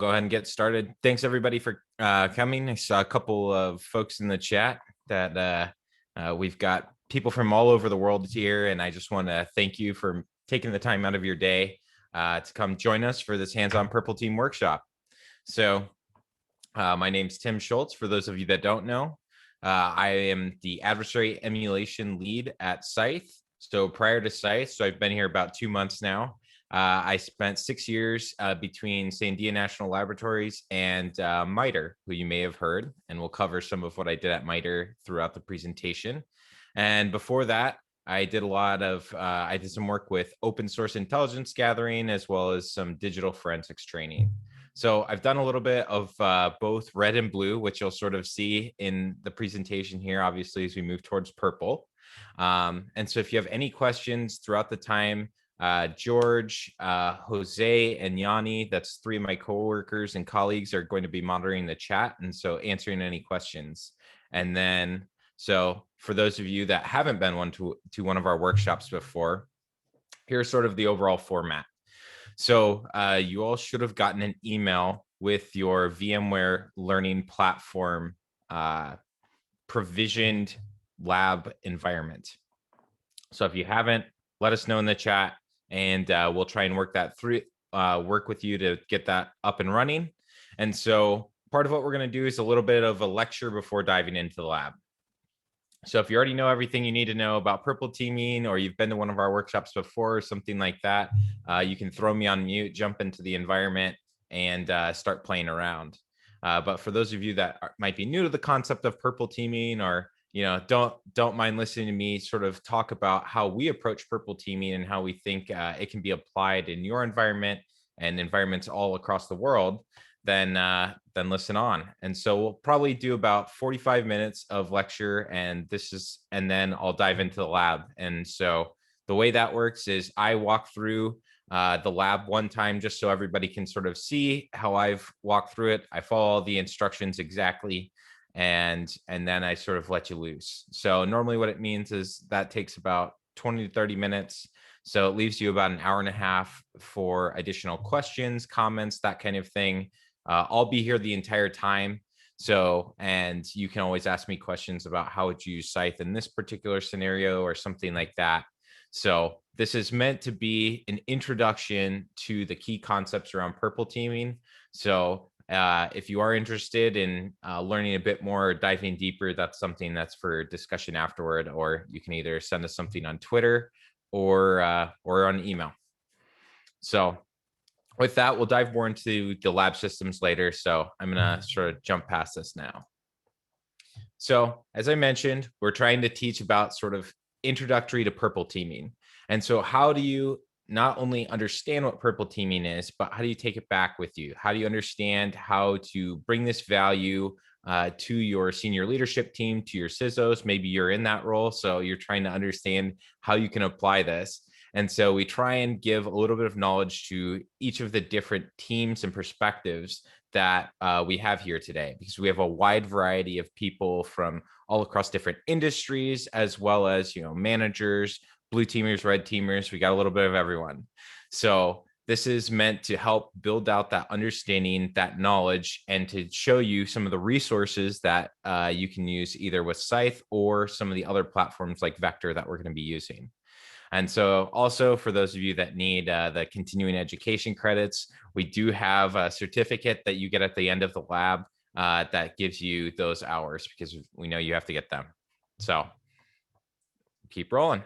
go ahead and get started. Thanks everybody for coming. I saw a couple of folks in the chat that we've got people from all over the world here, and I just want to thank you for taking the time out of your day to come join us for this hands-on Purple Team workshop. So my name's Tim Schulz. For those of you that don't know, I am the Adversary Emulation lead at SCYTHE. So prior to SCYTHE, so I've been here about 2 months now. I spent 6 years between Sandia National Laboratories and MITRE, who you may have heard, and we'll cover some of what I did at MITRE throughout the presentation. And before that, I did a lot of, I did some work with open source intelligence gathering, as well as some digital forensics training. So I've done a little bit of both red and blue, which you'll sort of see in the presentation here, obviously, as we move towards purple. And so if you have any questions throughout the time, George, Jose, and Yanni, that's 3 of my coworkers and colleagues, are going to be monitoring the chat, and so answering any questions. And then, so for those of you that haven't been to one of our workshops before, here's sort of the overall format. So you all should have gotten an email with your VMware learning platform provisioned lab environment. So if you haven't, let us know in the chat, and we'll try and work that through, work with you to get that up and running. And so part of what we're going to do is a little bit of a lecture before diving into the lab. So if you already know everything you need to know about purple teaming, or you've been to one of our workshops before or something like that, you can throw me on mute, jump into the environment, and start playing around. But for those of you that might be new to the concept of purple teaming, or don't mind listening to me sort of talk about how we approach purple teaming and how we think it can be applied in your environment and environments all across the world, then listen on. And so we'll probably do about 45 minutes of lecture, and then I'll dive into the lab. And so the way that works is I walk through the lab one time just so everybody can sort of see how I've walked through it. I follow all the instructions exactly, and then I sort of let you loose. So normally what it means is that takes about 20 to 30 minutes. So it leaves you about an hour and a half for additional questions, comments, that kind of thing. I'll be here the entire time. So, and you can always ask me questions about how would you use SCYTHE in this particular scenario or something like that. So this is meant to be an introduction to the key concepts around purple teaming. So if you are interested in learning a bit more or diving deeper, that's something that's for discussion afterward, or you can either send us something on Twitter or on email. So with that, we'll dive more into the lab systems later. So I'm going to sort of jump past this now. So as I mentioned, we're trying to teach about sort of introductory to purple teaming. And so how do you not only understand what purple teaming is, but how do you take it back with you? How do you understand how to bring this value to your senior leadership team, to your CISOs? Maybe you're in that role, so you're trying to understand how you can apply this. And so we try and give a little bit of knowledge to each of the different teams and perspectives that we have here today, because we have a wide variety of people from all across different industries, as well as, managers, blue teamers, red teamers. We got a little bit of everyone. So this is meant to help build out that understanding, that knowledge, and to show you some of the resources that you can use either with SCYTHE or some of the other platforms like Vector that we're going to be using. And so also for those of you that need the continuing education credits, we do have a certificate that you get at the end of the lab that gives you those hours, because we know you have to get them. So keep rolling.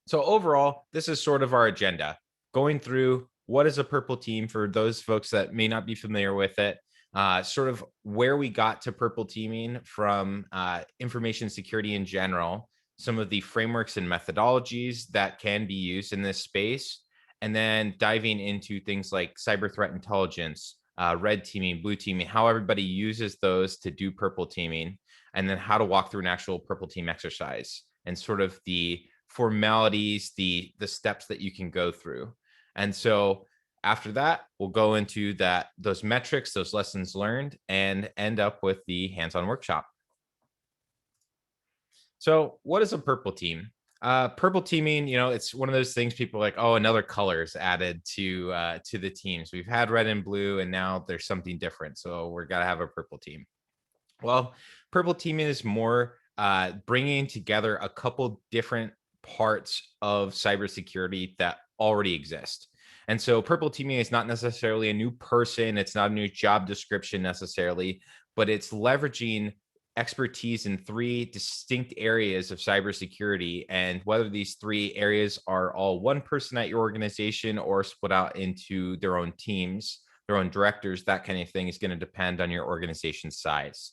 So overall, this is sort of our agenda, going through what is a purple team for those folks that may not be familiar with it, sort of where we got to purple teaming from information security in general, some of the frameworks and methodologies that can be used in this space, and then diving into things like cyber threat intelligence, red teaming, blue teaming, how everybody uses those to do purple teaming, and then how to walk through an actual purple team exercise and sort of the formalities, the steps that you can go through. And so after that, we'll go into those metrics, those lessons learned, and end up with the hands-on workshop. So what is a purple team? Purple teaming, it's one of those things people are like, oh, another color is added to the teams. We've had red and blue, and now there's something different. So we're gotta have a purple team. Well, purple teaming is more bringing together a couple different parts of cybersecurity that already exist. And so purple teaming is not necessarily a new person, it's not a new job description necessarily, but it's leveraging expertise in three distinct areas of cybersecurity. And whether these three areas are all one person at your organization or split out into their own teams, their own directors, that kind of thing is going to depend on your organization size.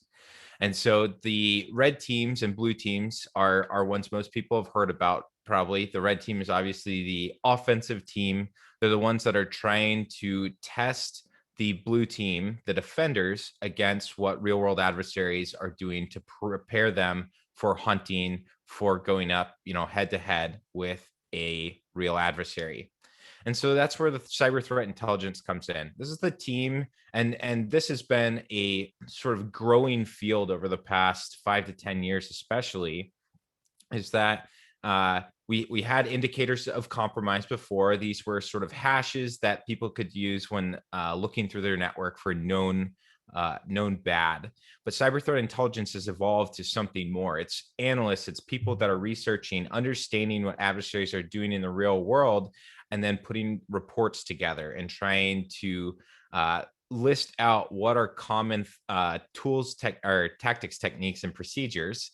And so the red teams and blue teams are ones most people have heard about. Probably the red team is obviously the offensive team. They're the ones that are trying to test the blue team, the defenders, against what real world adversaries are doing to prepare them for hunting, for going up, head to head with a real adversary. And so that's where the cyber threat intelligence comes in. This is the team, and this has been a sort of growing field over the past 5 to 10 years, especially, is that we had indicators of compromise before. These were sort of hashes that people could use when looking through their network for known bad. But cyber threat intelligence has evolved to something more. It's analysts, it's people that are researching, understanding what adversaries are doing in the real world, and then putting reports together and trying to list out what are common tools, tactics, techniques, and procedures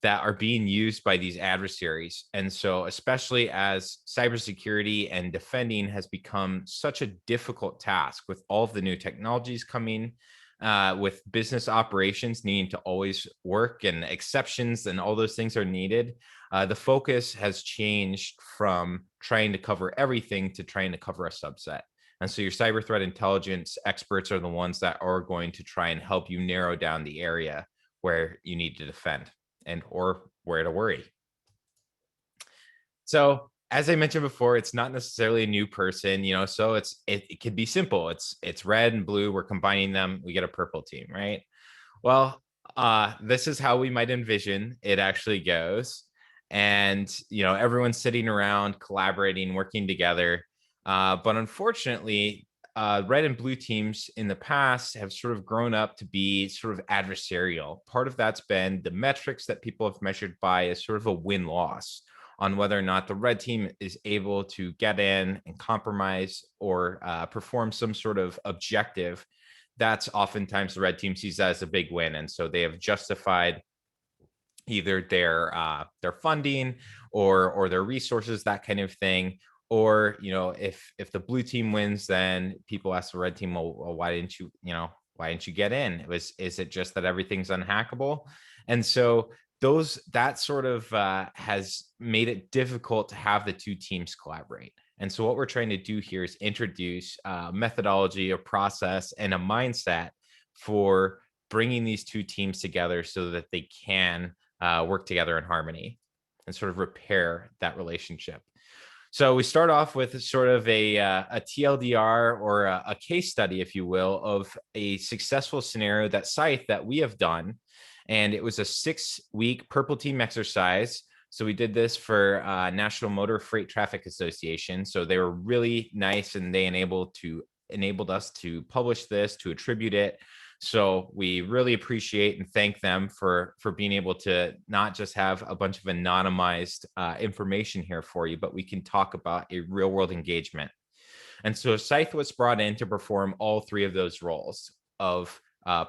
that are being used by these adversaries. And so, especially as cybersecurity and defending has become such a difficult task with all of the new technologies coming, with business operations needing to always work and exceptions and all those things are needed, the focus has changed from trying to cover everything to trying to cover a subset. And so your cyber threat intelligence experts are the ones that are going to try and help you narrow down the area where you need to defend and or where to worry. So as I mentioned before, it's not necessarily a new person, so it could be simple. It's red and blue. We're combining them. We get a purple team, right? Well, this is how we might envision it actually goes. And, everyone's sitting around, collaborating, working together. But unfortunately, red and blue teams in the past have sort of grown up to be sort of adversarial. Part of that's been the metrics that people have measured by as sort of a win-loss on whether or not the red team is able to get in and compromise or perform some sort of objective. That's oftentimes the red team sees that as a big win. And so they have justified either their funding or their resources, that kind of thing. Or, if the blue team wins, then people ask the red team, well, why didn't you get in? Is it just that everything's unhackable? And so that sort of has made it difficult to have the two teams collaborate. And so what we're trying to do here is introduce methodology, a process, and a mindset for bringing these two teams together so that they can work together in harmony and sort of repair that relationship. So we start off with sort of a TLDR or a case study, if you will, of a successful scenario that SCYTHE that we have done. And it was a 6-week purple team exercise. So we did this for National Motor Freight Traffic Association. So they were really nice and they enabled us to publish this, to attribute it. So we really appreciate and thank them for being able to not just have a bunch of anonymized information here for you, but we can talk about a real world engagement. And so SCYTHE was brought in to perform all three of those roles of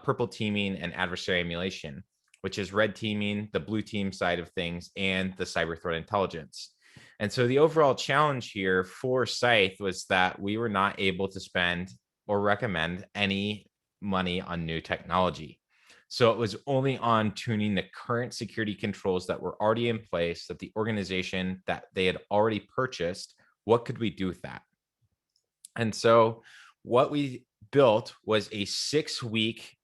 purple teaming and adversary emulation, which is red teaming, the blue team side of things, and the cyber threat intelligence. And so the overall challenge here for SCYTHE was that we were not able to spend or recommend any money on new technology. So it was only on tuning the current security controls that were already in place, that the organization that they had already purchased, what could we do with that? And so what we built was a 6-week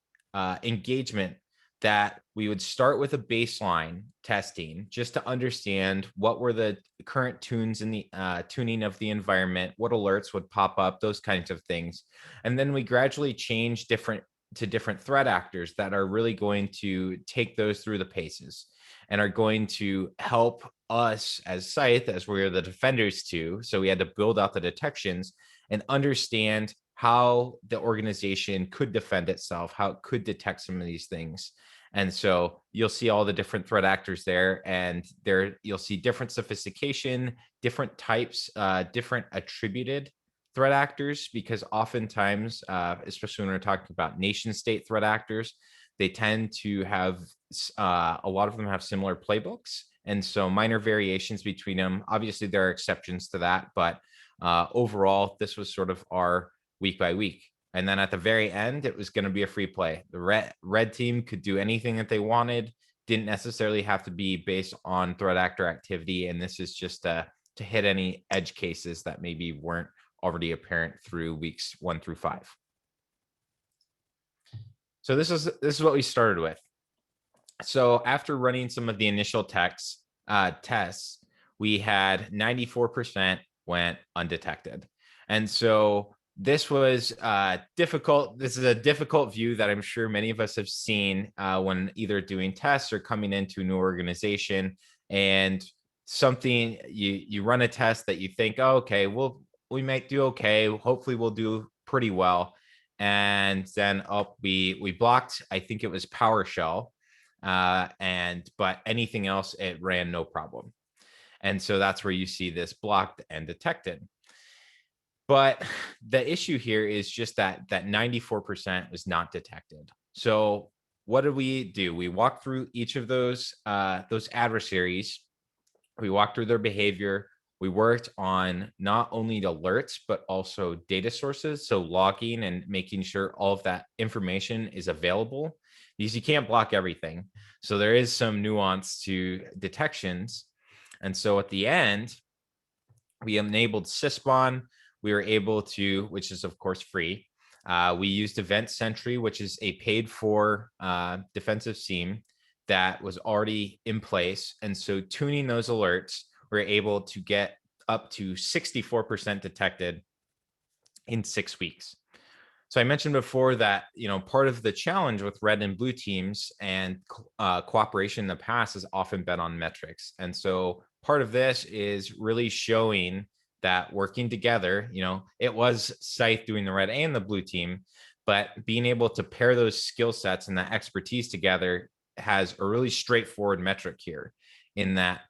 engagement that we would start with a baseline testing just to understand what were the current tunes in the tuning of the environment, what alerts would pop up, those kinds of things. And then we gradually change different threat actors that are really going to take those through the paces. and are going to help us as Scythe, as we're the defenders too. So we had to build out the detections and understand how the organization could defend itself, how it could detect some of these things. And so you'll see all the different threat actors there, and there you'll see different sophistication, different types, different attributed threat actors, because oftentimes, especially when we're talking about nation state threat actors, they tend to have, a lot of them have similar playbooks. And so minor variations between them. Obviously, there are exceptions to that, but overall, this was sort of our week by week. And then at the very end, it was going to be a free play. The red team could do anything that they wanted, didn't necessarily have to be based on threat actor activity. And this is just to hit any edge cases that maybe weren't already apparent through weeks 1 through 5. So this is what we started with. So after running some of the initial tests, we had 94% went undetected. And so this was difficult. This is a difficult view that I'm sure many of us have seen when either doing tests or coming into a new organization, and something you run a test that you think, oh, okay, we might do okay. Hopefully we'll do pretty well. And then we blocked, I think it was PowerShell, but anything else, it ran no problem. And so that's where you see this blocked and detected. But the issue here is just that 94% was not detected. So what did we do? We walked through each of those adversaries. We walked through their behavior. We worked on not only alerts, but also data sources. So logging and making sure all of that information is available, because you can't block everything. So there is some nuance to detections. And so at the end, we enabled Sysmon. We were able to, which is of course free. We used Event Sentry, which is a paid for defensive SIEM that was already in place. And so tuning those alerts, we're able to get up to 64% detected in 6 weeks. So I mentioned before that, part of the challenge with red and blue teams and cooperation in the past has often been on metrics. And so part of this is really showing that working together, it was Scythe doing the red and the blue team, but being able to pair those skill sets and that expertise together has a really straightforward metric here, in that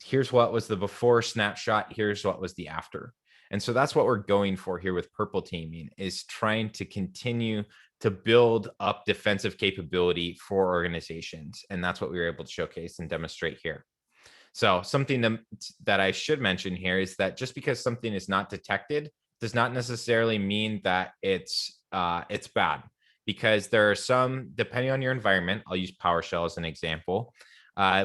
here's what was the before snapshot, here's what was the after. And so that's what we're going for here with purple teaming, is trying to continue to build up defensive capability for organizations. And that's what we were able to showcase and demonstrate here. So something that I should mention here is that just because something is not detected does not necessarily mean that it's bad, because there are some, depending on your environment, I'll use PowerShell as an example,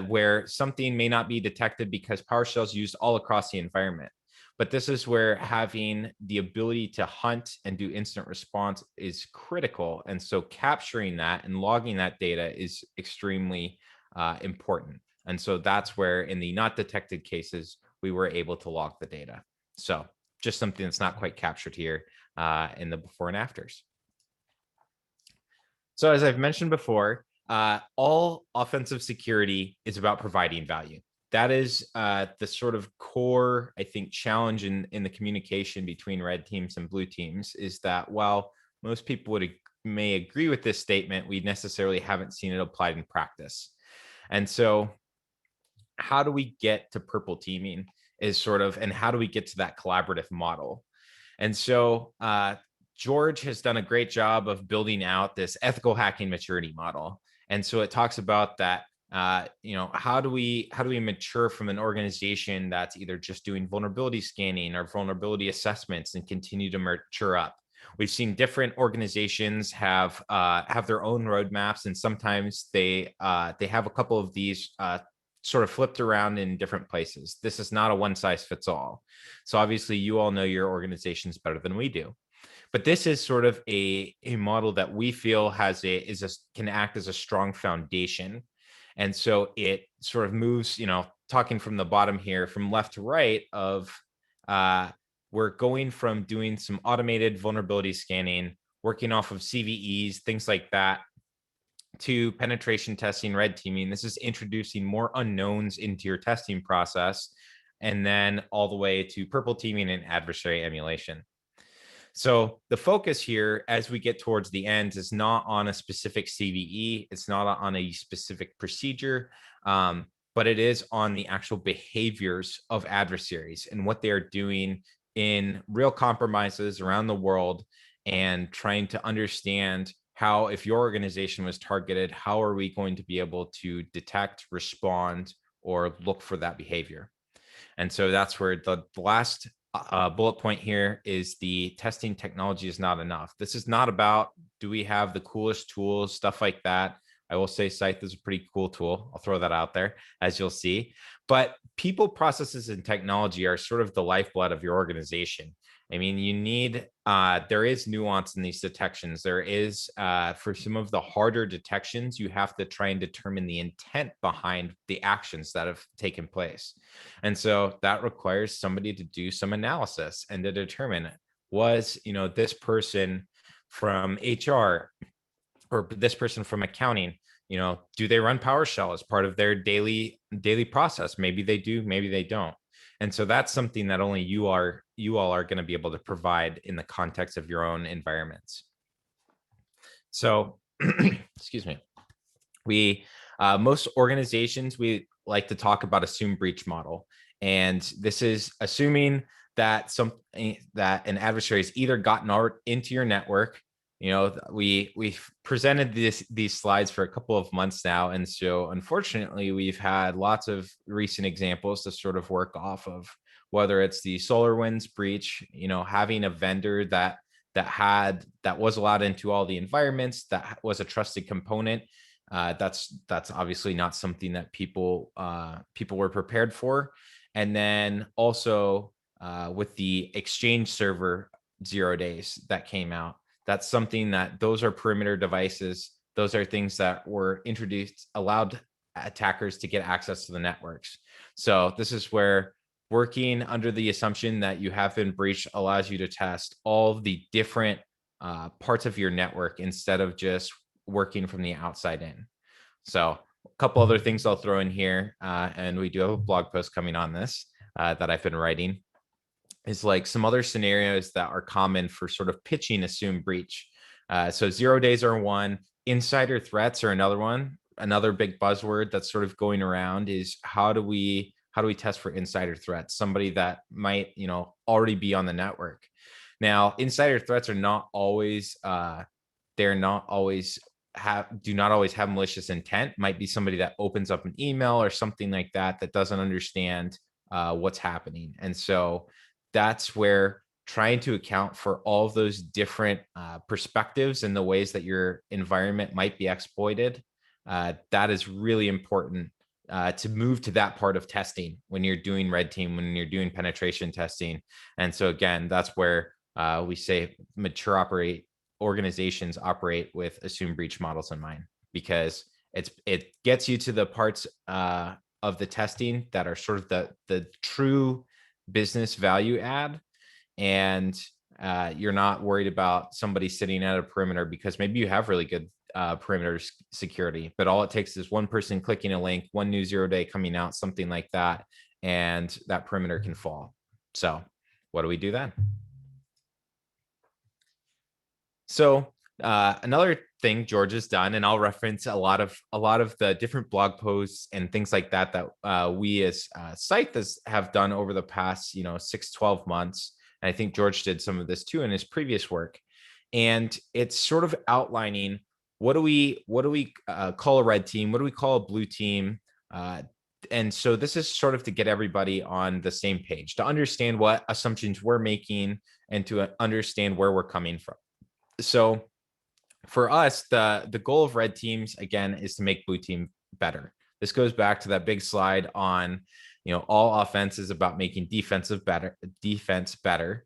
where something may not be detected because PowerShell is used all across the environment. But this is where having the ability to hunt and do instant response is critical. And so capturing that and logging that data is extremely important. And so that's where in the not detected cases, we were able to log the data. So just something that's not quite captured here in the before and afters. So as I've mentioned before, all offensive security is about providing value. That is the sort of core, I think, challenge in the communication between red teams and blue teams, is that while most people may agree with this statement, we necessarily haven't seen it applied in practice. And so how do we get to purple teaming and how do we get to that collaborative model? And so George has done a great job of building out this ethical hacking maturity model. And so it talks about that, how do we mature from an organization that's either just doing vulnerability scanning or vulnerability assessments and continue to mature up. We've seen different organizations have their own roadmaps, and sometimes they have a couple of these sort of flipped around in different places. This is not a one size fits all. So obviously you all know your organizations better than we do. But this is sort of a model that we feel can act as a strong foundation. And so it sort of moves, talking from the bottom here, from left to right of, we're going from doing some automated vulnerability scanning, working off of CVEs, things like that, to penetration testing, red teaming. This is introducing more unknowns into your testing process, and then all the way to purple teaming and adversary emulation. So the focus here as we get towards the end is not on a specific CVE, it's not on a specific procedure, but it is on the actual behaviors of adversaries and what they are doing in real compromises around the world, and trying to understand how, if your organization was targeted, how are we going to be able to detect, respond, or look for that behavior. And so that's where the last bullet point here is the testing technology is not enough. This is not about, do we have the coolest tools, stuff like that. I will say SCYTHE is a pretty cool tool. I'll throw that out there, as you'll see. But people, processes, and technology are sort of the lifeblood of your organization. I mean, you need, there is nuance in these detections. There is, for some of the harder detections, you have to try and determine the intent behind the actions that have taken place. And so that requires somebody to do some analysis and to determine, was, this person from HR or this person from accounting, do they run PowerShell as part of their daily process? Maybe they do, maybe they don't. And so that's something that only you all are going to be able to provide in the context of your own environments. So, excuse me. We, most organizations, we like to talk about assumed breach model. And this is assuming that that an adversary has either gotten into your network. We've presented these slides for a couple of months now, and so unfortunately we've had lots of recent examples to sort of work off of, whether it's the SolarWinds breach, having a vendor that was allowed into all the environments, that was a trusted component. That's obviously not something that people were prepared for. And then also with the Exchange server 0 days that came out, that's something that, those are perimeter devices. Those are things that were introduced, allowed attackers to get access to the networks. So this is where working under the assumption that you have been breached allows you to test all of the different parts of your network instead of just working from the outside in. So a couple other things I'll throw in here, and we do have a blog post coming on this that I've been writing, is like some other scenarios that are common for sort of pitching assumed breach. So 0 days are one, insider threats are another one. Another big buzzword that's sort of going around is, how do we test for insider threats? Somebody that might, already be on the network. Now, insider threats are not always, do not always have malicious intent. Might be somebody that opens up an email or something like that that doesn't understand what's happening. And so that's where trying to account for all of those different perspectives and the ways that your environment might be exploited, that is really important to move to that part of testing when you're doing red team, when you're doing penetration testing. And so again, that's where we say mature organizations operate with assumed breach models in mind, because it gets you to the parts of the testing that are sort of the true business value add, and you're not worried about somebody sitting at a perimeter, because maybe you have really good perimeter security, but all it takes is one person clicking a link, one new 0 day coming out, something like that, and that perimeter can fall. So what do we do then? So another thing George has done, and I'll reference a lot of the different blog posts and things like that we as SCYTHE have done over the past 6-12 months. And I think George did some of this too in his previous work. And it's sort of outlining, what do we call a red team? What do we call a blue team? And so this is sort of to get everybody on the same page, to understand what assumptions we're making and to understand where we're coming from. So for us, the goal of red teams, again, is to make blue team better. This goes back to that big slide on, all offense is about making defense better.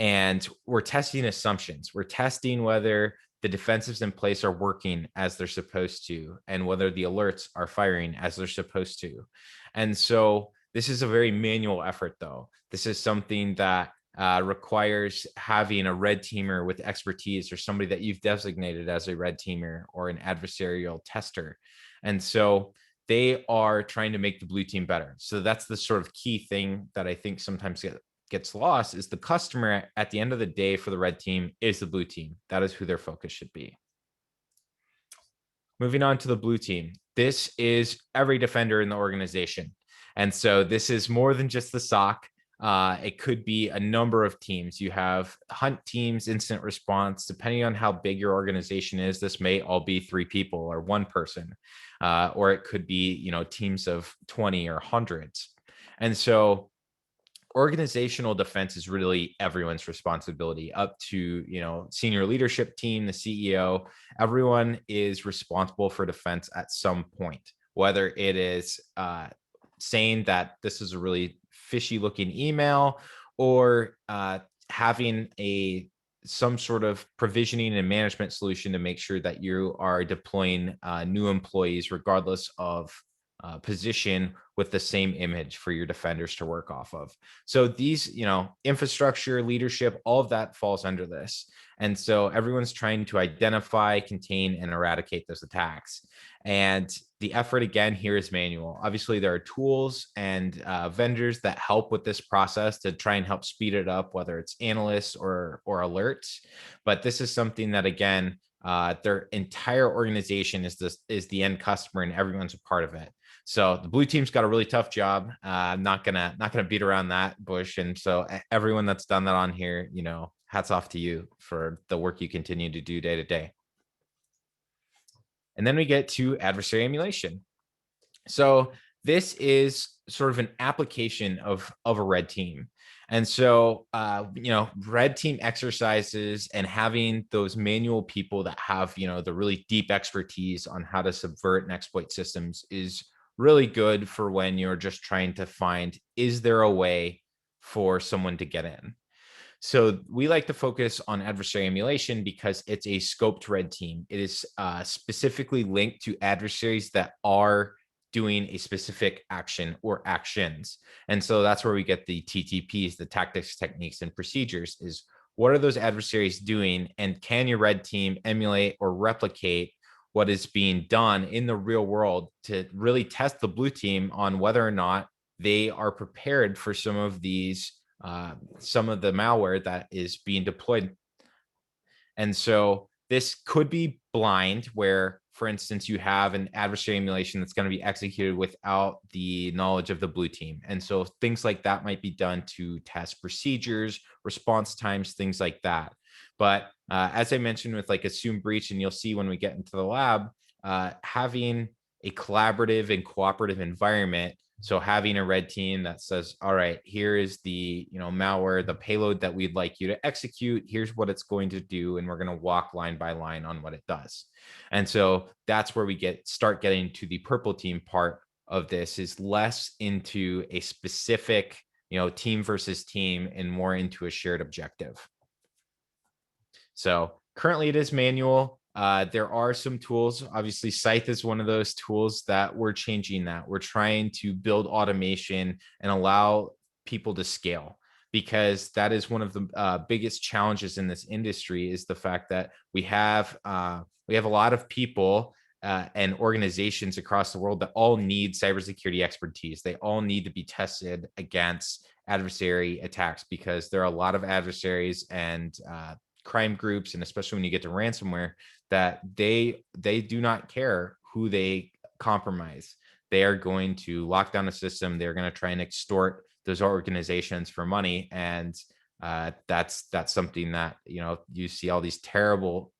And we're testing assumptions. We're testing whether the defensives in place are working as they're supposed to, and whether the alerts are firing as they're supposed to. And so this is a very manual effort, though. This is something that requires having a red teamer with expertise or somebody that you've designated as a red teamer or an adversarial tester. And so they are trying to make the blue team better. So that's the sort of key thing that I think sometimes gets lost is the customer at the end of the day for the red team is the blue team. That is who their focus should be. Moving on to the blue team. This is every defender in the organization. And so this is more than just the SOC. It could be a number of teams. You have hunt teams, incident response, depending on how big your organization is. This may all be 3 people or 1 person, or it could be, teams of 20 or hundreds. And so organizational defense is really everyone's responsibility, up to senior leadership team, the CEO. Everyone is responsible for defense at some point, whether it is saying that this is a really fishy looking email, or having some sort of provisioning and management solution to make sure that you are deploying new employees regardless of position, with the same image for your defenders to work off of. So these, infrastructure, leadership, all of that falls under this. And so everyone's trying to identify, contain, and eradicate those attacks. And the effort again here is manual. Obviously, there are tools and vendors that help with this process to try and help speed it up, whether it's analysts or alerts. But this is something that, again, their entire organization is the end customer, and everyone's a part of it. So the blue team's got a really tough job. I'm not gonna beat around that bush. And so everyone that's done that on here, hats off to you for the work you continue to do day to day. And then we get to adversary emulation. So this is sort of an application of a red team. And so, red team exercises and having those manual people that have, the really deep expertise on how to subvert and exploit systems is really good for when you're just trying to find, is there a way for someone to get in? So we like to focus on adversary emulation because it's a scoped red team. It is specifically linked to adversaries that are doing a specific action or actions. And so that's where we get the TTPs, the tactics, techniques, and procedures. Is what are those adversaries doing? And can your red team emulate or replicate what is being done in the real world to really test the blue team on whether or not they are prepared for some of these, some of the malware that is being deployed. And so this could be blind, where, for instance, you have an adversary emulation that's going to be executed without the knowledge of the blue team. And so things like that might be done to test procedures, response times, things like that. But as I mentioned with like assume breach, and you'll see when we get into the lab, having a collaborative and cooperative environment. So having a red team that says, all right, here is the malware, the payload that we'd like you to execute. Here's what it's going to do. And we're going to walk line by line on what it does. And so that's where we start getting to the purple team part of this, is less into a specific, team versus team, and more into a shared objective. So currently it is manual. There are some tools. Obviously, SCYTHE is one of those tools that we're changing that. We're trying to build automation and allow people to scale, because that is one of the biggest challenges in this industry, is the fact that we have a lot of people and organizations across the world that all need cybersecurity expertise. They all need to be tested against adversary attacks, because there are a lot of adversaries and crime groups, and especially when you get to ransomware, that they do not care who they compromise. They are going to lock down the system. They're going to try and extort those organizations for money. And that's something that, you see all these terrible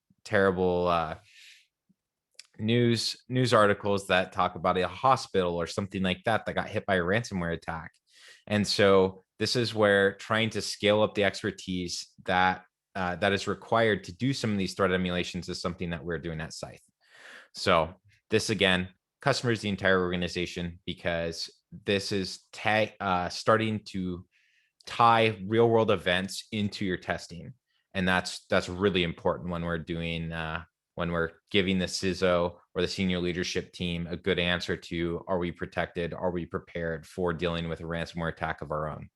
news articles that talk about a hospital or something like that got hit by a ransomware attack. And so this is where trying to scale up the expertise that is required to do some of these threat emulations is something that we're doing at SCYTHE. So this, again, customers, the entire organization, because this is starting to tie real world events into your testing. And that's really important when we're doing, when we're giving the CISO or the senior leadership team a good answer to, are we protected? Are we prepared for dealing with a ransomware attack of our own?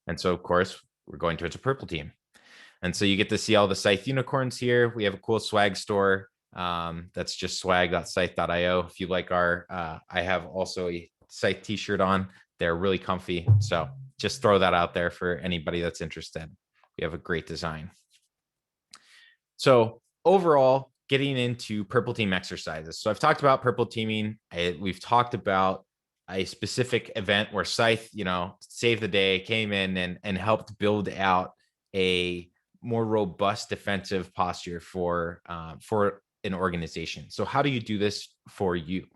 And so, of course, we're going towards a purple team. And so you get to see all the Scythe unicorns here. We have a cool swag store. That's just swag.scythe.io. If you like our, I have also a Scythe t-shirt on. They're really comfy. So just throw that out there for anybody that's interested. We have a great design. So overall, getting into purple team exercises. So I've talked about purple teaming. We've talked about a specific event where Scythe, saved the day, came in and helped build out a more robust defensive posture for an organization. So how do you do this for you?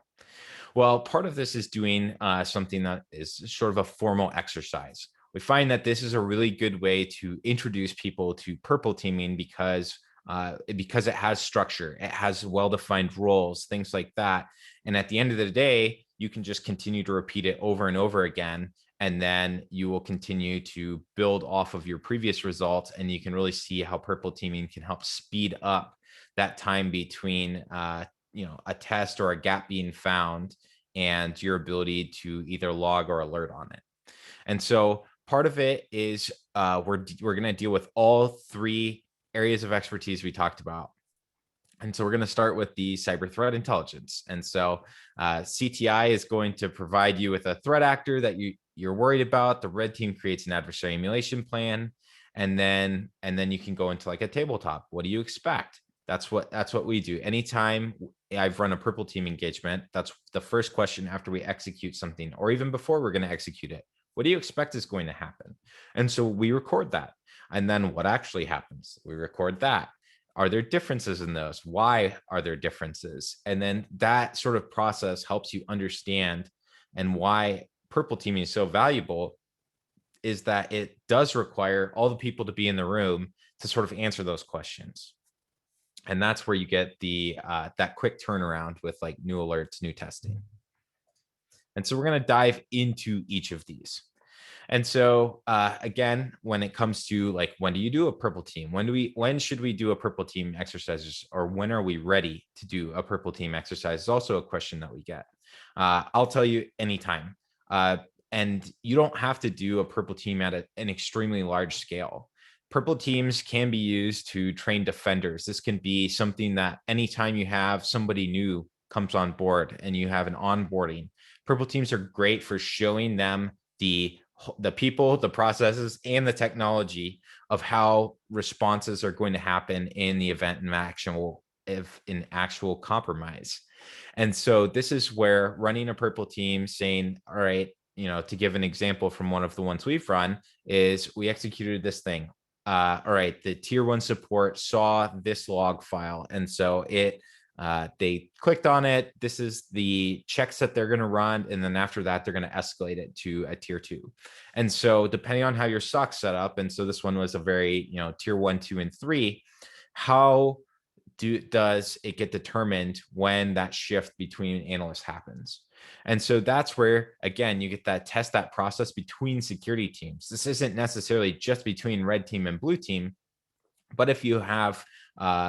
Well, part of this is doing something that is sort of a formal exercise. We find that this is a really good way to introduce people to purple teaming because it has structure, it has well-defined roles, things like that. And at the end of the day, you can just continue to repeat it over and over again. And then you will continue to build off of your previous results. And you can really see how purple teaming can help speed up that time between a test or a gap being found and your ability to either log or alert on it. And so part of it is we're going to deal with all three areas of expertise we talked about. And so we're going to start with the cyber threat intelligence. And so CTI is going to provide you with a threat actor that you're worried about. The red team creates an adversary emulation plan. And then you can go into like a tabletop. What do you expect? That's what we do. Anytime I've run a purple team engagement, that's the first question after we execute something, or even before we're going to execute it. What do you expect is going to happen? And so we record that. And then what actually happens? We record that. Are there differences in those? Why are there differences? And then that sort of process helps you understand, and why purple teaming is so valuable is that it does require all the people to be in the room to sort of answer those questions. And that's where you get the that quick turnaround with like new alerts, new testing. And so we're going to dive into each of these. And so again, when it comes to like, when do you do a purple team? When should we do a purple team exercises, or when are we ready to do a purple team exercise is also a question that we get. I'll tell you anytime. And you don't have to do a purple team at an extremely large scale. Purple teams can be used to train defenders. This can be something that anytime you have somebody new comes on board and you have an onboarding, purple teams are great for showing them the people, the processes, and the technology of how responses are going to happen in the event of an actual compromise. And so this is where running a purple team, saying, all right, to give an example from one of the ones we've run, is we executed this thing. All right, the tier 1 support saw this log file. And so they clicked on it. This is the checks that they're going to run. And then after that, they're going to escalate it to a tier 2. And so depending on how your SOC's set up, and so this one was a very, tier 1, 2, and 3, how does it get determined when that shift between analysts happens? And so that's where, again, you get that test that process between security teams. This isn't necessarily just between red team and blue team, but if you have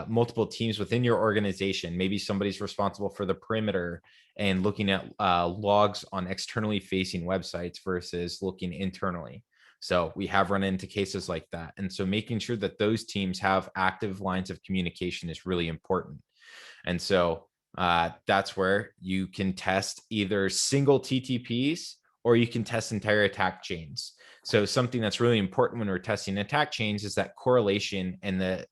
multiple teams within your organization, maybe somebody's responsible for the perimeter and looking at logs on externally facing websites versus looking internally. So we have run into cases like that. And so making sure that those teams have active lines of communication is really important. And so that's where you can test either single TTPs or you can test entire attack chains. So something that's really important when we're testing attack chains is that correlation, and the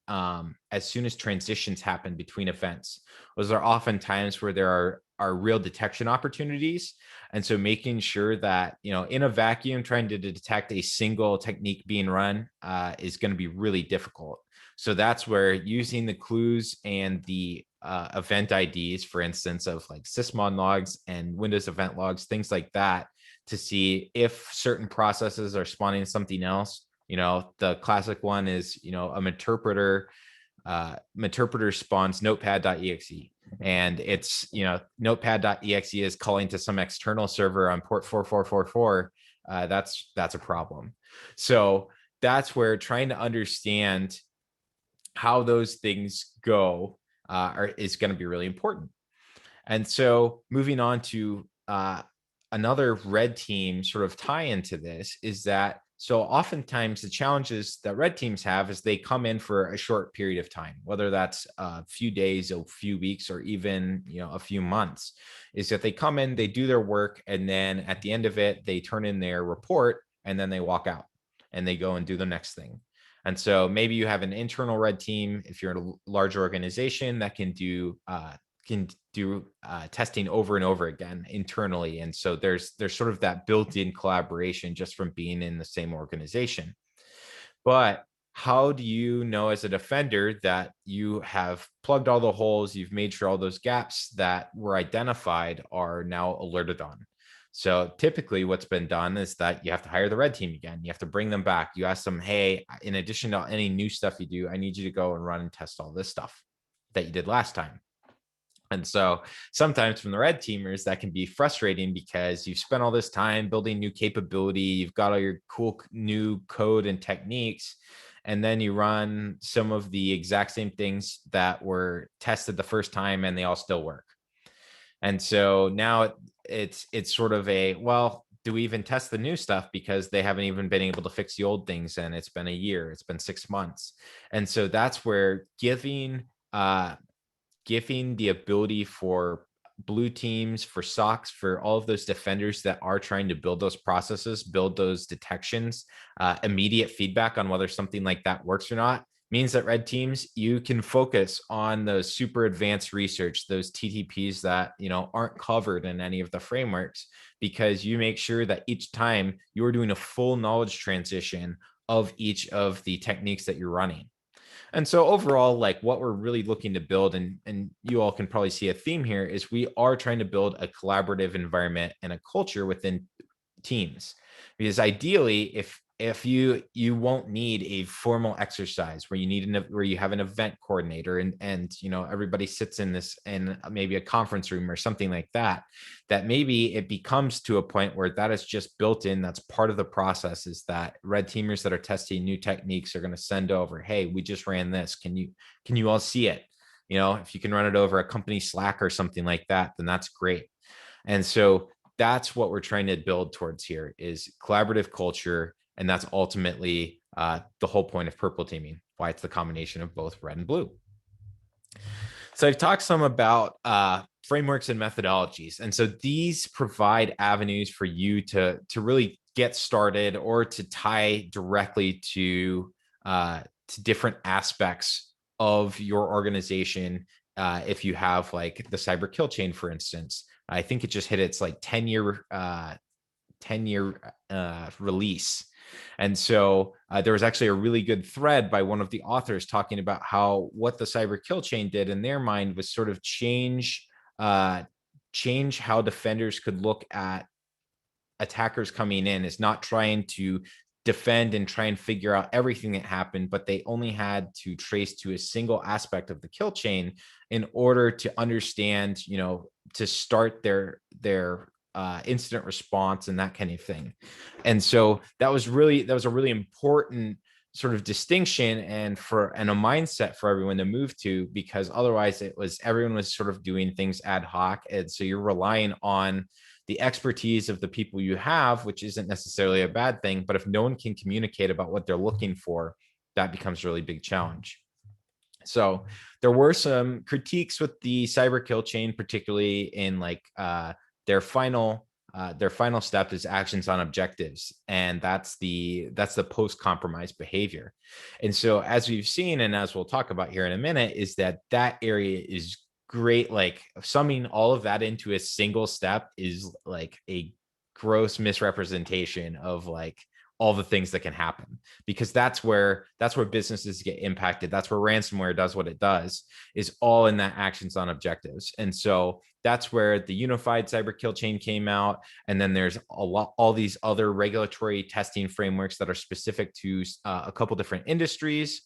as soon as transitions happen between events, those are often times where there are real detection opportunities. And so making sure that, in a vacuum, trying to detect a single technique being run is going to be really difficult. So that's where using the clues and the event IDs, for instance, of like Sysmon logs and Windows event logs, things like that, to see if certain processes are spawning something else. The classic one is, a Meterpreter spawns notepad.exe, and it's, notepad.exe is calling to some external server on port 4444. That's a problem. So that's where trying to understand how those things go is going to be really important. And so moving on to another red team sort of tie into this is that So oftentimes the challenges that red teams have is they come in for a short period of time, whether that's a few days, a few weeks, or even a few months, is that they come in, they do their work, and then at the end of it, they turn in their report and then they walk out and they go and do the next thing. And so maybe you have an internal red team if you're in a large organization that can do testing over and over again internally. And so there's sort of that built-in collaboration just from being in the same organization. But how do you know as a defender that you have plugged all the holes, you've made sure all those gaps that were identified are now alerted on? So typically what's been done is that you have to hire the red team again. You have to bring them back. You ask them, hey, in addition to any new stuff you do, I need you to go and run and test all this stuff that you did last time. And so sometimes from the red teamers, that can be frustrating because you've spent all this time building new capability, you've got all your cool new code and techniques, and then you run some of the exact same things that were tested the first time and they all still work. And so now it's sort of a, well, do we even test the new stuff because they haven't even been able to fix the old things, and it's been a year, it's been 6 months. And so that's where giving the ability for blue teams, for SOCs, for all of those defenders that are trying to build those processes, build those detections, immediate feedback on whether something like that works or not, means that red teams, you can focus on those super advanced research, those TTPs that aren't covered in any of the frameworks, because you make sure that each time you're doing a full knowledge transition of each of the techniques that you're running. And so overall, like what we're really looking to build, and you all can probably see a theme here, is we are trying to build a collaborative environment and a culture within teams. Because ideally, if you won't need a formal exercise where you have an event coordinator and everybody sits in maybe a conference room or something like that, that maybe it becomes to a point where that is just built in. That's part of the process, is that red teamers that are testing new techniques are going to send over, hey, we just ran this. Can you all see it? If you can run it over a company Slack or something like that, then that's great. And so that's what we're trying to build towards here, is collaborative culture. And that's ultimately the whole point of purple teaming, why it's the combination of both red and blue. So I've talked some about frameworks and methodologies. And so these provide avenues for you to really get started or to tie directly to different aspects of your organization. If you have like the cyber kill chain, for instance, I think it just hit its like 10-year release. And so there was actually a really good thread by one of the authors talking about how what the cyber kill chain did in their mind was sort of change how defenders could look at attackers coming in, is not trying to defend and try and figure out everything that happened, but they only had to trace to a single aspect of the kill chain in order to understand, to start their incident response and that kind of thing. And so that was a really important sort of distinction and a mindset for everyone to move to, because otherwise everyone was sort of doing things ad hoc. And so you're relying on the expertise of the people you have, which isn't necessarily a bad thing, but if no one can communicate about what they're looking for, that becomes a really big challenge. So there were some critiques with the cyber kill chain, particularly in like their final step is actions on objectives, and that's the post-compromise behavior. And so as we've seen, and as we'll talk about here in a minute, is that area is great. Like summing all of that into a single step is like a gross misrepresentation of like all the things that can happen, because that's where businesses get impacted. That's where ransomware does what it does, is all in that actions on objectives. And so that's where the unified cyber kill chain came out. And then there's all these other regulatory testing frameworks that are specific to a couple different industries.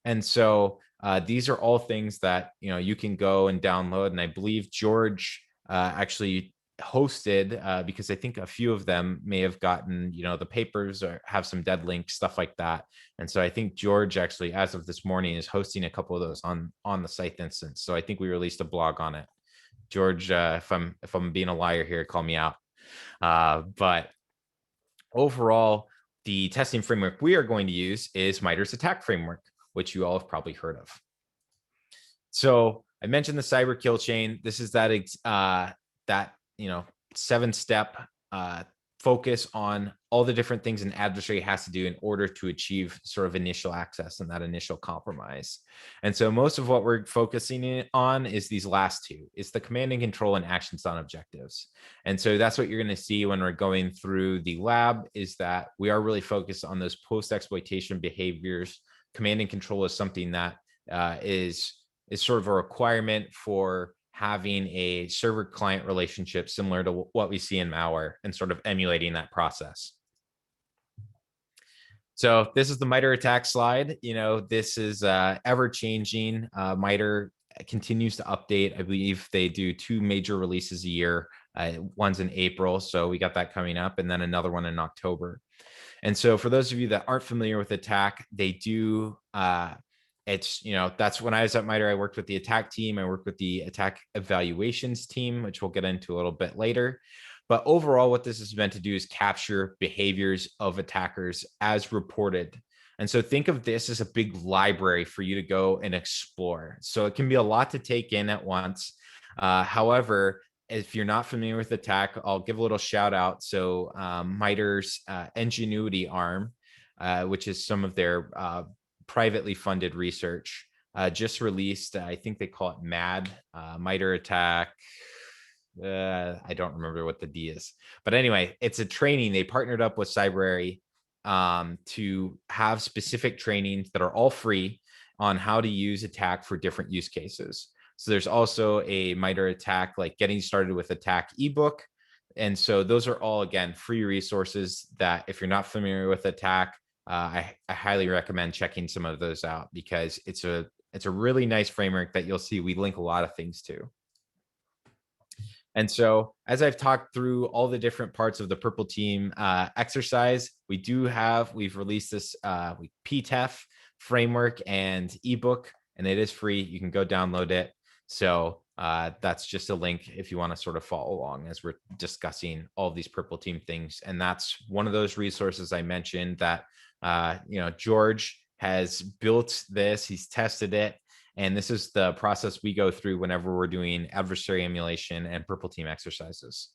And so these are all things that you can go and download. And I believe George actually hosted, because I think a few of them may have gotten the papers or have some dead links, stuff like that. And so I think George actually, as of this morning, is hosting a couple of those on the SCYTHE instance. So I think we released a blog on it. George, if I'm being a liar here, call me out. But overall, the testing framework we are going to use is MITRE's attack framework, which you all have probably heard of. So I mentioned the cyber kill chain. This is that 7-step focus on all the different things an adversary has to do in order to achieve sort of initial access and that initial compromise. And so most of what we're focusing on is these last two. It's the command and control and actions on objectives. And so that's what you're going to see when we're going through the lab, is that we are really focused on those post-exploitation behaviors. Command and control is something that is sort of a requirement for having a server client relationship similar to what we see in malware and sort of emulating that process. So this is the MITRE attack slide. This is ever changing. MITRE continues to update. I believe they do 2 major releases a year. One's in April, so we got that coming up, and then another one in October. And so for those of you that aren't familiar with attack, they do that's when I was at MITRE, I worked with the attack team. I worked with the attack evaluations team, which we'll get into a little bit later. But overall, what this is meant to do is capture behaviors of attackers as reported. And so think of this as a big library for you to go and explore. So it can be a lot to take in at once. However, if you're not familiar with attack, I'll give a little shout out. So MITRE's Ingenuity arm, which is some of their privately funded research, just released, I think they call it MAD, MITRE attack. I don't remember what the D is, but anyway, it's a training. They partnered up with Cybrary to have specific trainings that are all free on how to use attack for different use cases. So there's also a MITRE attack, like getting started with attack ebook. And so those are all, again, free resources that if you're not familiar with attack, I highly recommend checking some of those out, because it's a really nice framework that you'll see we link a lot of things to. And so as I've talked through all the different parts of the Purple Team exercise, we've released this Ptf Framework and Ebook, and it is free. You can go download it. So that's just a link if you want to sort of follow along as we're discussing all of these Purple Team things. And that's one of those resources I mentioned that George has built this, he's tested it, and this is the process we go through whenever we're doing adversary emulation and Purple Team exercises.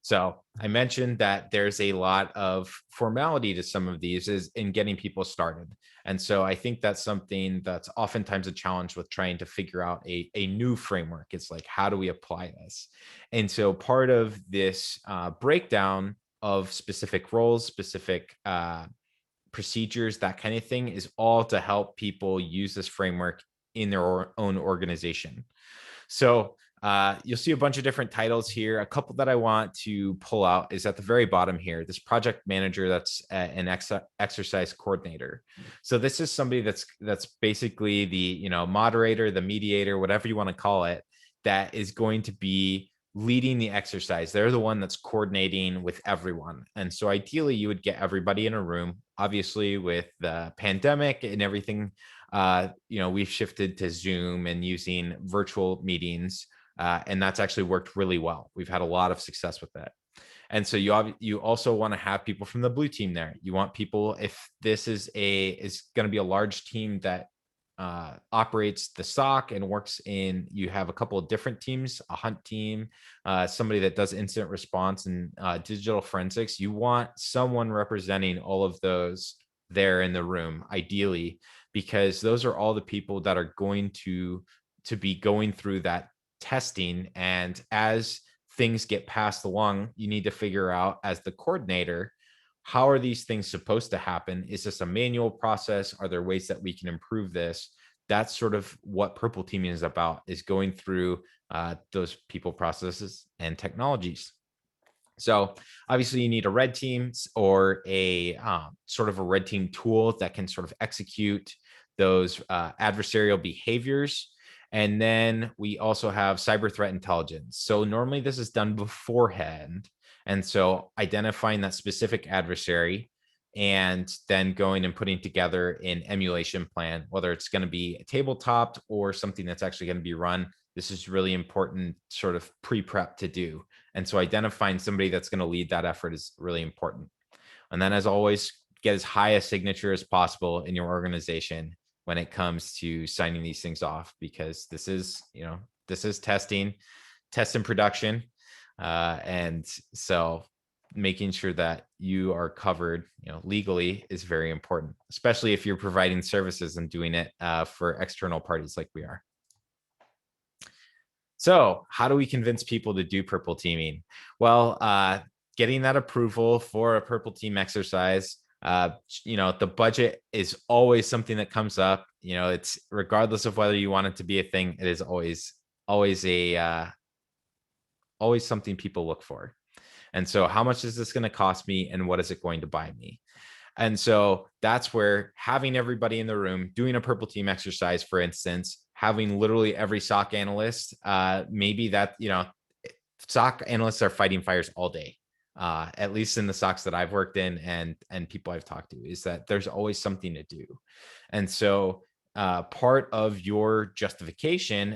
So I mentioned that there's a lot of formality to some of these is in getting people started. And so I think that's something that's oftentimes a challenge with trying to figure out a new framework. It's like, how do we apply this? And so part of this breakdown of specific roles, specific procedures, that kind of thing, is all to help people use this framework in their own organization. So you'll see a bunch of different titles here. A couple that I want to pull out is at the very bottom here, this project manager, that's an exercise coordinator. So this is somebody that's basically the moderator, the mediator, whatever you want to call it, that is going to be leading the exercise. They're the one that's coordinating with everyone. And so ideally you would get everybody in a room. Obviously with the pandemic and everything, we've shifted to Zoom and using virtual meetings. And that's actually worked really well. We've had a lot of success with that. And so you also want to have people from the blue team there. You want people, if this is going to be a large team that operates the SOC and works in, you have a couple of different teams, a hunt team, somebody that does incident response and digital forensics. You want someone representing all of those there in the room, ideally, because those are all the people that are going to be going through that testing. And as things get passed along, you need to figure out, as the coordinator, how are these things supposed to happen? Is this a manual process? Are there ways that we can improve this? That's sort of what Purple Teaming is about, is going through those people, processes, and technologies. So obviously you need a red team or a sort of a red team tool that can sort of execute those adversarial behaviors. And then we also have cyber threat intelligence. So normally this is done beforehand. And so identifying that specific adversary and then going and putting together an emulation plan, whether it's going to be tabletop or something that's actually going to be run. This is really important sort of pre-prep to do. And so identifying somebody that's going to lead that effort is really important. And then, as always, get as high a signature as possible in your organization when it comes to signing these things off, because this is, this is testing, test in production. And so making sure that you are covered, legally is very important, especially if you're providing services and doing it for external parties like we are. So how do we convince people to do purple teaming? Well, getting that approval for a purple team exercise, the budget is always something that comes up. It's regardless of whether you want it to be a thing, it is always something people look for. And so how much is this going to cost me, and what is it going to buy me? And so that's where having everybody in the room, doing a purple team exercise, for instance, having literally every SOC analyst, maybe that, SOC analysts are fighting fires all day, at least in the SOCs that I've worked in and people I've talked to, is that there's always something to do. And so part of your justification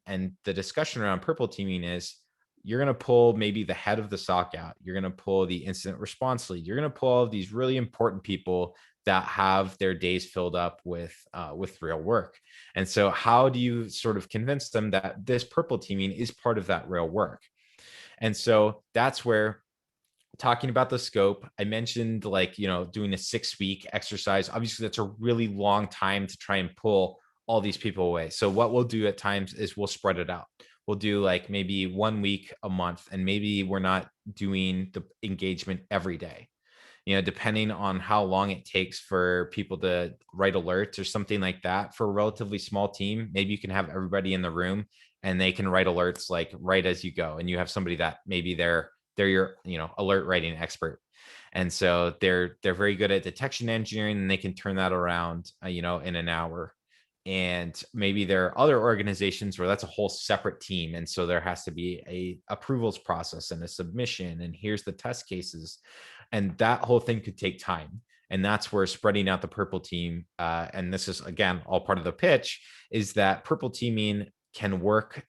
and the discussion around purple teaming is, you're going to pull maybe the head of the SOC out. You're going to pull the incident response lead. You're going to pull all of these really important people that have their days filled up with real work. And so how do you sort of convince them that this purple teaming is part of that real work? And so that's where, talking about the scope, I mentioned, like, doing a 6-week exercise. Obviously, that's a really long time to try and pull all these people away. So what we'll do at times is we'll spread it out. We'll do like maybe 1 week a month, and maybe we're not doing the engagement every day, depending on how long it takes for people to write alerts or something like that. For a relatively small team, maybe you can have everybody in the room and they can write alerts like right as you go. And you have somebody that maybe they're your, alert writing expert. And so they're very good at detection engineering, and they can turn that around, in an hour. And maybe there are other organizations where that's a whole separate team. And so there has to be a approvals process and a submission, and here's the test cases. And that whole thing could take time. And that's where spreading out the purple team, and this is, again, all part of the pitch, is that purple teaming can work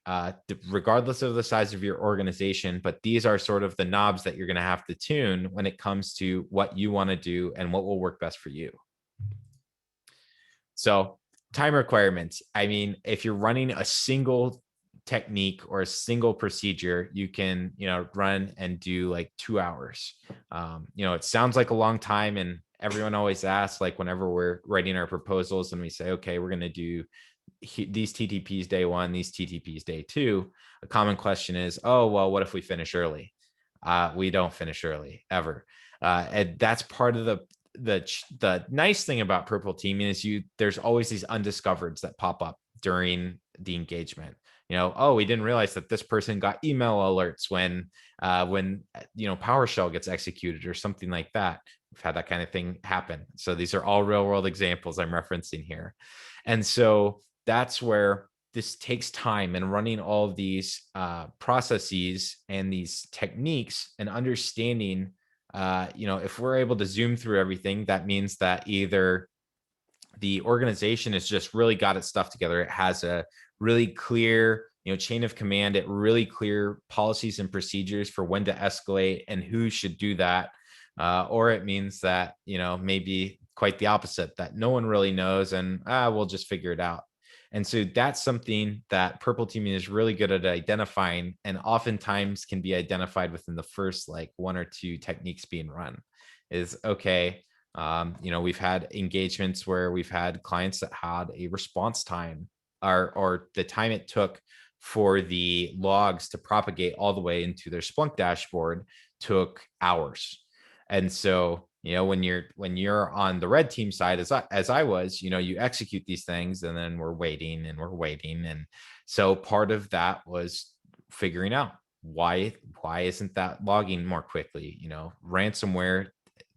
regardless of the size of your organization. But these are sort of the knobs that you're going to have to tune when it comes to what you want to do and what will work best for you. So time requirements. I mean, if you're running a single technique or a single procedure, you can, run and do like 2 hours. It sounds like a long time, and everyone always asks, like, whenever we're writing our proposals and we say, okay, we're going to do these TTPs day 1, these TTPs day 2, a common question is, oh, well, what if we finish early? We don't finish early ever. And that's part of the nice thing about purple teaming is there's always these undiscovereds that pop up during the engagement. Oh, we didn't realize that this person got email alerts when PowerShell gets executed or something like that. We've had that kind of thing happen. So these are all real world examples I'm referencing here. And so that's where this takes time, and running all of these processes and these techniques and understanding, if we're able to zoom through everything, that means that either the organization has just really got its stuff together. It has a really clear, chain of command, it really clear policies and procedures for when to escalate and who should do that. Or it means that, maybe quite the opposite, that no one really knows, and we'll just figure it out. And so that's something that purple teaming is really good at identifying, and oftentimes can be identified within the first like 1 or 2 techniques being run. Is okay. We've had engagements where we've had clients that had a response time, or the time it took for the logs to propagate all the way into their Splunk dashboard took hours. And so, when you're on the red team side, as I was, you execute these things, and then we're waiting. And so part of that was figuring out why isn't that logging more quickly? Ransomware,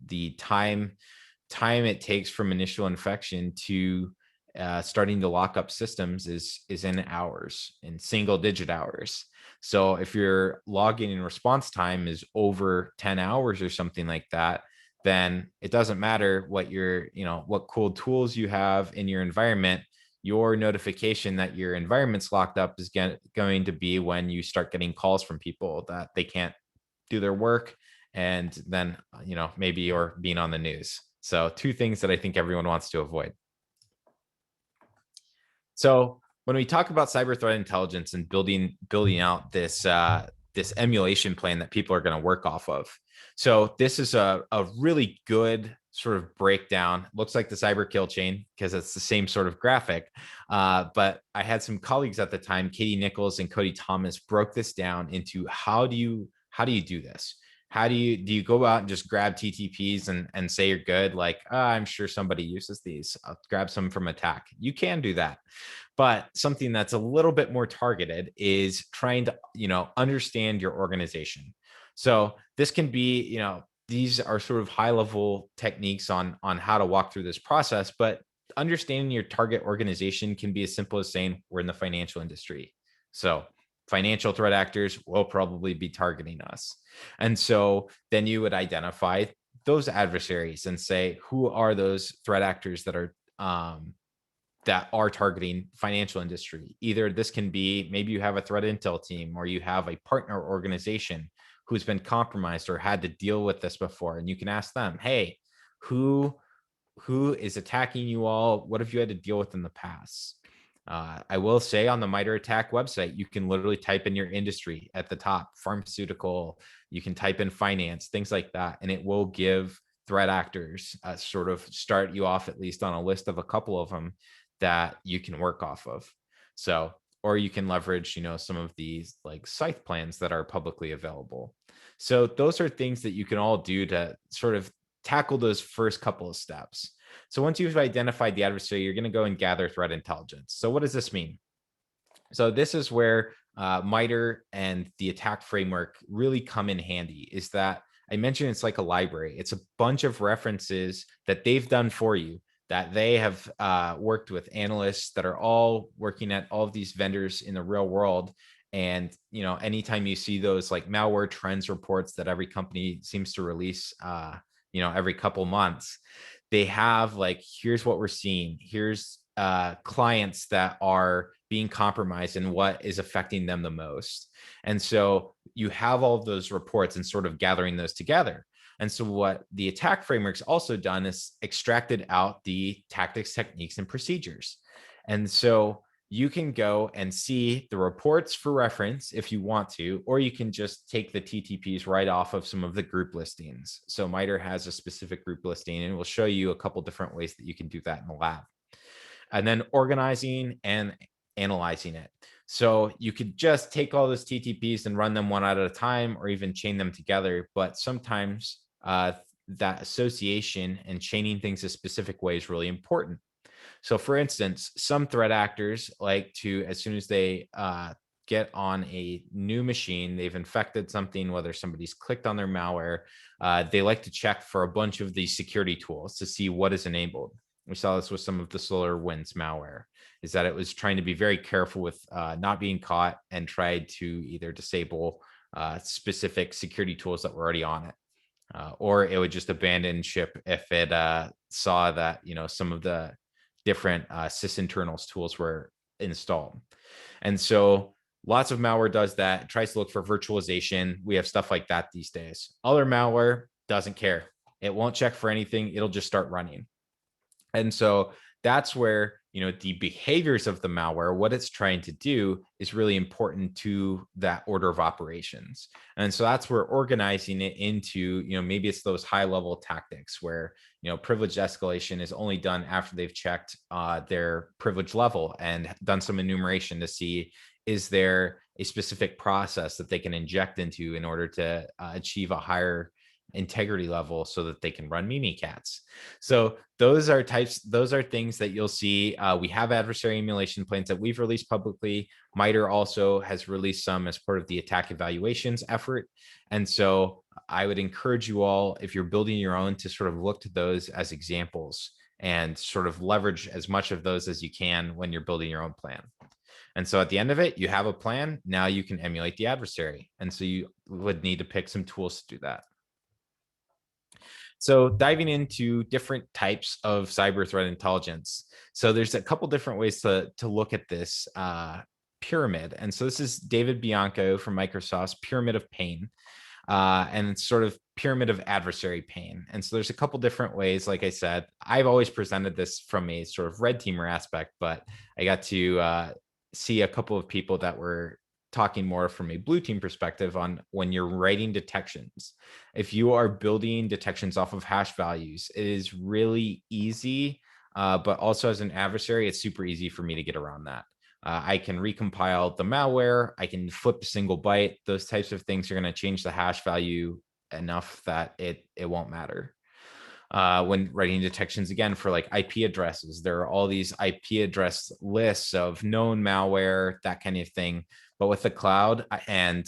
the time it takes from initial infection to starting to lock up systems is in hours, in single digit hours. So if your logging and response time is over 10 hours or something like that, then it doesn't matter what what cool tools you have in your environment. Your notification that your environment's locked up is going to be when you start getting calls from people that they can't do their work, and then, maybe you're being on the news. So two things that I think everyone wants to avoid. So when we talk about cyber threat intelligence and building out this this emulation plan that people are going to work off of. So this is a really good sort of breakdown. Looks like the cyber kill chain because it's the same sort of graphic. But I had some colleagues at the time, Katie Nichols and Cody Thomas, broke this down into how do you do this? How do you go out and just grab TTPs and say you're good? Like, I'm sure somebody uses these. I'll grab some from attack. You can do that. But something that's a little bit more targeted is trying to, understand your organization. So this can be, these are sort of high level techniques on how to walk through this process, but understanding your target organization can be as simple as saying we're in the financial industry. So financial threat actors will probably be targeting us. And so then you would identify those adversaries and say, who are those threat actors that are targeting financial industry? Either this can be, maybe you have a threat intel team, or you have a partner organization who's been compromised or had to deal with this before. And you can ask them, hey, who is attacking you all? What have you had to deal with in the past? I will say on the MITRE attack website, you can literally type in your industry at the top, pharmaceutical, you can type in finance, things like that. And it will give threat actors sort of start you off at least on a list of a couple of them that you can work off of. So, or you can leverage, some of these like SCYTHE plans that are publicly available. So those are things that you can all do to sort of tackle those first couple of steps. So once you've identified the adversary, you're going to go and gather threat intelligence. So what does this mean? So this is where MITRE and the attack framework really come in handy, is that I mentioned it's like a library. It's a bunch of references that they've done for you, that they have worked with analysts that are all working at all of these vendors in the real world. And, anytime you see those like malware trends reports that every company seems to release, every couple months, they have like, here's what we're seeing. Here's clients that are being compromised and what is affecting them the most. And so you have all of those reports and sort of gathering those together. And so what the attack framework's also done is extracted out the tactics, techniques, and procedures. And so you can go and see the reports for reference if you want to, or you can just take the TTPs right off of some of the group listings. So MITRE has a specific group listing, and we'll show you a couple different ways that you can do that in the lab. And then organizing and analyzing it. So you could just take all those TTPs and run them one at a time, or even chain them together. But sometimes that association and chaining things a specific way is really important. So for instance, some threat actors like to, as soon as they get on a new machine, they've infected something, whether somebody's clicked on their malware, they like to check for a bunch of these security tools to see what is enabled. We saw this with some of the SolarWinds malware, is that it was trying to be very careful with not being caught and tried to either disable specific security tools that were already on it. Or it would just abandon ship if it saw that, some of the different sysinternals tools were installed. And so lots of malware does that. It tries to look for virtualization. We have stuff like that these days. Other malware doesn't care. It won't check for anything. It'll just start running. And so that's where, the behaviors of the malware, what it's trying to do, is really important to that order of operations. And so that's where organizing it into, maybe it's those high level tactics where, privilege escalation is only done after they've checked their privilege level and done some enumeration to see, is there a specific process that they can inject into in order to achieve a higher integrity level so that they can run Mimikatz. So those are things that you'll see. We have adversary emulation plans that we've released publicly. MITRE also has released some as part of the attack evaluations effort. And so I would encourage you all, if you're building your own, to sort of look to those as examples and sort of leverage as much of those as you can when you're building your own plan. And so at the end of it, you have a plan. Now you can emulate the adversary. And so you would need to pick some tools to do that. So diving into different types of cyber threat intelligence. So there's a couple different ways to look at this pyramid. And so this is David Bianco from Microsoft's Pyramid of Pain. and it's sort of pyramid of adversary pain. And so there's a couple different ways. Like I said, I've always presented this from a sort of red teamer aspect, but I got to see a couple of people that were talking more from a blue team perspective on when you're writing detections. If you are building detections off of hash values, it is really easy, but also as an adversary, it's super easy for me to get around that. I can recompile the malware. I can flip a single byte. Those types of things are going to change the hash value enough that it won't matter. When writing detections, again, for like IP addresses, there are all these IP address lists of known malware, that kind of thing. But with the cloud and,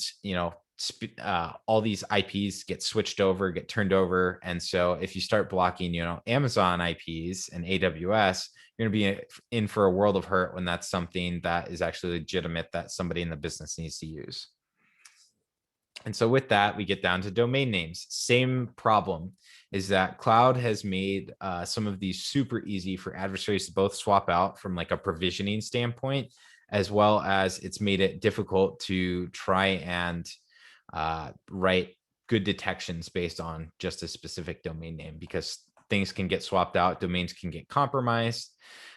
all these IPs get switched over, get turned over. And so if you start blocking, Amazon IPs and AWS, you're going to be in for a world of hurt when that's something that is actually legitimate that somebody in the business needs to use. And so with that, we get down to domain names. Same problem is that cloud has made some of these super easy for adversaries to both swap out from like a provisioning standpoint, as well as it's made it difficult to try and write good detections based on just a specific domain name, because things can get swapped out, domains can get compromised.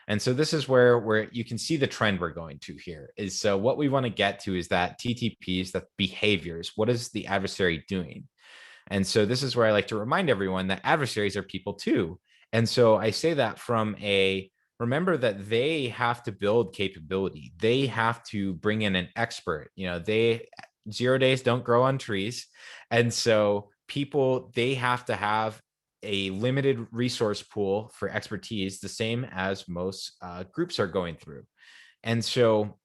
And so this is where you can see the trend we're going to here is, so what we want to get to is that TTPs, that behaviors, what is the adversary doing? And so this is where I like to remind everyone that adversaries are people too. And so I say that from remember that they have to build capability. They have to bring in an expert. 0 days don't grow on trees. And so people, they have to have a limited resource pool for expertise, the same as most groups are going through. And so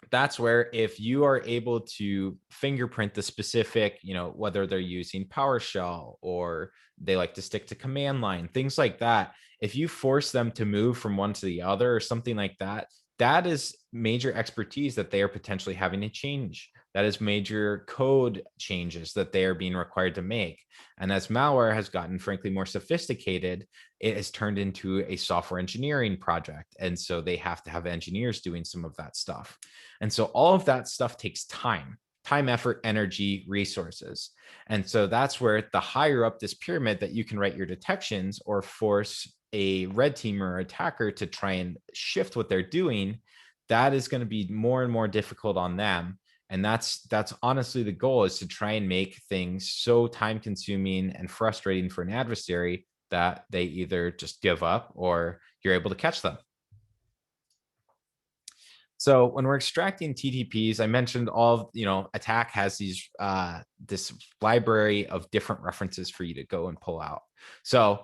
that's where, if you are able to fingerprint the specific, whether they're using PowerShell or they like to stick to command line, things like that, if you force them to move from one to the other or something like that, that is major expertise that they are potentially having to change. That is major code changes that they are being required to make. And as malware has gotten, frankly, more sophisticated, it has turned into a software engineering project. And so they have to have engineers doing some of that stuff. And so all of that stuff takes time, effort, energy, resources. And so that's where the higher up this pyramid that you can write your detections or force a red team or attacker to try and shift what they're doing, that is going to be more and more difficult on them. And that's honestly the goal, is to try and make things so time consuming and frustrating for an adversary that they either just give up or you're able to catch them. So when we're extracting TTPs, I mentioned attack has these this library of different references for you to go and pull out. So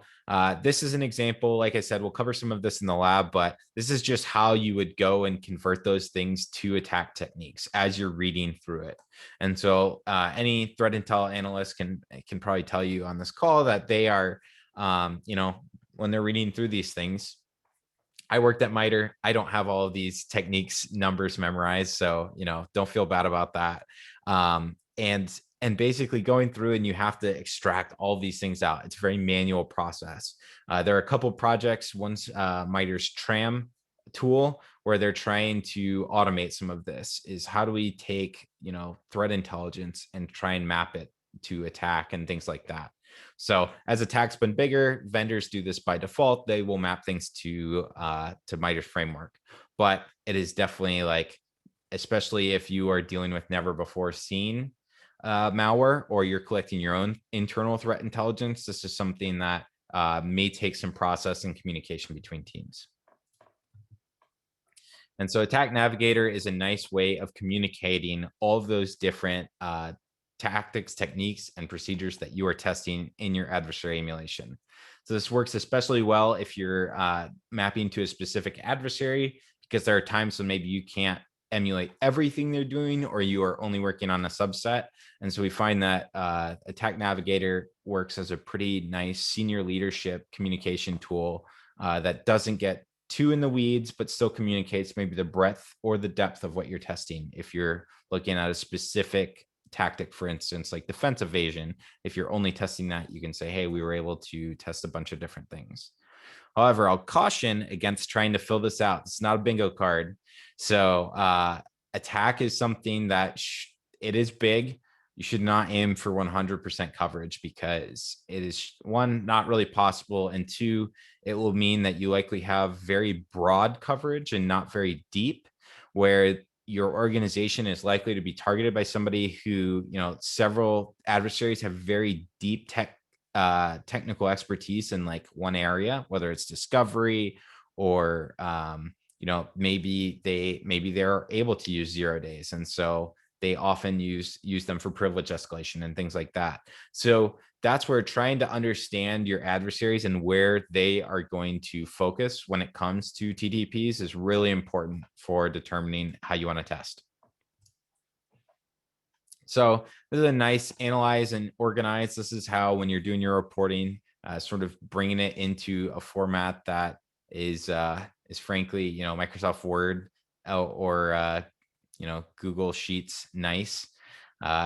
this is an example. Like I said, we'll cover some of this in the lab, but this is just how you would go and convert those things to attack techniques as you're reading through it. And so any threat intel analyst can probably tell you on this call that they are, when they're reading through these things. I worked at MITRE. I don't have all of these techniques, numbers memorized. So, don't feel bad about that. And basically going through, and you have to extract all these things out. It's a very manual process. There are a couple of projects. One's MITRE's TRAM tool, where they're trying to automate some of this. Is how do we take, threat intelligence and try and map it to attack and things like that. So as attack's been bigger, vendors do this by default. They will map things to MITRE framework, but it is definitely like, especially if you are dealing with never before seen malware, or you're collecting your own internal threat intelligence, this is something that may take some process and communication between teams. And so Attack Navigator is a nice way of communicating all of those different tactics, techniques, and procedures that you are testing in your adversary emulation. So this works especially well if you're mapping to a specific adversary, because there are times when maybe you can't emulate everything they're doing, or you are only working on a subset. And so we find that Attack Navigator works as a pretty nice senior leadership communication tool that doesn't get too in the weeds, but still communicates maybe the breadth or the depth of what you're testing. If you're looking at a specific tactic, for instance, like defense evasion, if you're only testing that, you can say, hey, we were able to test a bunch of different things. However, I'll caution against trying to fill this out. It's not a bingo card. So attack is something that it is big, you should not aim for 100% coverage, because it is, one, not really possible, and two, it will mean that you likely have very broad coverage and not very deep, where your organization is likely to be targeted by somebody who, several adversaries have very deep technical expertise in like one area, whether it's discovery or maybe they're able to use 0 days, and so they often use them for privilege escalation and things like that. So that's where trying to understand your adversaries and where they are going to focus when it comes to TTPs is really important for determining how you want to test. So this is a nice analyze and organize. This is how, when you're doing your reporting, sort of bringing it into a format that is frankly, Microsoft Word or Google Sheets nice.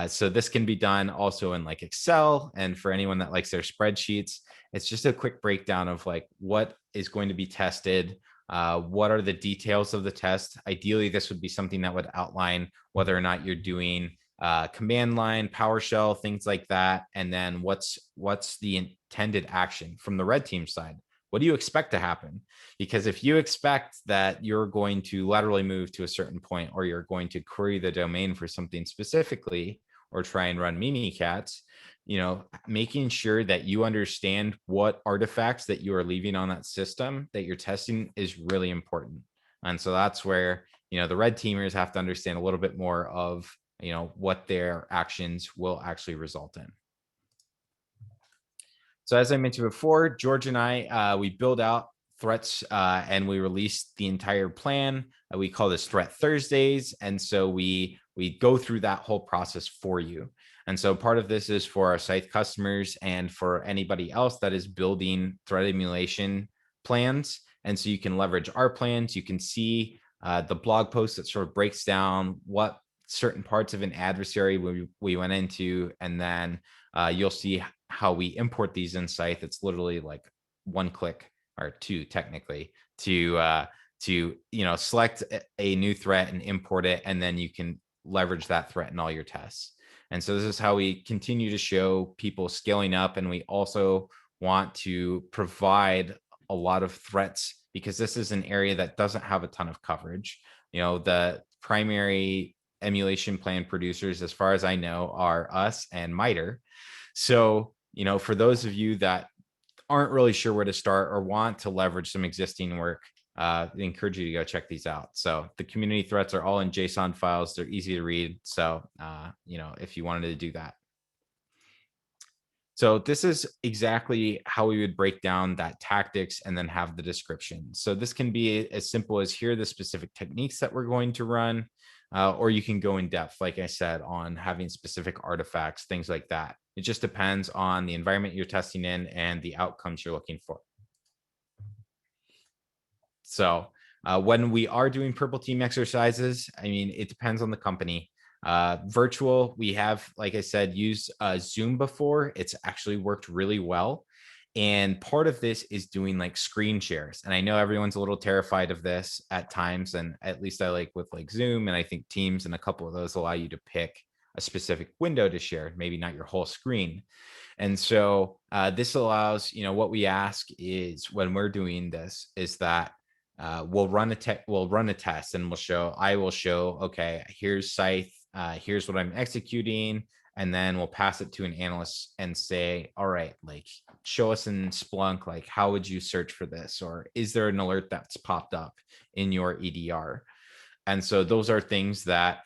So this can be done also in like Excel, and for anyone that likes their spreadsheets, it's just a quick breakdown of like what is going to be tested, what are the details of the test. Ideally, this would be something that would outline whether or not you're doing command line, PowerShell, things like that, and then what's the intended action from the red team side. What do you expect to happen? Because if you expect that you're going to laterally move to a certain point, or you're going to query the domain for something specifically, or try and run Mimikatz, making sure that you understand what artifacts that you are leaving on that system that you're testing is really important. And so that's where, the red teamers have to understand a little bit more of, what their actions will actually result in. So as I mentioned before, George and I, we build out threats and we release the entire plan. We call this Threat Thursdays. And so we go through that whole process for you. And so part of this is for our SCYTHE customers and for anybody else that is building threat emulation plans. And so you can leverage our plans. You can see the blog post that sort of breaks down what certain parts of an adversary we went into, and then you'll see how we import these in SCYTHE. It's literally like one click, or two technically, to select a new threat and import it, and then you can leverage that threat in all your tests. And so this is how we continue to show people scaling up. And we also want to provide a lot of threats, because this is an area that doesn't have a ton of coverage. The primary emulation plan producers, as far as I know, are us and MITRE. So, for those of you that aren't really sure where to start or want to leverage some existing work, I encourage you to go check these out. So the community threats are all in JSON files. They're easy to read. So, if you wanted to do that. So this is exactly how we would break down that tactics and then have the description. So this can be as simple as, here are the specific techniques that we're going to run, or you can go in depth, like I said, on having specific artifacts, things like that. It just depends on the environment you're testing in and the outcomes you're looking for. So when we are doing purple team exercises, it depends on the company. Virtual, we have, like I said, used Zoom before. It's actually worked really well. And part of this is doing like screen shares. And I know everyone's a little terrified of this at times, and at least I like with like Zoom, and I think Teams and a couple of those allow you to pick a specific window to share, maybe not your whole screen. And so this allows, what we ask is, when we're doing this, is that we'll run a test, and I will show, okay, here's SCYTHE, here's what I'm executing, and then we'll pass it to an analyst and say, all right, like, show us in Splunk, like, how would you search for this? Or is there an alert that's popped up in your EDR? And so those are things that,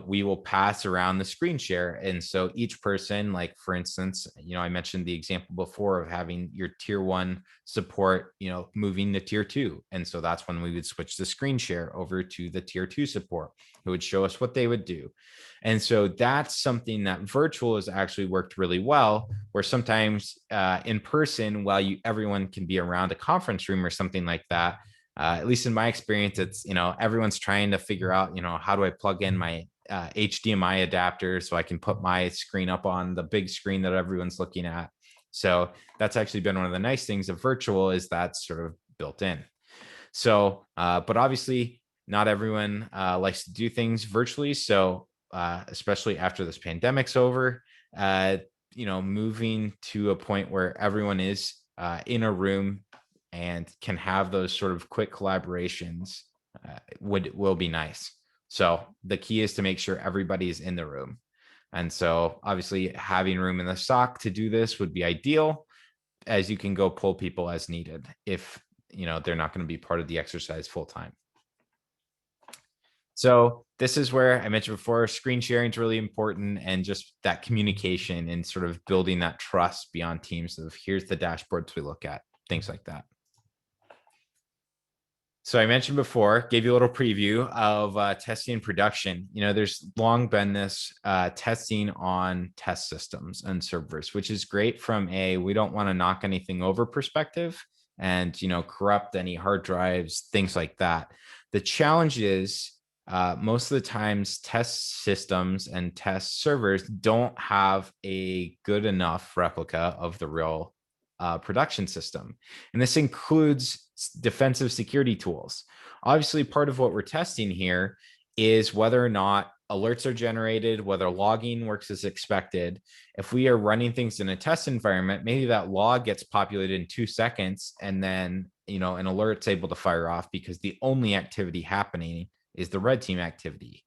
we will pass around the screen share. And so each person, like, for instance, I mentioned the example before of having your tier 1 support, moving to tier 2. And so that's when we would switch the screen share over to the tier 2 support, who would show us what they would do. And so that's something that virtual has actually worked really well, where sometimes in person, while everyone can be around a conference room or something like that, at least in my experience, it's, everyone's trying to figure out, how do I plug in my HDMI adapter so I can put my screen up on the big screen that everyone's looking at. So that's actually been one of the nice things of virtual, is that's sort of built in. So, but obviously not everyone likes to do things virtually. So especially after this pandemic's over, moving to a point where everyone is in a room and can have those sort of quick collaborations will be nice. So the key is to make sure everybody is in the room. And so obviously having room in the SOC to do this would be ideal, as you can go pull people as needed if they're not going to be part of the exercise full time. So this is where I mentioned before, screen sharing is really important, and just that communication and sort of building that trust beyond teams of here's the dashboards we look at, things like that. So I mentioned before, gave you a little preview of testing in production. There's long been this testing on test systems and servers, which is great from a we don't want to knock anything over perspective and corrupt any hard drives, things like that. The challenge is most of the times test systems and test servers don't have a good enough replica of the real production system. And this includes defensive security tools. Obviously, part of what we're testing here is whether or not alerts are generated, whether logging works as expected. If we are running things in a test environment, maybe that log gets populated in 2 seconds, and then an alert's able to fire off because the only activity happening is the red team activity.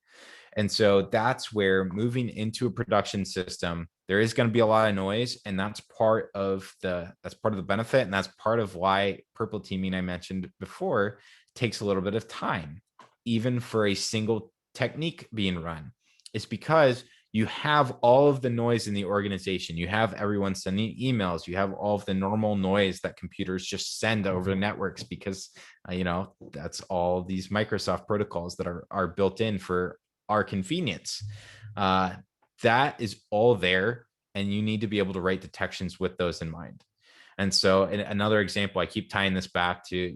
And so that's where moving into a production system, there is going to be a lot of noise, and that's part of the benefit, and that's part of why purple teaming I mentioned before takes a little bit of time, even for a single technique being run. It's because you have all of the noise in the organization. You have everyone sending emails. You have all of the normal noise that computers just send over the networks because, that's all these Microsoft protocols that are built in for our convenience. That is all there, and you need to be able to write detections with those in mind. And so another example, I keep tying this back to,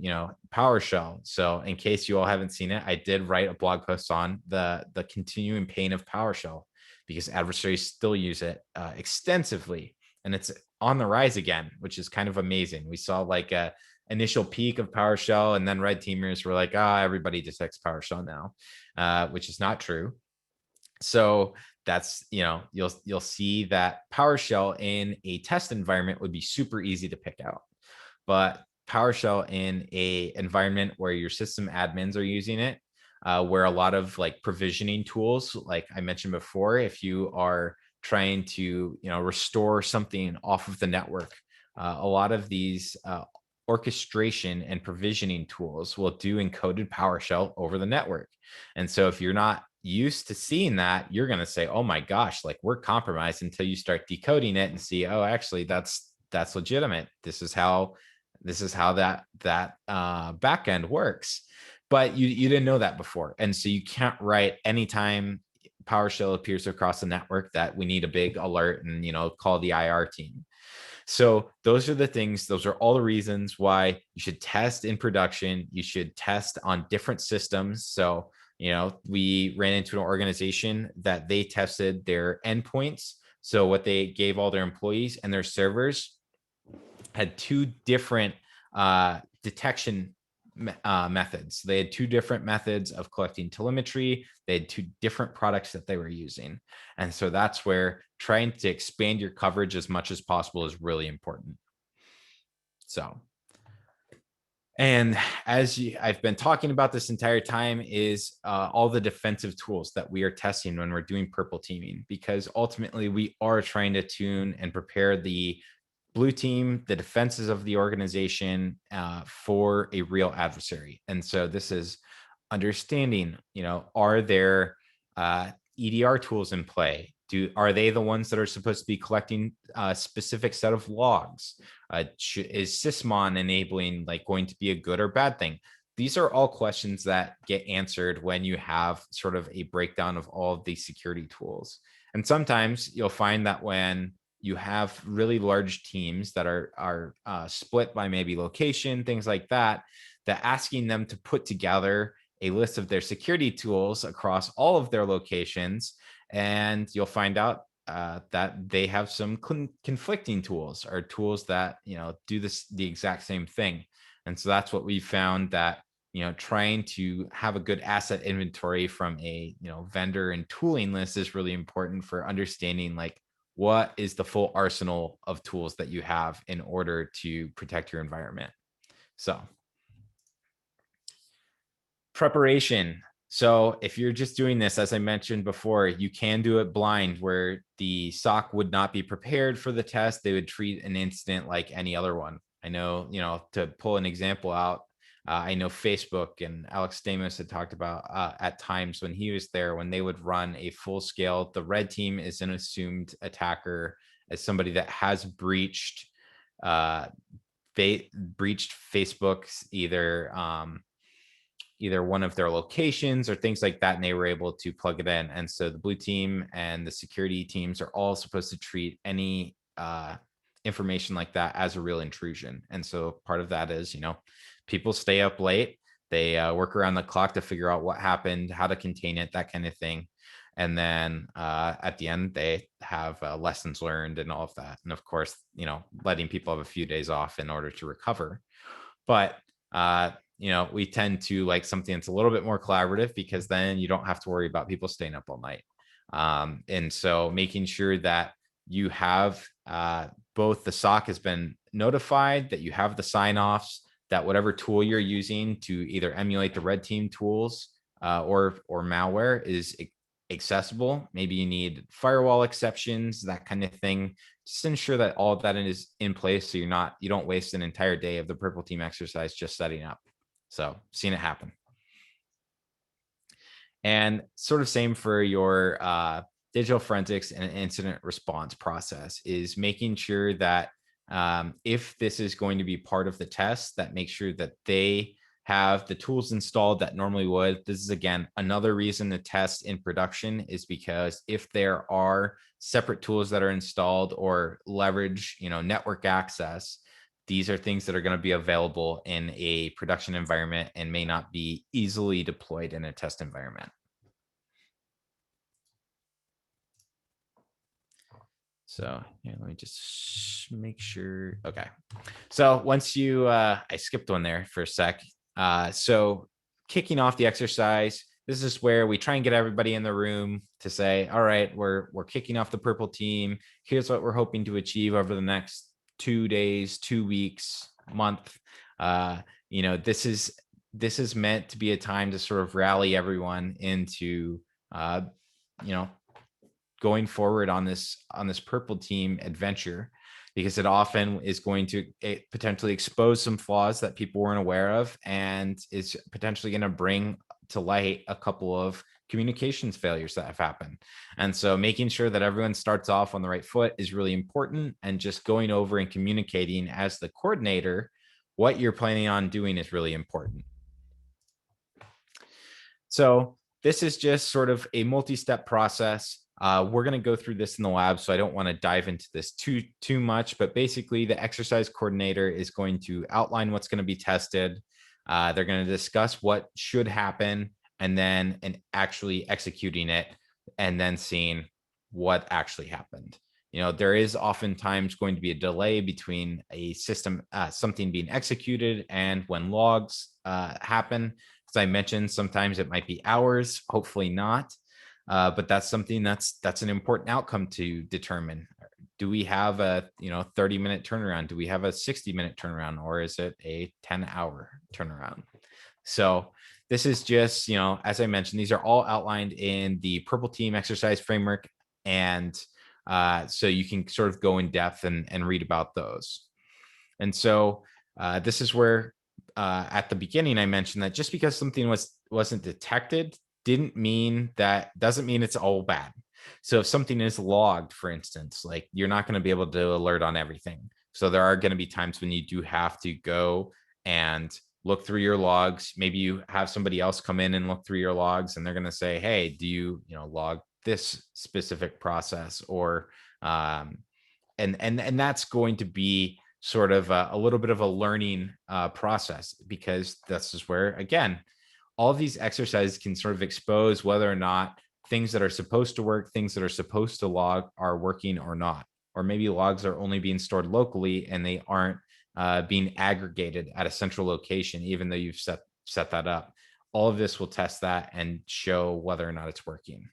PowerShell. So in case you all haven't seen it, I did write a blog post on the continuing pain of PowerShell, because adversaries still use it extensively, and it's on the rise again, which is kind of amazing. We saw like a initial peak of PowerShell, and then red teamers were like, everybody detects PowerShell now, which is not true. So that's, you'll see that PowerShell in a test environment would be super easy to pick out. But PowerShell in a environment where your system admins are using it, where a lot of like provisioning tools, like I mentioned before, if you are trying to, restore something off of the network, a lot of these orchestration and provisioning tools will do encoded PowerShell over the network. And so if you're not used to seeing that, you're going to say, oh my gosh, like we're compromised, until you start decoding it and see, oh, actually that's legitimate. This is how that backend works. But you didn't know that before. And so you can't write anytime PowerShell appears across the network that we need a big alert and, call the IR team. So those are the things, those are all the reasons why you should test in production. You should test on different systems. So, we ran into an organization that they tested their endpoints. So what they gave all their employees and their servers had 2 different detection methods. They had 2 different methods of collecting telemetry. They had 2 different products that they were using. And so that's where trying to expand your coverage as much as possible is really important. So, and as I've been talking about this entire time is all the defensive tools that we are testing when we're doing purple teaming, because ultimately we are trying to tune and prepare the blue team, the defenses of the organization for a real adversary. And so this is understanding, are there EDR tools in play? Are they the ones that are supposed to be collecting a specific set of logs? Is Sysmon enabling going to be a good or bad thing? These are all questions that get answered when you have sort of a breakdown of all of these security tools. And sometimes you'll find that when you have really large teams that are split by maybe location, things like that, that asking them to put together a list of their security tools across all of their locations, and you'll find out that they have some conflicting tools, or tools that do the exact same thing. And so that's what we found, that trying to have a good asset inventory from a vendor and tooling list is really important for understanding like what is the full arsenal of tools that you have in order to protect your environment. So preparation. So if you're just doing this, as I mentioned before, you can do it blind where the SOC would not be prepared for the test. They would treat an incident like any other one. I know, to pull an example out, I know Facebook and Alex Stamos had talked about at times when he was there, when they would run a full scale, the red team is an assumed attacker as somebody that has breached Facebook's either one of their locations or things like that, and they were able to plug it in. And so the blue team and the security teams are all supposed to treat any information like that as a real intrusion. And so part of that is, people stay up late, they work around the clock to figure out what happened, how to contain it, that kind of thing. And then at the end, they have lessons learned and all of that. And of course, letting people have a few days off in order to recover. But we tend to like something that's a little bit more collaborative, because then you don't have to worry about people staying up all night. And so making sure that you have both the SOC has been notified, that you have the sign-offs, that whatever tool you're using to either emulate the red team tools or malware is accessible. Maybe you need firewall exceptions, that kind of thing. Just ensure that all of that is in place, so you don't waste an entire day of the purple team exercise just setting up. So seen it happen. And sort of same for your digital forensics and incident response process, is making sure that if this is going to be part of the test, that make sure that they have the tools installed that normally would. This is, again, another reason to test in production, is because if there are separate tools that are installed or leverage, network access, these are things that are going to be available in a production environment and may not be easily deployed in a test environment. So yeah, let me just make sure. Okay. So once you, I skipped one there for a sec. So kicking off the exercise, this is where we try and get everybody in the room to say, all right, we're kicking off the purple team. Here's what we're hoping to achieve over the next 2 days, 2 weeks, month. This is meant to be a time to sort of rally everyone into, going forward on this purple team adventure, because it often is going to potentially expose some flaws that people weren't aware of, and is potentially going to bring to light a couple of communications failures that have happened. And so making sure that everyone starts off on the right foot is really important, and just going over and communicating as the coordinator what you're planning on doing is really important. So this is just sort of a multi-step process. We're going to go through this in the lab, so I don't want to dive into this too much, but basically the exercise coordinator is going to outline what's going to be tested. They're going to discuss what should happen, and then actually executing it, and then seeing what actually happened. There is oftentimes going to be a delay between a system, something being executed, and when logs happen. As I mentioned, sometimes it might be hours, hopefully not. But that's something that's an important outcome to determine. Do we have a 30-minute turnaround? Do we have a 60-minute turnaround, or is it a 10-hour turnaround? So this is just, as I mentioned, these are all outlined in the purple team exercise framework, and so you can sort of go in depth and read about those. And so this is where at the beginning I mentioned that just because something wasn't detected doesn't mean it's all bad. So if something is logged, for instance, like, you're not going to be able to alert on everything. So there are going to be times when you do have to go and look through your logs. Maybe you have somebody else come in and look through your logs, and they're going to say, hey, do you log this specific process? Or and that's going to be sort of a little bit of a learning process, because this is where, again, all of these exercises can sort of expose whether or not things that are supposed to work, things that are supposed to log, are working or not. Or maybe logs are only being stored locally and they aren't being aggregated at a central location, even though you've set set that up. All of this will test that and show whether or not it's working.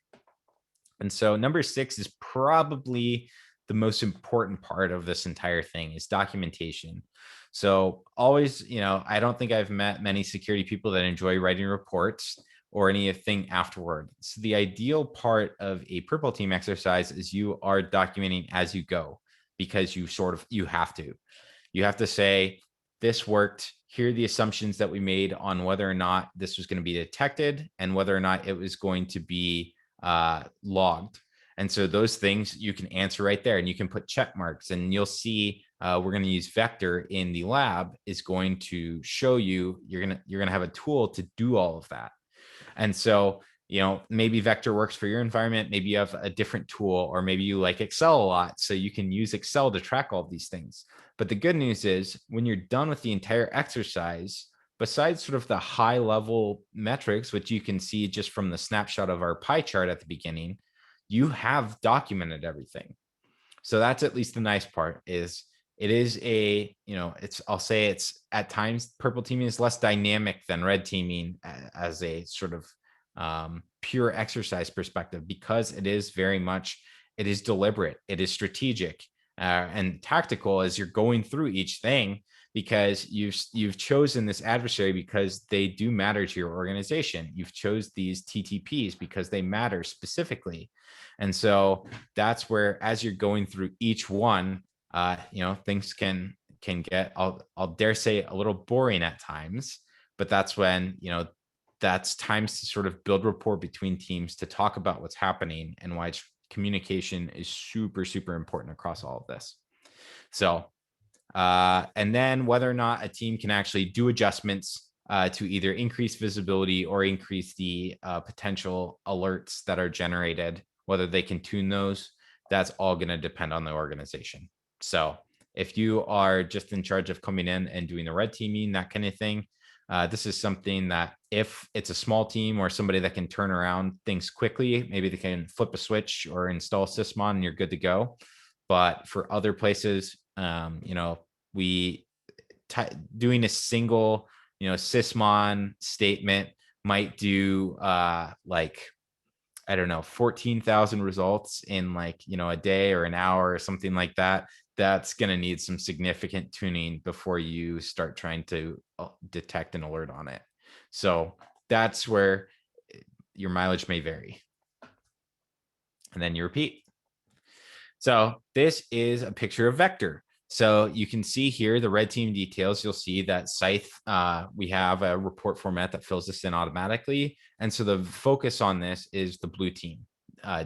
And so number 6 is probably the most important part of this entire thing, is documentation. So always, I don't think I've met many security people that enjoy writing reports or anything afterward. So the ideal part of a purple team exercise is you are documenting as you go, because you have to. You have to say, this worked. Here are the assumptions that we made on whether or not this was going to be detected and whether or not it was going to be logged. And so those things you can answer right there, and you can put check marks, and you'll see we're going to use Vector in the lab is going to show you, you're going to have a tool to do all of that. And so, maybe Vector works for your environment. Maybe you have a different tool, or maybe you like Excel a lot, so you can use Excel to track all of these things. But the good news is, when you're done with the entire exercise, besides sort of the high level metrics, which you can see just from the snapshot of our pie chart at the beginning, you have documented everything. So that's at least the nice part. Is it is I'll say it's at times purple teaming is less dynamic than red teaming as a sort of pure exercise perspective, because it is deliberate, it is strategic and tactical as you're going through each thing, because you've chosen this adversary because they do matter to your organization. You've chose these TTPs because they matter specifically. And so that's where, as you're going through each one, things can get, I'll dare say, a little boring at times, but that's when, that's times to sort of build rapport between teams to talk about what's happening and why communication is super, super important across all of this. So, and then whether or not a team can actually do adjustments to either increase visibility or increase the potential alerts that are generated, whether they can tune those, that's all going to depend on the organization. So if you are just in charge of coming in and doing the red teaming, that kind of thing, this is something that if it's a small team or somebody that can turn around things quickly, maybe they can flip a switch or install Sysmon and you're good to go. But for other places, doing a single, Sysmon statement might do 14,000 results in a day or an hour or something like that. That's going to need some significant tuning before you start trying to detect an alert on it. So that's where your mileage may vary. And then you repeat. So this is a picture of Vector. So you can see here the red team details. You'll see that SCYTHE, we have a report format that fills this in automatically. And so the focus on this is the blue team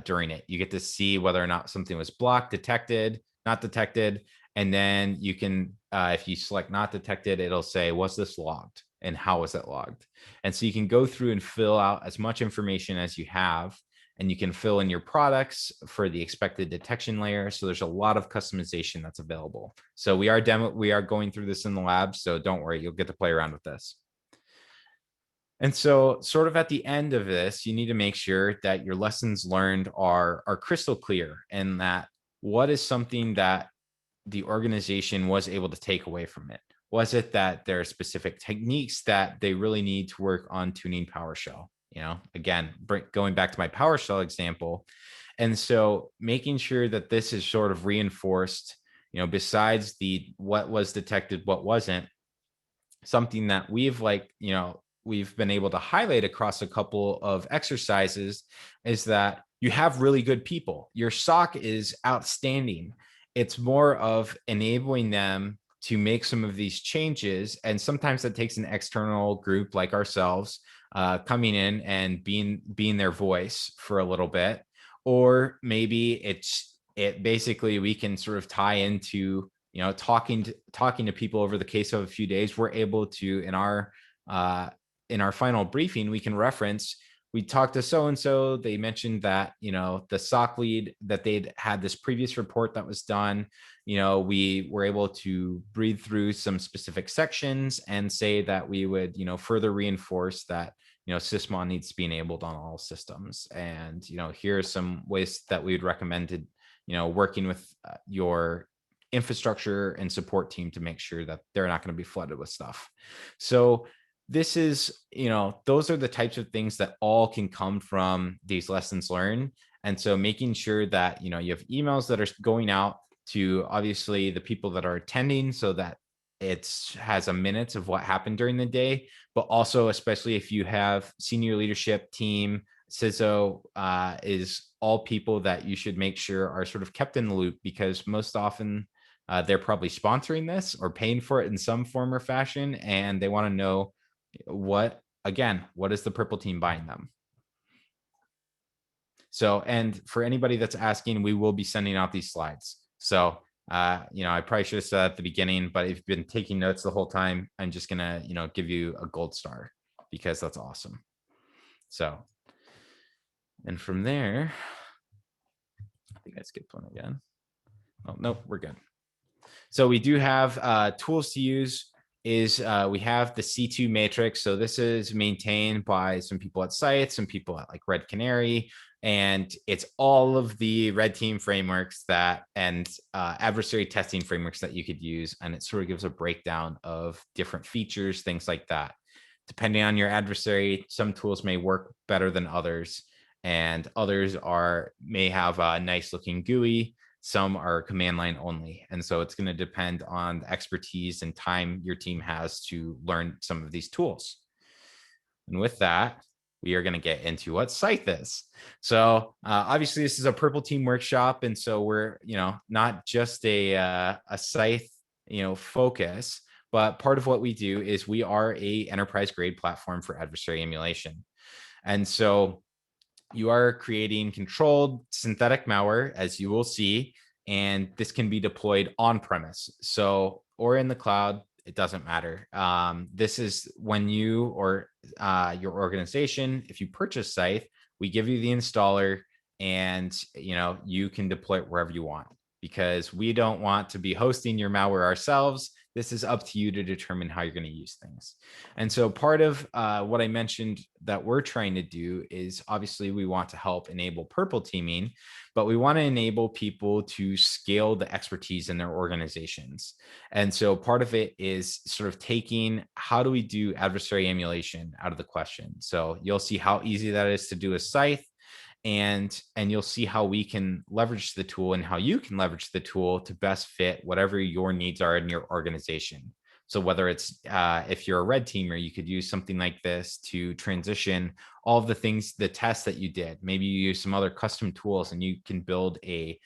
during it. You get to see whether or not something was blocked, detected, not detected. And then you can, if you select not detected, it'll say, was this logged and how was it logged? And so you can go through and fill out as much information as you have. And you can fill in your products for the expected detection layer. So there's a lot of customization that's available. So we are going through this in the lab. So don't worry, you'll get to play around with this. And so sort of at the end of this, you need to make sure that your lessons learned are crystal clear, and that what is something that the organization was able to take away from it. Was it that there are specific techniques that they really need to work on tuning PowerShell? Again, going back to my PowerShell example. And so making sure that this is sort of reinforced, besides what was detected, what wasn't, something that we've been able to highlight across a couple of exercises is that you have really good people. Your SOC is outstanding. It's more of enabling them to make some of these changes. And sometimes that takes an external group like ourselves coming in and being their voice for a little bit. Or maybe basically we can sort of tie into, talking to people over the case of a few days. We're able to, in our final briefing, we can reference, we talked to so-and-so, they mentioned that, the SOC lead, that they'd had this previous report that was done. We were able to breathe through some specific sections and say that we would, further reinforce that, Sysmon needs to be enabled on all systems. And, here are some ways that we would recommend to, working with your infrastructure and support team to make sure that they're not going to be flooded with stuff. So this is, those are the types of things that all can come from these lessons learned. And so making sure that, you have emails that are going out to obviously the people that are attending so that it has a minute of what happened during the day, but also, especially if you have senior leadership team, CISO is all people that you should make sure are sort of kept in the loop, because most often they're probably sponsoring this or paying for it in some form or fashion. And they want to know what is the purple team buying them? So, and for anybody that's asking, we will be sending out these slides. So, I probably should have said at the beginning, but if you've been taking notes the whole time, I'm just gonna, give you a gold star because that's awesome. So, and from there, I think I skipped one again. Oh, no, we're good. So we do have tools to use. We have the C2 matrix. So this is maintained by some people at Scythe, some people at like Red Canary, and it's all of the red team frameworks and adversary testing frameworks that you could use. And it sort of gives a breakdown of different features, things like that. Depending on your adversary, some tools may work better than others, and others may have a nice looking GUI. Some are command line only. And so it's going to depend on the expertise and time your team has to learn some of these tools. And with that, we are going to get into what Scythe is. So obviously this is a purple team workshop. And so we're, not just a Scythe, focus, but part of what we do is we are a enterprise grade platform for adversary emulation. And so you are creating controlled synthetic malware, as you will see, and this can be deployed on premise. So, or in the cloud, it doesn't matter. This is when you or your organization, if you purchase Scythe, we give you the installer, and you can deploy it wherever you want, because we don't want to be hosting your malware ourselves. This is up to you to determine how you're going to use things. And so part of what I mentioned that we're trying to do is, obviously we want to help enable purple teaming, but we want to enable people to scale the expertise in their organizations. And so part of it is sort of taking, how do we do adversary emulation out of the question? So you'll see how easy that is to do with Scythe. And you'll see how we can leverage the tool and how you can leverage the tool to best fit whatever your needs are in your organization. So whether it's if you're a red teamer, you could use something like this to transition all of the things, the tests that you did. Maybe you use some other custom tools and you can build a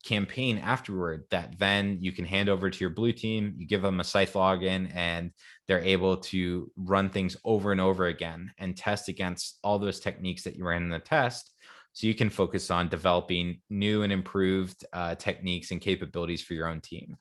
campaign afterward that then you can hand over to your blue team. You give them a Scythe login and they're able to run things over and over again and test against all those techniques that you ran in the test. So you can focus on developing new and improved techniques and capabilities for your own team.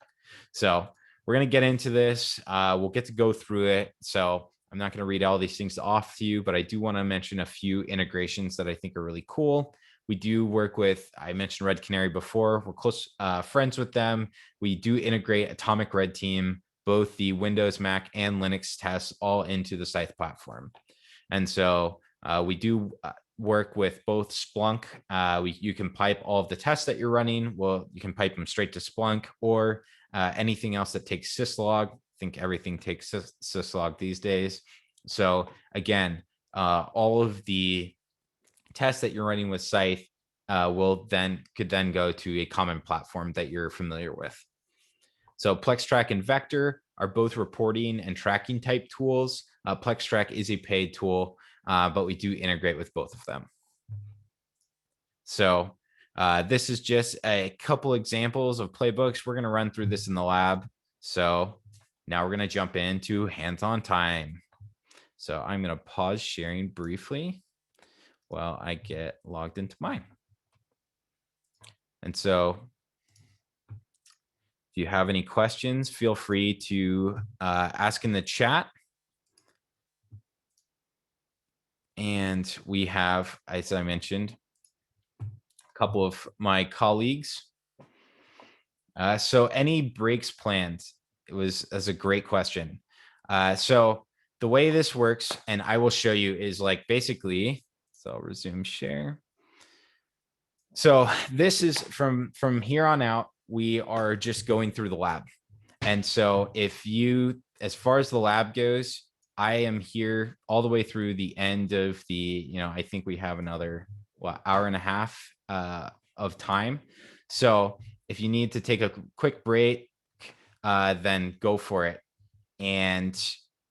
So we're going to get into this. We'll get to go through it. So I'm not going to read all these things off to you, but I do want to mention a few integrations that I think are really cool. We do work with, I mentioned Red Canary before. We're close friends with them. We do integrate Atomic Red Team, both the Windows, Mac, and Linux tests all into the Scythe platform. And so we do work with both Splunk. You can pipe all of the tests that you're running. Well, you can pipe them straight to Splunk, or anything else that takes syslog. I think everything takes syslog these days. So again, all of the tests that you're running with Scythe could then go to a common platform that you're familiar with. So PlexTrack and Vector are both reporting and tracking type tools. PlexTrack is a paid tool, but we do integrate with both of them. So this is just a couple examples of playbooks. We're going to run through this in the lab. So now we're going to jump into hands-on time. So I'm going to pause sharing briefly while I get logged into mine. And so if you have any questions, feel free to ask in the chat. And we have, as I mentioned, a couple of my colleagues. So any breaks planned? That's a great question. So the way this works, and I will show you, is like basically, so I'll resume share. So this is from here on out, we are just going through the lab. And so if you, as far as the lab goes, I am here all the way through the end of the, I think we have another hour and a half of time. So if you need to take a quick break, then go for it. And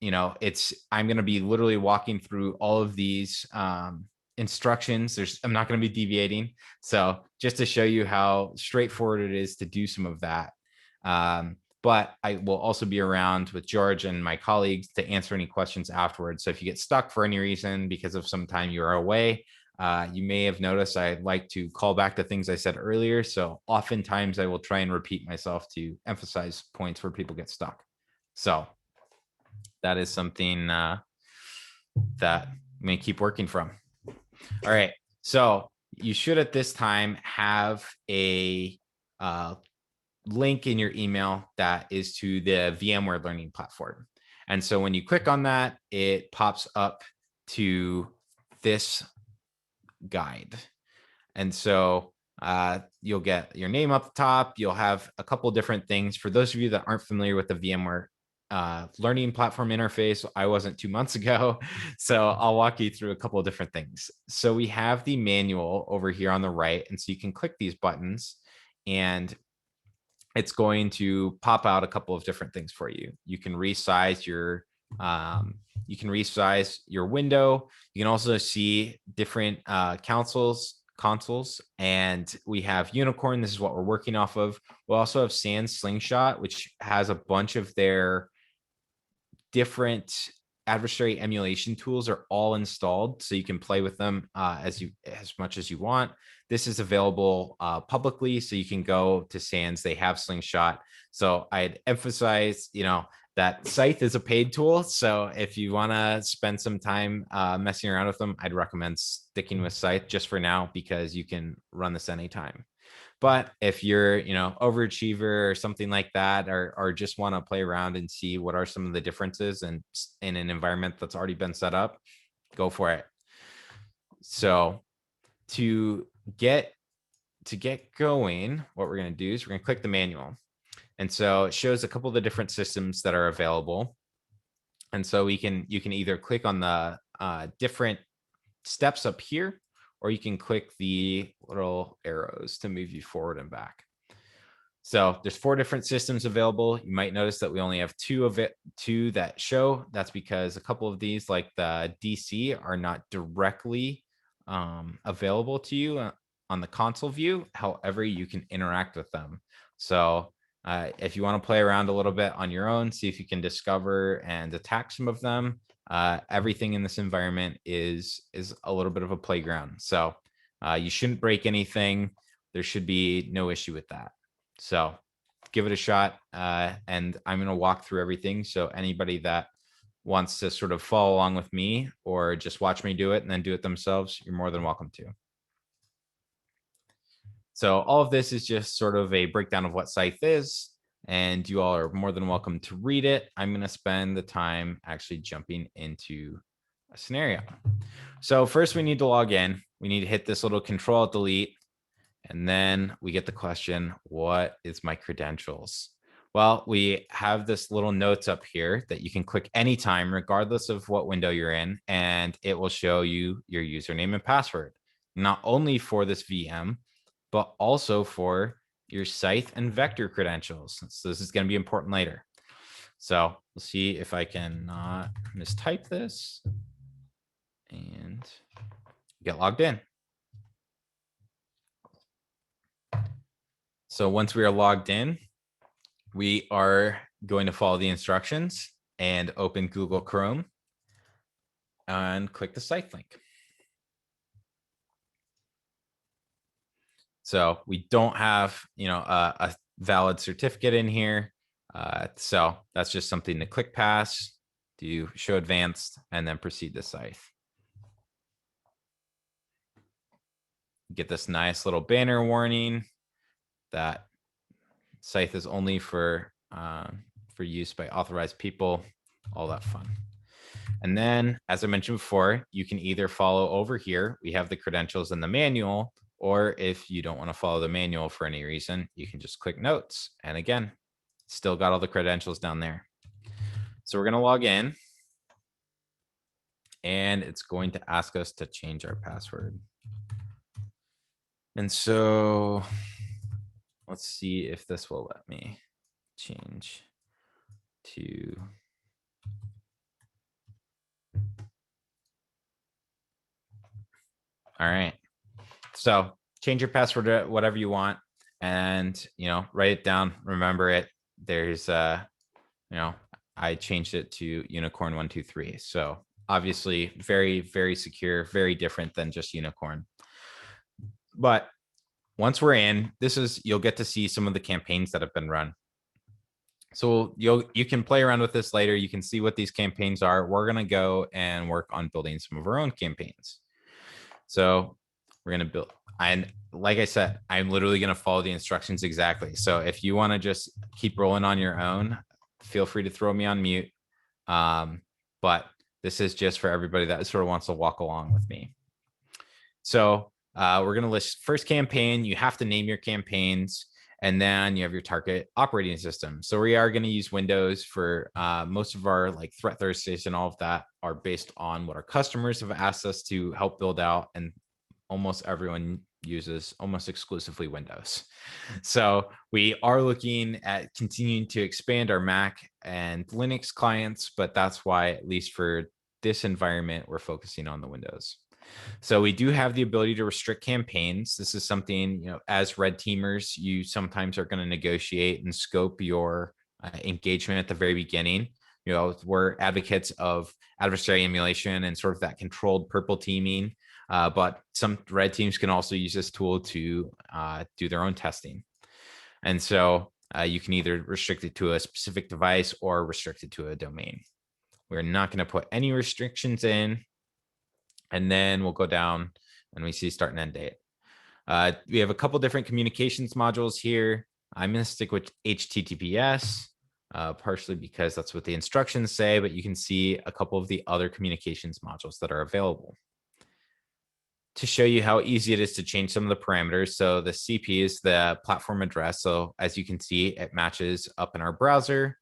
I'm going to be literally walking through all of these instructions. I'm not going to be deviating. So just to show you how straightforward it is to do some of that. But I will also be around with George and my colleagues to answer any questions afterwards. So if you get stuck for any reason because of some time you are away, you may have noticed I like to call back to things I said earlier. So oftentimes I will try and repeat myself to emphasize points where people get stuck. So that is something that I'm going to keep working from. All right. So you should at this time have a link in your email that is to the VMware learning platform. And so when you click on that, it pops up to this guide. And so you'll get your name up the top. You'll have a couple different things. For those of you that aren't familiar with the VMware learning platform interface, I wasn't 2 months ago. So I'll walk you through a couple of different things. So we have the manual over here on the right. And so you can click these buttons and it's going to pop out a couple of different things for you. You can resize your window. You can also see different consoles, and we have Unicorn. This is what we're working off of. We'll also have Sans Slingshot, which has a bunch of their different adversary emulation tools are all installed, so you can play with them as much as you want. This is available publicly, so you can go to Sans. They have Slingshot. So I'd emphasize, that Scythe is a paid tool. So if you want to spend some time messing around with them, I'd recommend sticking with Scythe just for now, because you can run this anytime. But if you're, overachiever or something like that, or just want to play around and see what are some of the differences in an environment that's already been set up, go for it. So to get going, what we're going to do is we're going to click the manual. And so it shows a couple of the different systems that are available. And so you can either click on the different steps up here, or you can click the little arrows to move you forward and back. So there's 4 different systems available. You might notice that we only have 2 that show. That's because a couple of these, like the DC, are not directly available to you on the console view. However, you can interact with them. So if you want to play around a little bit on your own, see if you can discover and attack some of them. Everything in this environment is a little bit of a playground. So you shouldn't break anything. There should be no issue with that. So give it a shot. And I'm going to walk through everything. So anybody that wants to sort of follow along with me or just watch me do it and then do it themselves, you're more than welcome to. So all of this is just sort of a breakdown of what Scythe is, and you all are more than welcome to read it. I'm going to spend the time actually jumping into a scenario. So first we need to log in. We need to hit this little Control-Delete, and then we get the question, what is my credentials? Well, we have this little notes up here that you can click anytime, regardless of what window you're in, and it will show you your username and password, not only for this VM, but also for your Scythe and Vector credentials. So this is going to be important later. So we'll see if I can not mistype this and get logged in. So once we are logged in, we are going to follow the instructions and open Google Chrome and click the Scythe link. So we don't have, a valid certificate in here. So that's just something to click pass, do show advanced, and then proceed to Scythe. Get this nice little banner warning that Scythe is only for use by authorized people, all that fun. And then, as I mentioned before, you can either follow over here. We have the credentials in the manual, or if you don't want to follow the manual for any reason, you can just click notes. And again, still got all the credentials down there. So we're going to log in. and it's going to ask us to change our password. And so let's see if this will let me change to. All right. So change your password to whatever you want, and write it down. Remember it. There's I changed it to unicorn123. So obviously very, very secure, very different than just unicorn. But once we're in, you'll get to see some of the campaigns that have been run. So you can play around with this later. You can see what these campaigns are. We're going to go and work on building some of our own campaigns. So we're going to build, and like I said, I'm literally going to follow the instructions exactly. So if you want to just keep rolling on your own, feel free to throw me on mute. But this is just for everybody that sort of wants to walk along with me. So we're going to list first campaign. You have to name your campaigns, and then you have your target operating system. So we are going to use Windows for most of our like Threat Thursdays, and all of that are based on what our customers have asked us to help build out. And almost everyone uses almost exclusively Windows. So we are looking at continuing to expand our Mac and Linux clients, but that's why, at least for this environment, we're focusing on the Windows. So we do have the ability to restrict campaigns. This is something, as red teamers, you sometimes are going to negotiate and scope your engagement at the very beginning. We're advocates of adversary emulation and sort of that controlled purple teaming. But some red teams can also use this tool to do their own testing. And so you can either restrict it to a specific device or restrict it to a domain. We're not going to put any restrictions in. And then we'll go down and we see start and end date. We have a couple different communications modules here. I'm going to stick with HTTPS, partially because that's what the instructions say, but you can see a couple of the other communications modules that are available. To show you how easy it is to change some of the parameters. So the CP is the platform address. So as you can see, it matches up in our browser.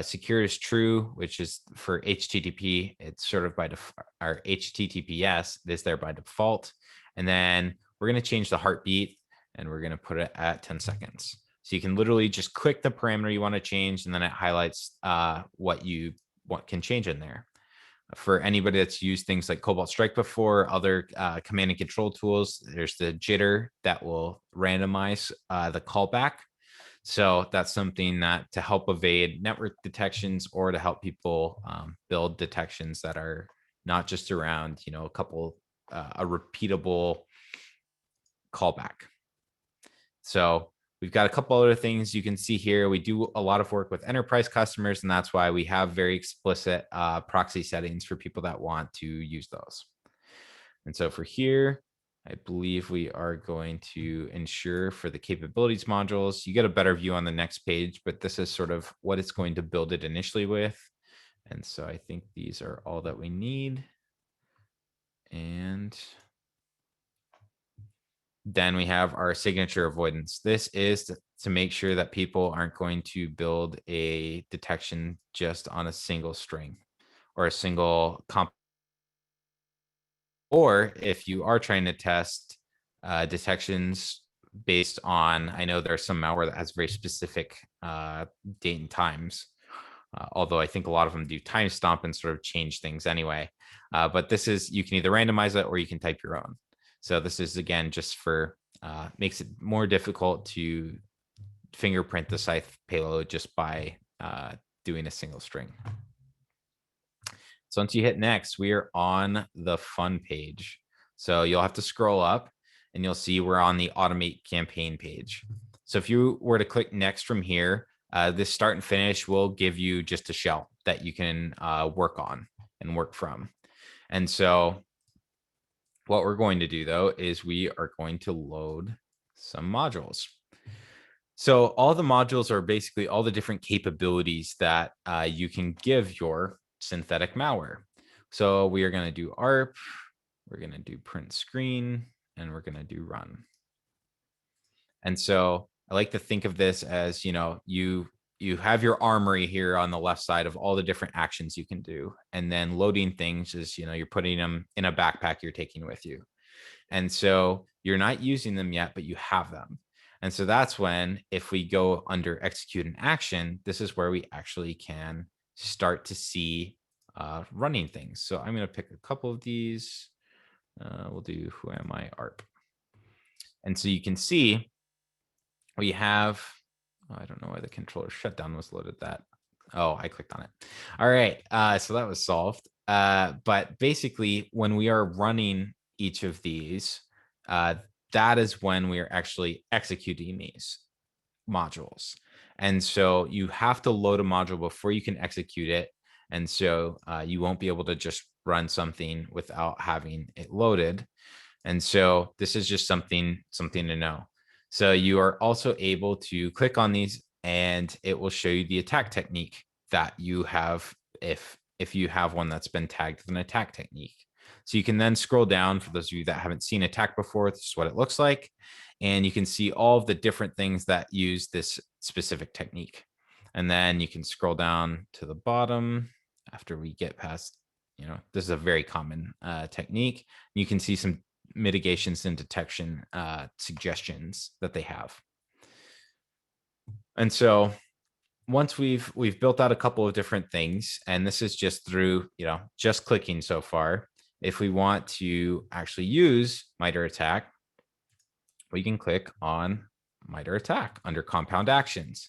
Secure is true, which is for HTTP. It's sort of by default, our HTTPS is there by default. And then we're going to change the heartbeat, and we're going to put it at 10 seconds. So you can literally just click the parameter you want to change, and then it highlights what can change in there. For anybody that's used things like Cobalt Strike before, other command and control tools, there's the jitter that will randomize the callback. So that's something that to help evade network detections, or to help people build detections that are not just around, a repeatable callback. So we've got a couple other things you can see here. We do a lot of work with enterprise customers, and that's why we have very explicit proxy settings for people that want to use those. And so for here, I believe we are going to ensure for the capabilities modules. You get a better view on the next page, but this is sort of what it's going to build it initially with. And so I think these are all that we need. And then we have our signature avoidance. This is to make sure that people aren't going to build a detection just on a single string or a single comp. Or if you are trying to test detections based on, I know there's some malware that has very specific date and times, although I think a lot of them do timestamp and sort of change things anyway. But this is, you can either randomize it or you can type your own. So this is, again, just for, makes it more difficult to fingerprint the SCYTHE payload just by doing a single string. So once you hit next, we are on the fun page. So you'll have to scroll up and you'll see we're on the automate campaign page. So if you were to click next from here, this start and finish will give you just a shell that you can work on and work from. And so what we're going to do, though, is we are going to load some modules. So all the modules are basically all the different capabilities that you can give your synthetic malware. So we are going to do ARP, we're going to do print screen, and we're going to do run. And so I like to think of this as, you you have your armory here on the left side of all the different actions you can do. And then loading things is, you're putting them in a backpack you're taking with you. And so you're not using them yet, but you have them. And so that's when, if we go under execute an action, this is where we actually can start to see running things. So I'm going to pick a couple of these. We'll do who am I ARP. And so you can see we have, I don't know why the controller shutdown was loaded that. Oh, I clicked on it. All right. So that was solved. But basically, when we are running each of these, that is when we are actually executing these modules. And so you have to load a module before you can execute it. And so you won't be able to just run something without having it loaded. And so this is just something to know. So you are also able to click on these and it will show you the attack technique that you have if you have one that's been tagged with an attack technique. So you can then scroll down. For those of you that haven't seen attack before, this is what it looks like. And you can see all of the different things that use this specific technique. And then you can scroll down to the bottom after we get past, this is a very common technique. You can see some mitigations and detection suggestions that they have. And so once we've built out a couple of different things, and this is just through, just clicking so far. If we want to actually use MITRE attack, we can click on MITRE attack under compound actions.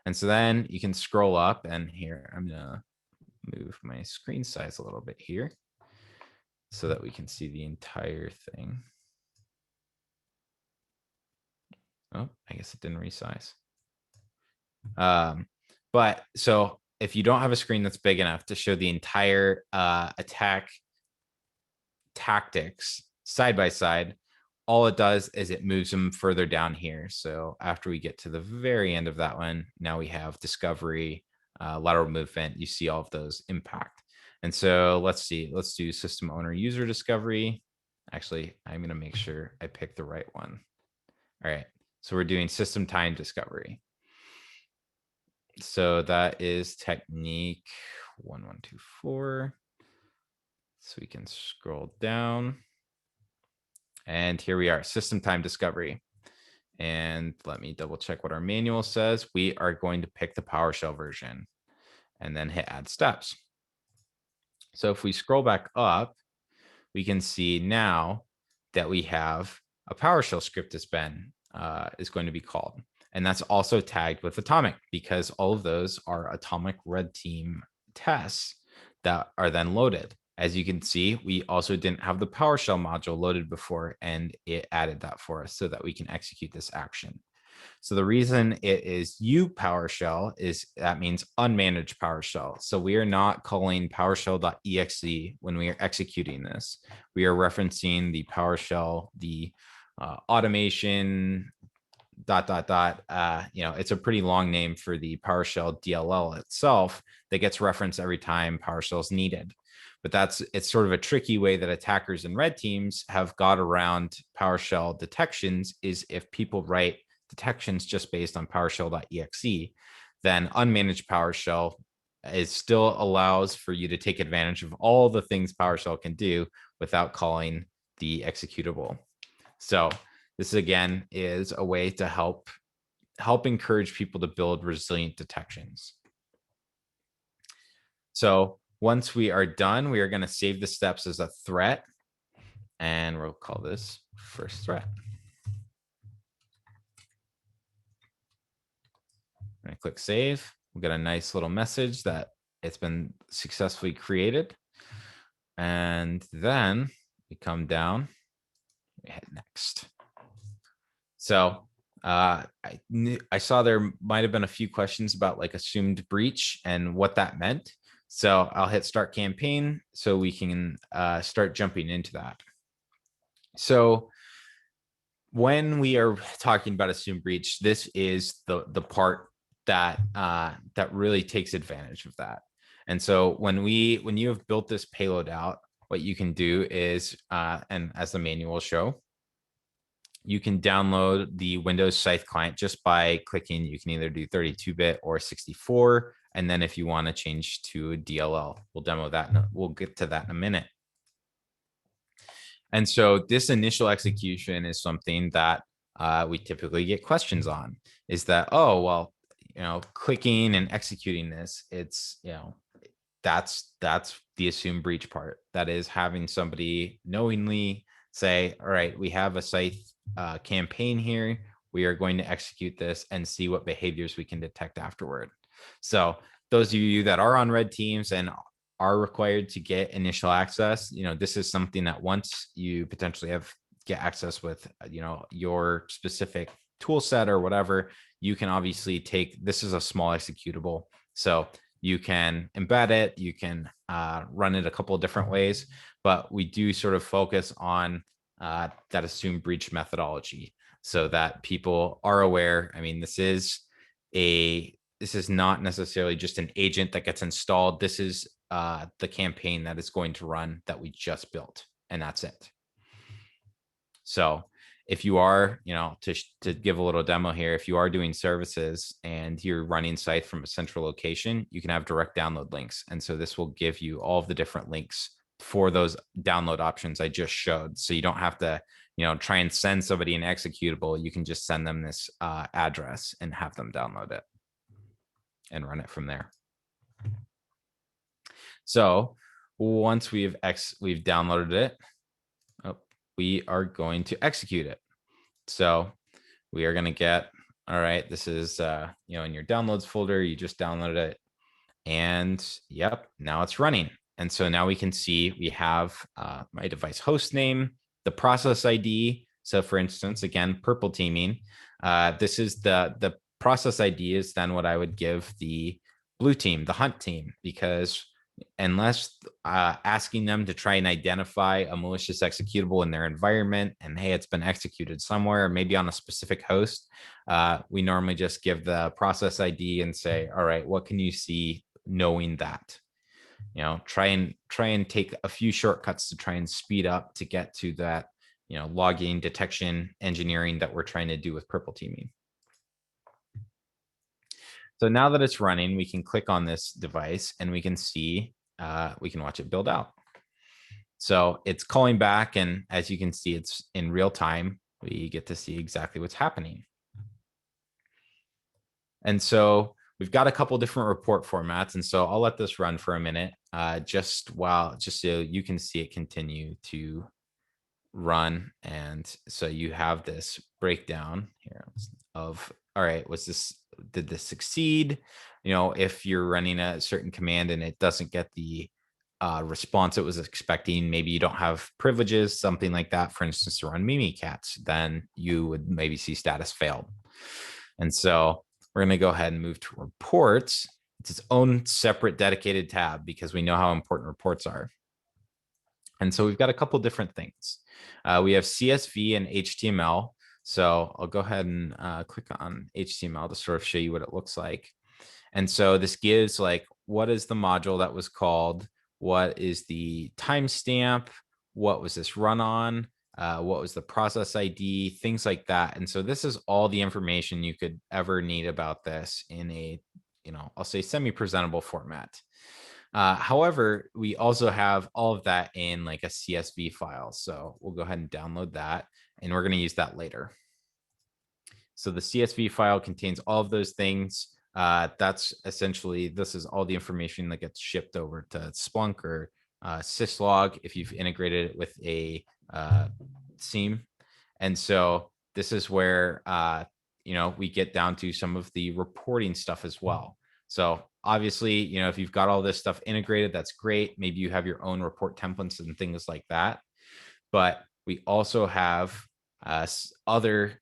And so then you can scroll up, and here, I'm gonna move my screen size a little bit here so that we can see the entire thing. Oh, I guess it didn't resize. But so if you don't have a screen that's big enough to show the entire attack tactics side by side, all it does is it moves them further down here. So after we get to the very end of that one, now we have discovery, lateral movement. You see all of those impact. And so let's see, let's do system owner user discovery. Actually, I'm going to make sure I pick the right one. All right. So we're doing system time discovery. So that is technique 1124. So we can scroll down. And here we are, system time discovery. And let me double check what our manual says. We are going to pick the PowerShell version and then hit add steps. So if we scroll back up, we can see now that we have a PowerShell script that's been is going to be called. And that's also tagged with atomic, because all of those are atomic red team tests that are then loaded. As you can see, we also didn't have the PowerShell module loaded before, and it added that for us so that we can execute this action. So the reason it is PowerShell is that means unmanaged PowerShell. So we are not calling PowerShell.exe when we are executing this. We are referencing the PowerShell, the automation, ... It's a pretty long name for the PowerShell DLL itself that gets referenced every time PowerShell is needed. But it's sort of a tricky way that attackers and red teams have got around PowerShell detections, is if people write detections just based on PowerShell.exe, then unmanaged PowerShell still allows for you to take advantage of all the things PowerShell can do without calling the executable. So this again is a way to help encourage people to build resilient detections. So once we are done, we are going to save the steps as a threat, and we'll call this first threat. I'm going to click save. We'll get a nice little message that it's been successfully created. And then we come down, we hit next. So I saw there might have been a few questions about like assumed breach and what that meant. So I'll hit start campaign so we can start jumping into that. So when we are talking about assumed breach, this is the part that that really takes advantage of that. And so when you have built this payload out, what you can do is, and as the manual will show, you can download the Windows Scythe client just by clicking. You can either do 32-bit or 64. And then if you want to change to DLL, we'll demo that. We'll get to that in a minute. And so this initial execution is something that we typically get questions on, is that, oh, well, clicking and executing this, it's, that's the assumed breach part. That is having somebody knowingly say, all right, we have a Scythe campaign here. We are going to execute this and see what behaviors we can detect afterward. So those of you that are on red teams and are required to get initial access, this is something that once you potentially get access with, your specific tool set or whatever, you can obviously take, this is a small executable. So you can embed it, you can run it a couple of different ways, but we do sort of focus on that assumed breach methodology so that people are aware. I mean, this is not necessarily just an agent that gets installed. This is the campaign that is going to run that we just built, and that's it. So if you are, to give a little demo here, if you are doing services and you're running Scythe from a central location, you can have direct download links. And so this will give you all of the different links for those download options I just showed. So you don't have to, try and send somebody an executable. You can just send them this address and have them download it and run it from there. So once we've downloaded it, we are going to execute it. So we are going to get, all right, this is, in your downloads folder, you just downloaded it, and yep, now it's running. And so now we can see we have my device host name, the process ID. So for instance, again, purple teaming, this is the process ID is then what I would give the blue team, the hunt team, because unless asking them to try and identify a malicious executable in their environment and, hey, it's been executed somewhere, maybe on a specific host, we normally just give the process ID and say, all right, what can you see knowing that? Try and take a few shortcuts to try and speed up to get to that, logging, detection, engineering that we're trying to do with purple teaming. So now that it's running, we can click on this device and we can see, we can watch it build out. So it's calling back, and as you can see, it's in real time. We get to see exactly what's happening. And so we've got a couple different report formats. And so I'll let this run for a minute, just so you can see it continue to run. And so you have this breakdown here of, all right, did this succeed? If you're running a certain command and it doesn't get the response it was expecting, maybe you don't have privileges, something like that, for instance, to run Mimikatz, then you would maybe see status failed. And so we're going to go ahead and move to reports. It's its own separate dedicated tab because we know how important reports are. And so we've got a couple different things. We have CSV and HTML. So I'll go ahead and click on HTML to sort of show you what it looks like. And so this gives like, what is the module that was called? What is the timestamp? What was this run on? What was the process ID? Things like that. And so this is all the information you could ever need about this in a, I'll say semi-presentable format. However, we also have all of that in like a CSV file. So we'll go ahead and download that, and we're going to use that later. So the CSV file contains all of those things. That's essentially, this is all the information that gets shipped over to Splunk or syslog if you've integrated it with a SIEM. And so this is where, we get down to some of the reporting stuff as well. So obviously, if you've got all this stuff integrated, that's great. Maybe you have your own report templates and things like that. But we also have other,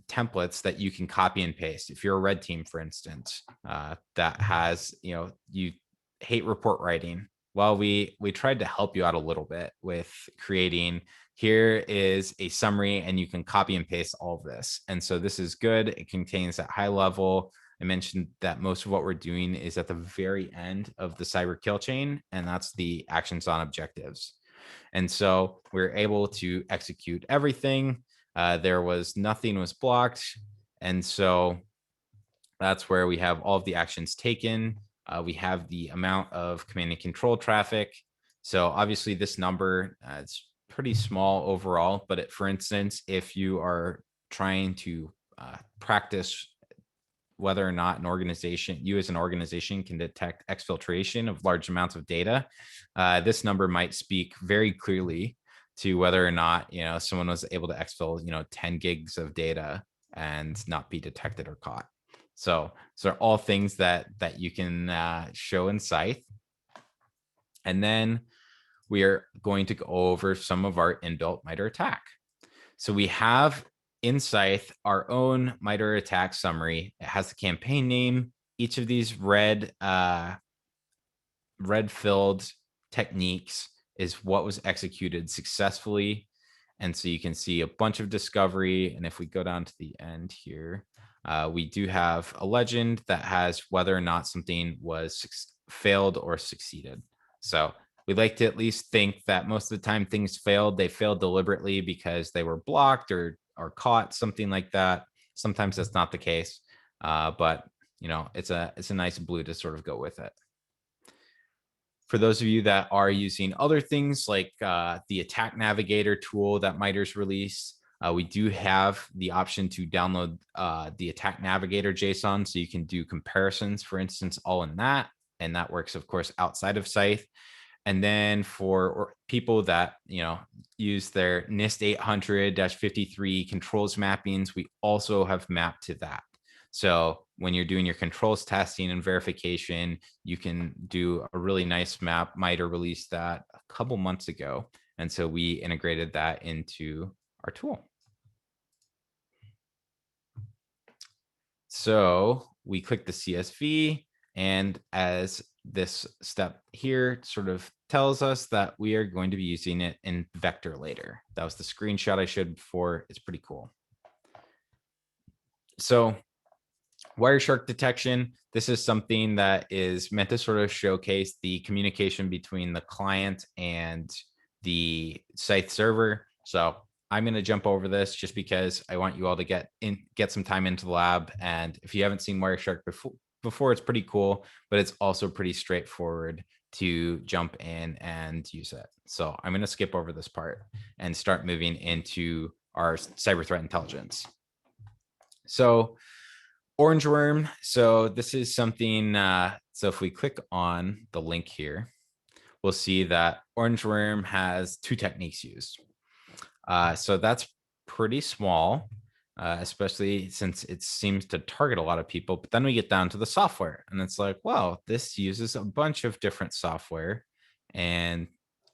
templates that you can copy and paste. If you're a red team, for instance, that has, you hate report writing. Well, we tried to help you out a little bit with creating, here is a summary and you can copy and paste all of this. And so this is good. It contains that high level. I mentioned that most of what we're doing is at the very end of the cyber kill chain, and that's the actions on objectives. And so we're able to execute everything. there was nothing was blocked. And so that's where we have all of the actions taken. We have the amount of command and control traffic. So obviously this number, it's pretty small overall, but for instance, if you are trying to practice whether or not you as an organization can detect exfiltration of large amounts of data, this number might speak very clearly to whether or not someone was able to exfil 10 gigs of data and not be detected or caught. So are all things that you can show in Scythe. And then we are going to go over some of our inbuilt MITRE attack. So we have in Scythe our own MITRE attack summary. It has the campaign name. Each of these red filled techniques is what was executed successfully. And so you can see a bunch of discovery. And if we go down to the end here, we do have a legend that has whether or not something was failed or succeeded. So we like to at least think that most of the time things failed. They failed deliberately because they were blocked or caught, something like that. Sometimes that's not the case, but it's a nice blue to sort of go with it. For those of you that are using other things like the Attack Navigator tool that MITRE's released, we do have the option to download the Attack Navigator JSON, so you can do comparisons, for instance, all in that. And that works, of course, outside of Scythe. And then for people that use their NIST 800-53 controls mappings, we also have mapped to that. So when you're doing your controls testing and verification, you can do a really nice map. MITRE released that a couple months ago. And so we integrated that into our tool. So we click the CSV, and as this step here sort of tells us that we are going to be using it in vector later. That was the screenshot I showed before. It's pretty cool. So Wireshark Detection, this is something that is meant to sort of showcase the communication between the client and the Scythe server. So I'm going to jump over this just because I want you all to get some time into the lab. And if you haven't seen Wireshark before, it's pretty cool, but it's also pretty straightforward to jump in and use it. So I'm going to skip over this part and start moving into our cyber threat intelligence. So Orange Worm. So this is something, so if we click on the link here, we'll see that Orange Worm has 2 techniques used. So that's pretty small, especially since it seems to target a lot of people. But then we get down to the software and it's like, well, this uses a bunch of different software and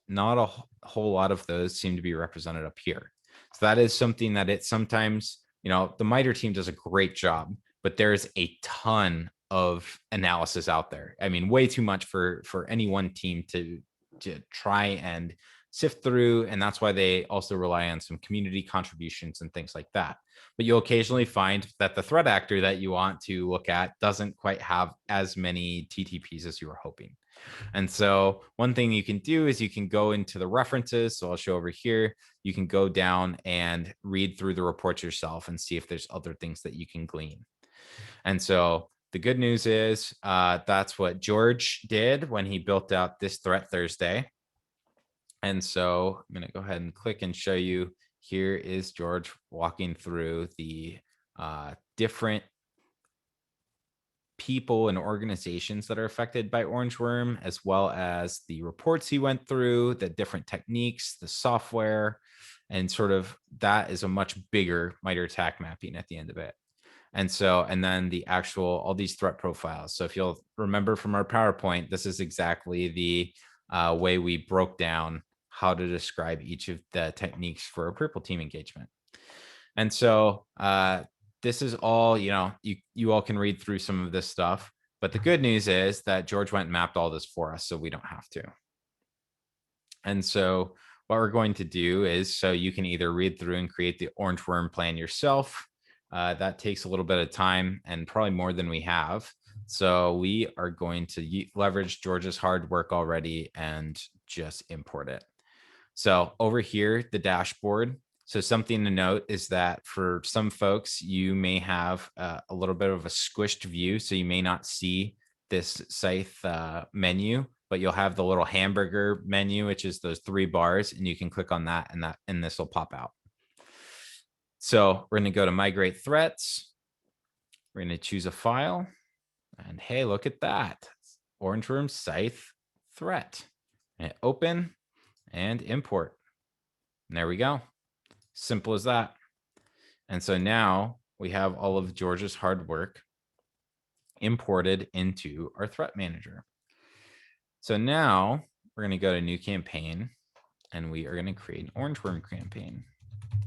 not a whole lot of those seem to be represented up here. So that is something that it sometimes, the MITRE team does a great job, but there's a ton of analysis out there. I mean, way too much for any one team to try and sift through. And that's why they also rely on some community contributions and things like that. But you'll occasionally find that the threat actor that you want to look at doesn't quite have as many TTPs as you were hoping. And so one thing you can do is you can go into the references. So I'll show over here, you can go down and read through the reports yourself and see if there's other things that you can glean. And so the good news is that's what George did when he built out this Threat Thursday. And so I'm going to go ahead and click and show you. Here is George walking through the different people and organizations that are affected by Orange Worm, as well as the reports he went through, the different techniques, the software, and sort of that is a much bigger MITRE attack mapping at the end of it. And so, and then the actual, all these threat profiles. So if you'll remember from our PowerPoint, this is exactly the way we broke down how to describe each of the techniques for a purple team engagement. And so this is all, you all can read through some of this stuff, but the good news is that George went and mapped all this for us, so we don't have to. And so what we're going to do is, so you can either read through and create the Orange Worm plan yourself. That takes a little bit of time and probably more than we have. So we are going to leverage George's hard work already and just import it. So over here, the dashboard, So something to note is that for some folks, you may have a little bit of a squished view. So you may not see this SCYTHE menu, but you'll have the little hamburger menu, which is those 3 bars, and you can click on that and this will pop out. So we're going to go to migrate threats. We're going to choose a file, and hey, look at that. Orange Room SCYTHE threat. And open and import. And there we go. Simple as that. And so now we have all of George's hard work imported into our threat manager. So now we're going to go to new campaign, and we are going to create an orange worm campaign.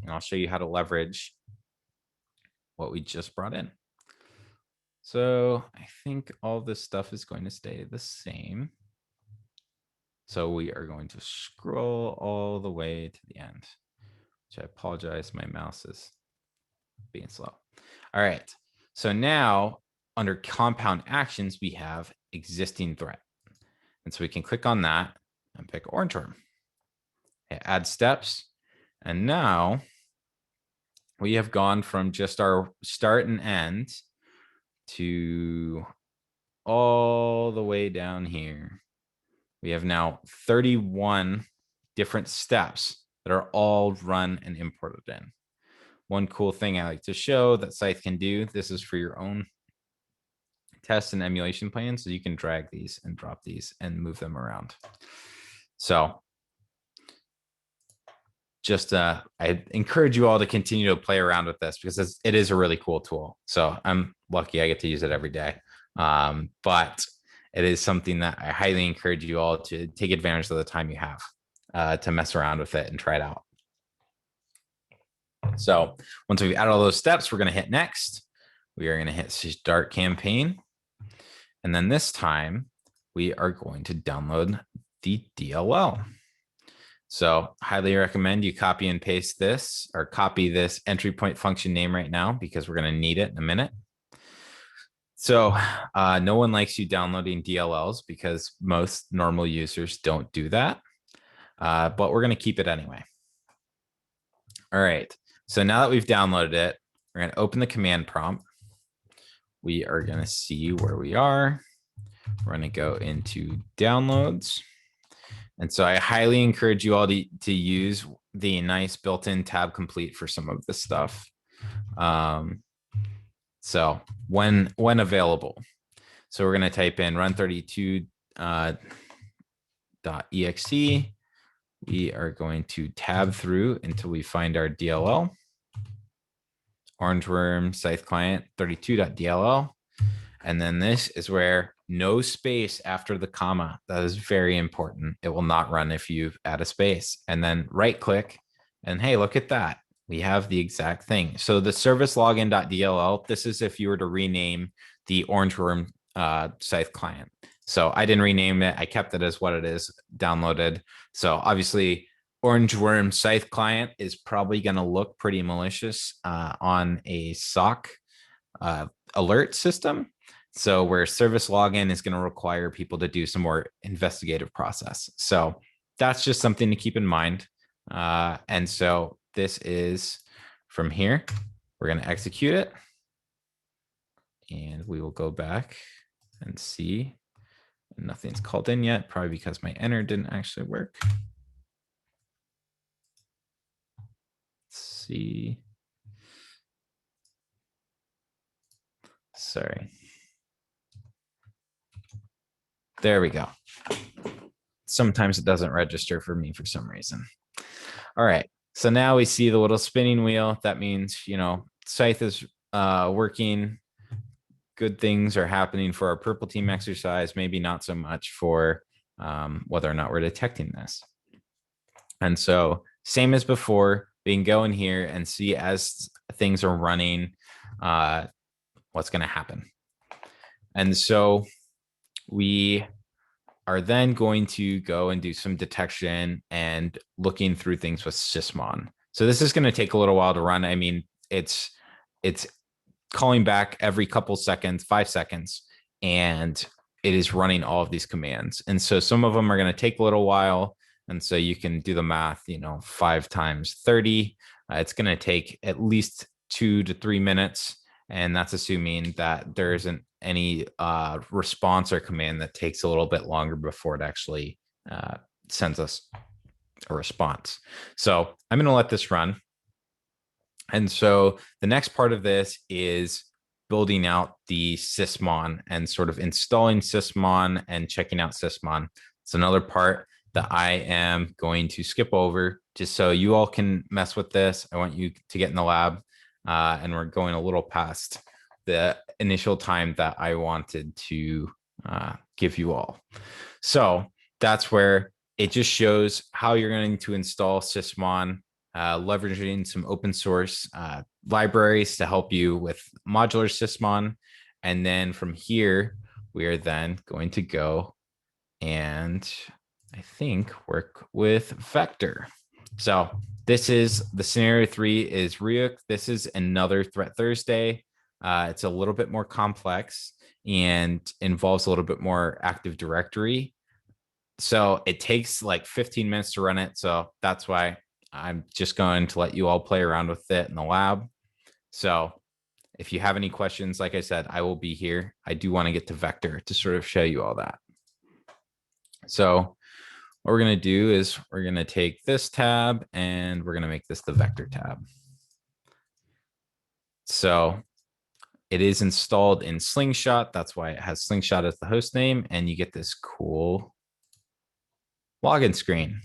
And I'll show you how to leverage what we just brought in. So I think all this stuff is going to stay the same. So we are going to scroll all the way to the end, which I apologize, my mouse is being slow. All right. So now under compound actions, we have existing threat. And so we can click on that and pick orange worm. Add steps. And now we have gone from just our start and end to all the way down here. We have now 31 different steps that are all run and imported in. One cool thing I like to show that SCYTHE can do, this is for your own test and emulation plans, so you can drag these and drop these and move them around. So just I encourage you all to continue to play around with this because it is a really cool tool. So I'm lucky I get to use it every day. But it is something that I highly encourage you all to take advantage of the time you have to mess around with it and try it out. So once we've added all those steps, we're going to hit next. We are going to hit start campaign. And then this time we are going to download the DLL. So highly recommend you copy and paste this or copy this entry point function name right now because we're going to need it in a minute. So no one likes you downloading DLLs because most normal users don't do that. But we're going to keep it anyway. All right. So now that we've downloaded it, we're going to open the command prompt. We are going to see where we are. We're going to go into downloads. And so I highly encourage you all to use the nice built-in tab complete for some of this stuff. So when available. So we're going to type in run32.exe. We are going to tab through until we find our DLL. Orange worm SCYTHE client 32.dll. And then this is where no space after the comma. That is very important. It will not run if you add a space. And then right click and hey, look at that. We have the exact thing. So the service login.dll, this is if you were to rename the orange worm SCYTHE client. So I didn't rename it. I kept it as what it is downloaded. So obviously orange worm SCYTHE client is probably going to look pretty malicious on a SOC alert system. So where service login is going to require people to do some more investigative process. So that's just something to keep in mind. And so this is from here, we're going to execute it. And we will go back and see. Nothing's called in yet, probably because my enter didn't actually work. Let's see. Sorry. There we go. Sometimes it doesn't register for me for some reason. All right. So now we see the little spinning wheel. That means, you know, SCYTHE is working. Good things are happening for our purple team exercise, maybe not so much for whether or not we're detecting this. And so same as before, we can go in here and see as things are running, what's going to happen. And so we are then going to go and do some detection and looking through things with Sysmon. So this is going to take a little while to run. I mean, it's calling back every couple seconds, 5 seconds, and it is running all of these commands. And so some of them are going to take a little while. And so you can do the math, you know, 5 times 30 It's going to take at least 2 to 3 minutes. And that's assuming that there isn't any response or command that takes a little bit longer before it actually sends us a response. So I'm going to let this run. And so the next part of this is building out the Sysmon and sort of installing Sysmon and checking out Sysmon. It's another part that I am going to skip over just so you all can mess with this. I want you to get in the lab, and we're going a little past the initial time that I wanted to give you all. So that's where it just shows how you're going to install Sysmon, leveraging some open source libraries to help you with modular Sysmon. And then from here, we are then going to go and I think work with Vector. So this is the scenario 3 is Ryuk. This is another Threat Thursday. It's a little bit more complex and involves a little bit more Active Directory. So it takes like 15 minutes to run it. So that's why I'm just going to let you all play around with it in the lab. So if you have any questions, like I said, I will be here. I do want to get to Vector to sort of show you all that. So what we're going to do is we're going to take this tab and we're going to make this the Vector tab. So it is installed in Slingshot. That's why it has Slingshot as the host name. And you get this cool login screen.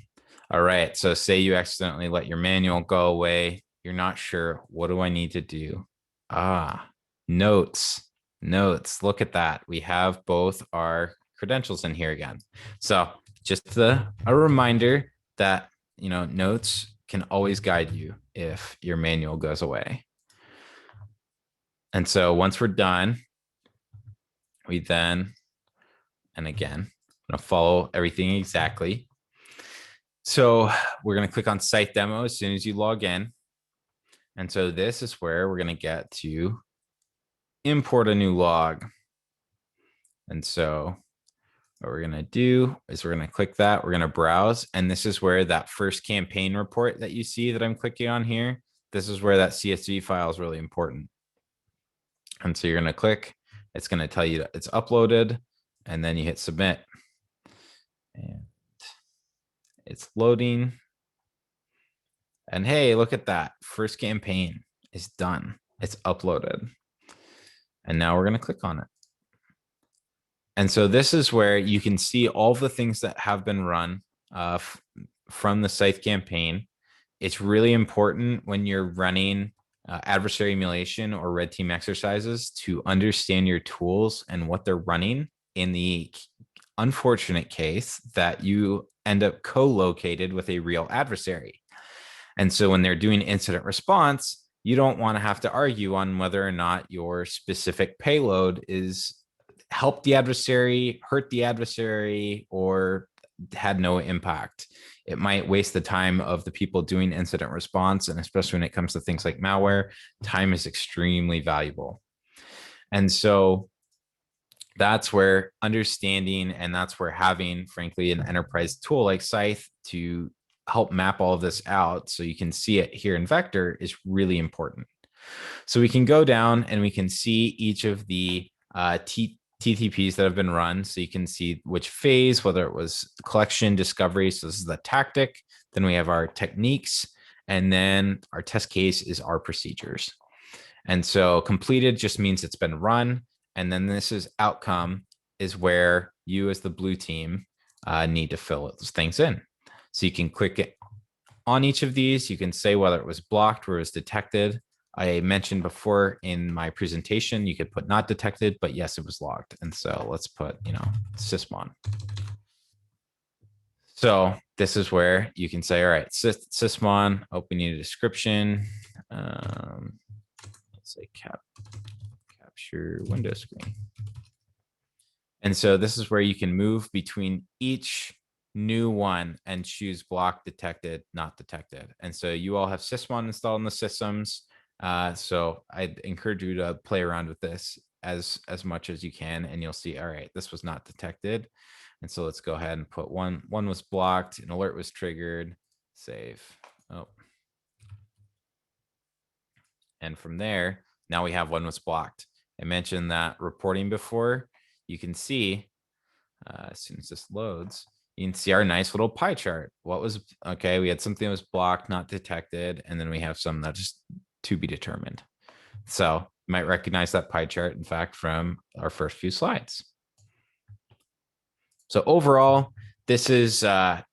All right. So say you accidentally let your manual go away. You're not sure. What do I need to do? Notes. Look at that. We have both our credentials in here again. So just a reminder that, notes can always guide you if your manual goes away. And so once we're done, we then, and again, I'm going to follow everything exactly. So we're going to click on Site Demo as soon as you log in. And so this is where we're going to get to import a new log. And so what we're going to do is we're going to click that. We're going to browse. And this is where that first campaign report that you see that I'm clicking on here, this is where that CSV file is really important. And so you're going to click, it's going to tell you that it's uploaded, and then you hit submit. And it's loading. And hey, look at that. First campaign is done. It's uploaded. And now we're going to click on it. And so this is where you can see all the things that have been run from the SCYTHE campaign. It's really important when you're running adversary emulation or red team exercises to understand your tools and what they're running in the unfortunate case that you end up co-located with a real adversary. And so when they're doing incident response, you don't want to have to argue on whether or not your specific payload is help the adversary, hurt the adversary, or had no impact. It might waste the time of the people doing incident response. And especially when it comes to things like malware, time is extremely valuable. And so that's where understanding, and that's where having, frankly, an enterprise tool like SCYTHE to help map all of this out so you can see it here in Vector is really important. So we can go down and we can see each of the TTPs that have been run. So you can see which phase, whether it was collection, discovery. So this is the tactic. Then we have our techniques. And then our test case is our procedures. And so completed just means it's been run. And then this is outcome is where you as the blue team need to fill those things in. So you can click it on each of these. You can say whether it was blocked or it was detected. I mentioned before in my presentation, you could put not detected, but yes, it was logged. And so let's put, Sysmon. So this is where you can say, all right, Sysmon, we need a description. Let's say capture window screen. And so this is where you can move between each new one and choose block, detected, not detected. And so you all have Sysmon installed in the systems. So I'd encourage you to play around with this as much as you can, and you'll see, all right, this was not detected. And so let's go ahead and put one was blocked, an alert was triggered, save. Oh, And from there, now we have when was blocked. I mentioned that reporting before. You can see as soon as this loads, you can see our nice little pie chart. What was okay? We had something that was blocked, not detected, and then we have some that just to be determined. So you might recognize that pie chart, in fact, from our first few slides. So overall, this is, I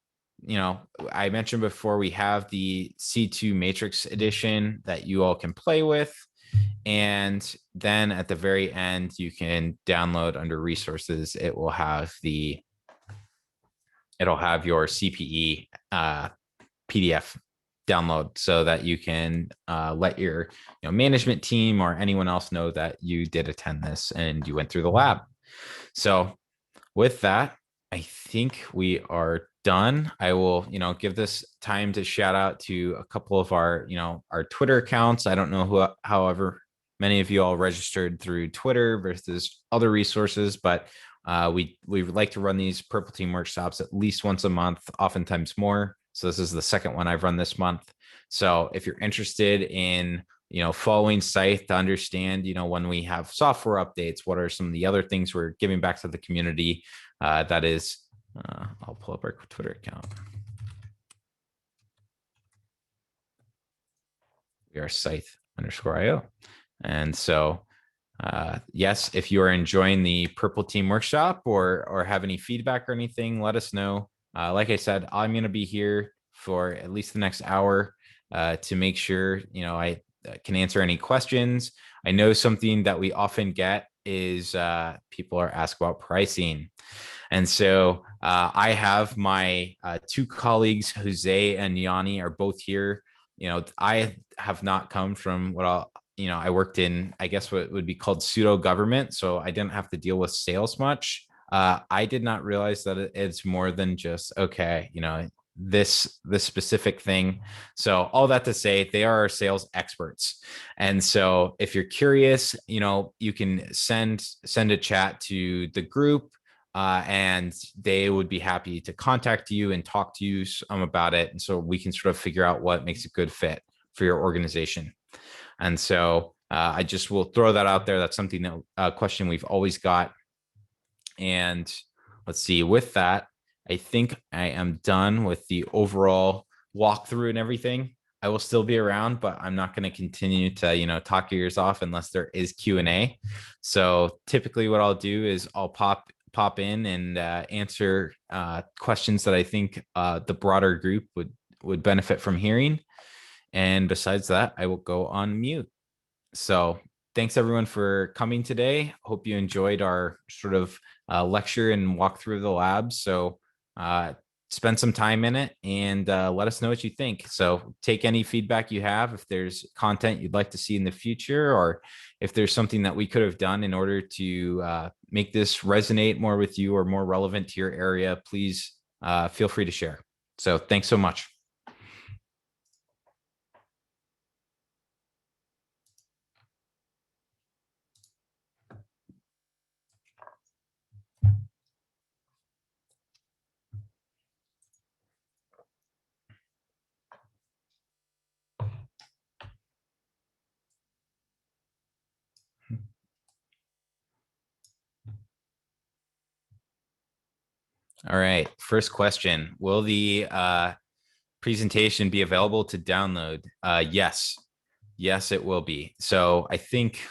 mentioned before, we have the C2 Matrix edition that you all can play with. And then at the very end, you can download under resources. It'll have your CPE PDF download so that you can let your management team or anyone else know that you did attend this and you went through the lab. So with that, I think we are done. I will, give this time to shout out to a couple of our Twitter accounts. I don't know who, however many of you all registered through Twitter versus other resources, but we like to run these Purple Team workshops at least once a month, oftentimes more. So this is the second one I've run this month. So if you're interested in following SCYTHE to understand, when we have software updates, what are some of the other things we're giving back to the community? That is, I'll pull up our Twitter account. We are SCYTHE_IO. And so, yes, if you are enjoying the Purple Team workshop or have any feedback or anything, let us know. Like I said, I'm going to be here for at least the next hour to make sure, I can answer any questions. I know something that we often get is people are asked about pricing. And so I have my two colleagues, Jose and Yanni, are both here. I have not come from I worked in, I guess, what would be called pseudo government. So I didn't have to deal with sales much. I did not realize that it's more than just, okay, this specific thing. So all that to say, they are our sales experts. And so if you're curious, you can send a chat to the group. And they would be happy to contact you and talk to you about it. And so we can sort of figure out what makes a good fit for your organization. And so I just will throw that out there. That's something that a question we've always got. And let's see, with that, I think I am done with the overall walkthrough and everything. I will still be around, but I'm not going to continue to, talk your ears off unless there is Q&A. So typically what I'll do is I'll pop in and answer questions that I think the broader group would benefit from hearing. And besides that, I will go on mute. So thanks everyone for coming today. Hope you enjoyed our sort of lecture and walk through the lab. So spend some time in it and let us know what you think. So take any feedback you have. If there's content you'd like to see in the future, or if there's something that we could have done in order to make this resonate more with you or more relevant to your area, please feel free to share. So thanks so much. All right, first question. Will the presentation be available to download? Yes. Yes, it will be. So I think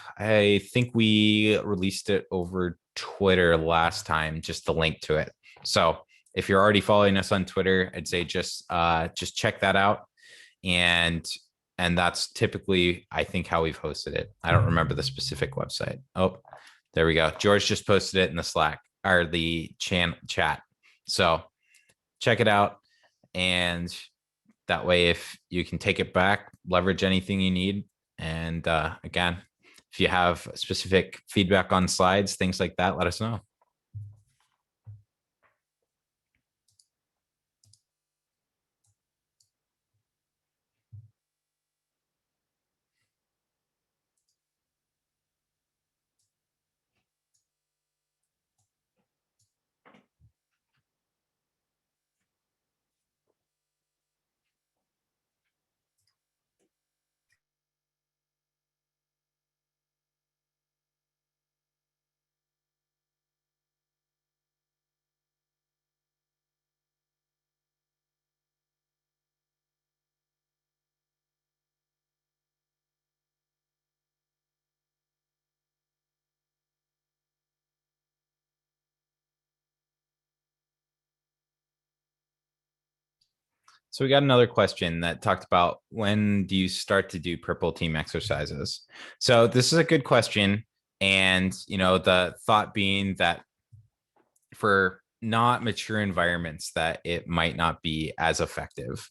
we released it over Twitter last time, just the link to it. So if you're already following us on Twitter, I'd say just check that out. And that's typically, I think, how we've hosted it. I don't remember the specific website. Oh, there we go. George just posted it in the Slack or the chat. So check it out. And that way, if you can take it back, leverage anything you need. And again, if you have specific feedback on slides, things like that, let us know. So we got another question that talked about when do you start to do purple team exercises? So this is a good question. And, the thought being that for not mature environments that it might not be as effective.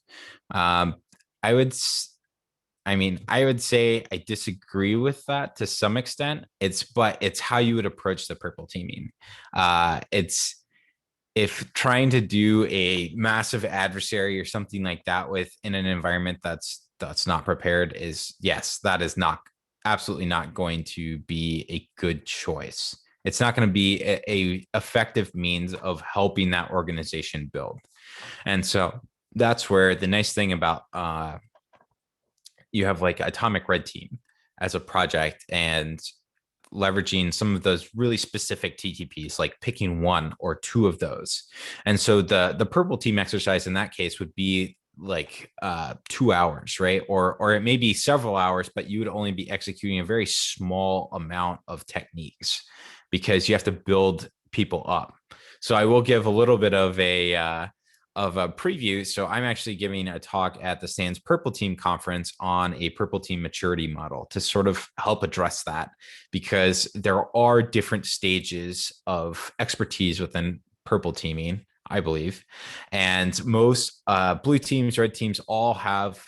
Um, I would, I would say I disagree with that to some extent. But it's how you would approach the purple teaming. It's if trying to do a massive adversary or something like that in an environment that's not prepared is, yes, that is not absolutely not going to be a good choice. It's not going to be a effective means of helping that organization build. And so that's where the nice thing about you have like Atomic Red Team as a project and leveraging some of those really specific TTPs, like picking one or two of those. And so the purple team exercise in that case would be like 2 hours, right? Or it may be several hours, but you would only be executing a very small amount of techniques because you have to build people up. So I will give a little bit of a preview. So I'm actually giving a talk at the SANS Purple Team Conference on a Purple Team maturity model to sort of help address that, because there are different stages of expertise within purple teaming, I believe. And most blue teams, red teams all have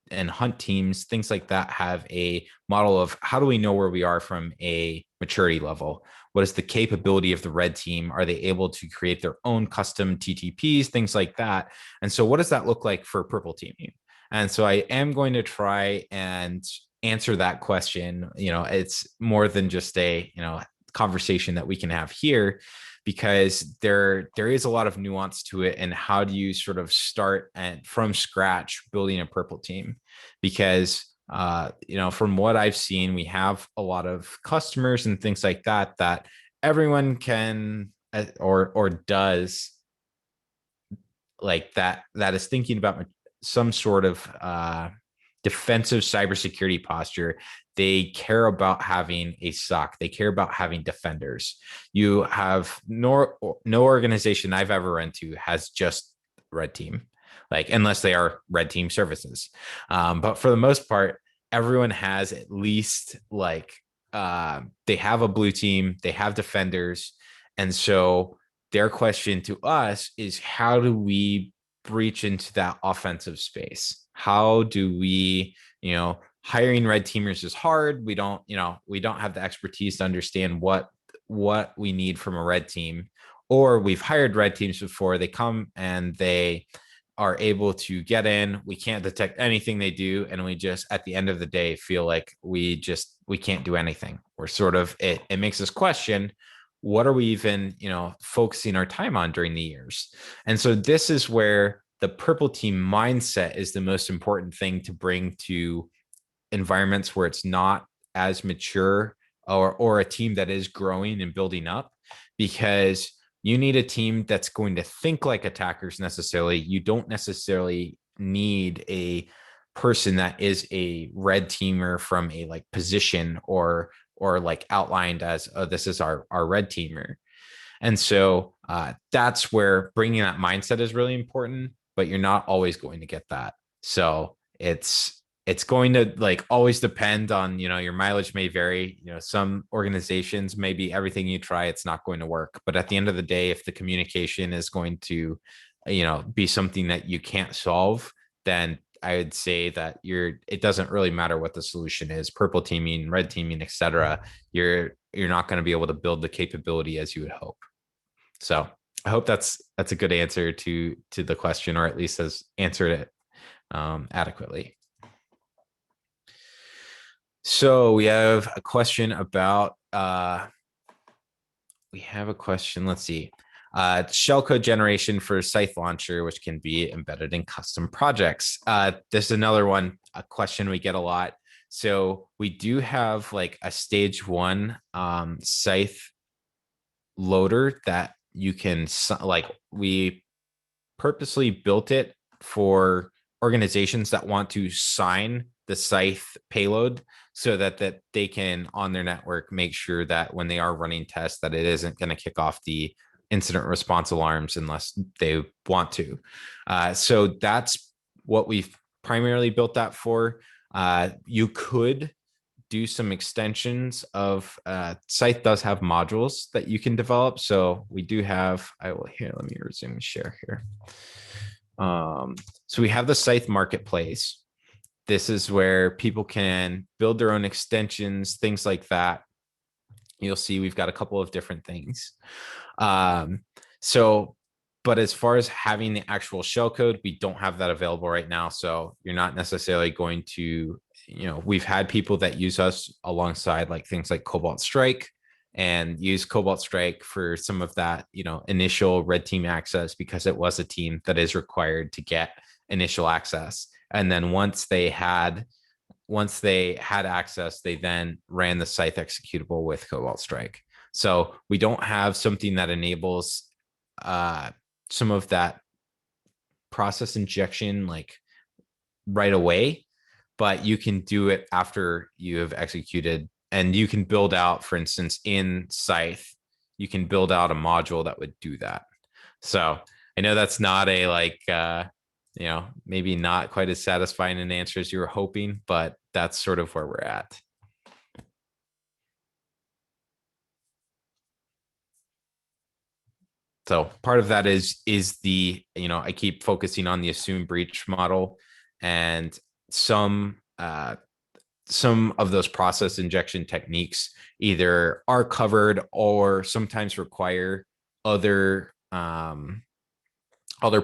and hunt teams, things like that, have a model of how do we know where we are from a maturity level? What is the capability of the red team? Are they able to create their own custom TTPs, things like that? And so what does that look like for purple teaming? And so I am going to try and answer that question. It's more than just a, conversation that we can have here, because there is a lot of nuance to it. And how do you sort of start from scratch building a purple team? Because from what I've seen, we have a lot of customers and things like that everyone can or does, like that is thinking about some sort of defensive cybersecurity posture. They care about having a SOC. They care about having defenders. You have no organization I've ever run to has just red team, like unless they are red team services. But for the most part, everyone has at least like they have a blue team, they have defenders. And so their question to us is, how do we breach into that offensive space? How do we, hiring red teamers is hard. We don't have the expertise to understand what we need from a red team. Or we've hired red teams before. They come and they are able to get in. We can't detect anything they do. And we just, at the end of the day, feel like we can't do anything. We're sort of, it makes us question, what are we even, focusing our time on during the years? And so this is where the purple team mindset is the most important thing to bring to environments where it's not as mature, or a team that is growing and building up, because you need a team that's going to think like attackers necessarily. You don't necessarily need a person that is a red teamer from a like position or like outlined as, oh, this is our red teamer. And so that's where bringing that mindset is really important, but you're not always going to get that. So it's going to like always depend on, your mileage may vary. Some organizations, maybe everything you try, it's not going to work. But at the end of the day, if the communication is going to, be something that you can't solve, then I would say that it doesn't really matter what the solution is, purple teaming, red teaming, etc. You're not going to be able to build the capability as you would hope. So I hope that's a good answer to the question, or at least has answered it adequately. So we have a question about let's see. Shellcode generation for Scythe launcher, which can be embedded in custom projects. This is another one, a question we get a lot. So we do have like a stage 1 Scythe loader that you can, like, we purposely built it for organizations that want to sign the Scythe payload, so that they can on their network make sure that when they are running tests, that it isn't going to kick off the incident response alarms unless they want to. So that's what we've primarily built that for. You could do some extensions of Scythe does have modules that you can develop. So we do have, let me resume share here. So we have the Scythe marketplace. This is where people can build their own extensions, things like that. You'll see we've got a couple of different things. But as far as having the actual shellcode, we don't have that available right now. So you're not necessarily going to, we've had people that use us alongside like things like Cobalt Strike and use Cobalt Strike for some of that, initial red team access, because it was a team that is required to get initial access. And then once they had access, they then ran the Scythe executable with Cobalt Strike. So we don't have something that enables some of that process injection like right away, but you can do it after you have executed, and you can build out, for instance, in Scythe, you can build out a module that would do that. So I know that's not a like, maybe not quite as satisfying an answer as you were hoping, but that's sort of where we're at. So part of that is the, I keep focusing on the assumed breach model, and some of those process injection techniques either are covered or sometimes require other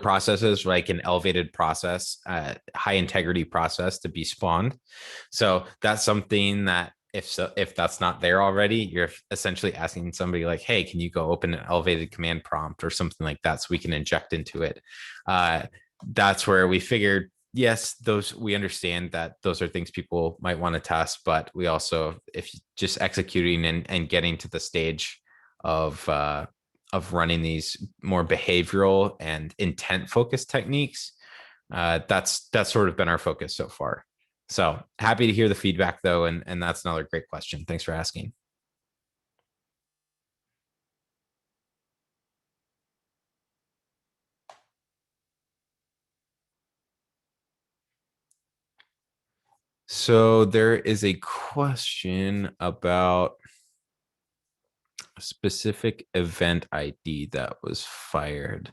processes, like an elevated process, high integrity process to be spawned. So that's something that if that's not there already, you're essentially asking somebody like, hey, can you go open an elevated command prompt or something like that so we can inject into it? That's where we figured, yes, we understand that those are things people might want to test, but we also, if just executing and getting to the stage of running these more behavioral and intent focused techniques, that's sort of been our focus so far. So happy to hear the feedback though. And that's another great question. Thanks for asking. So there is a question about a specific event ID that was fired.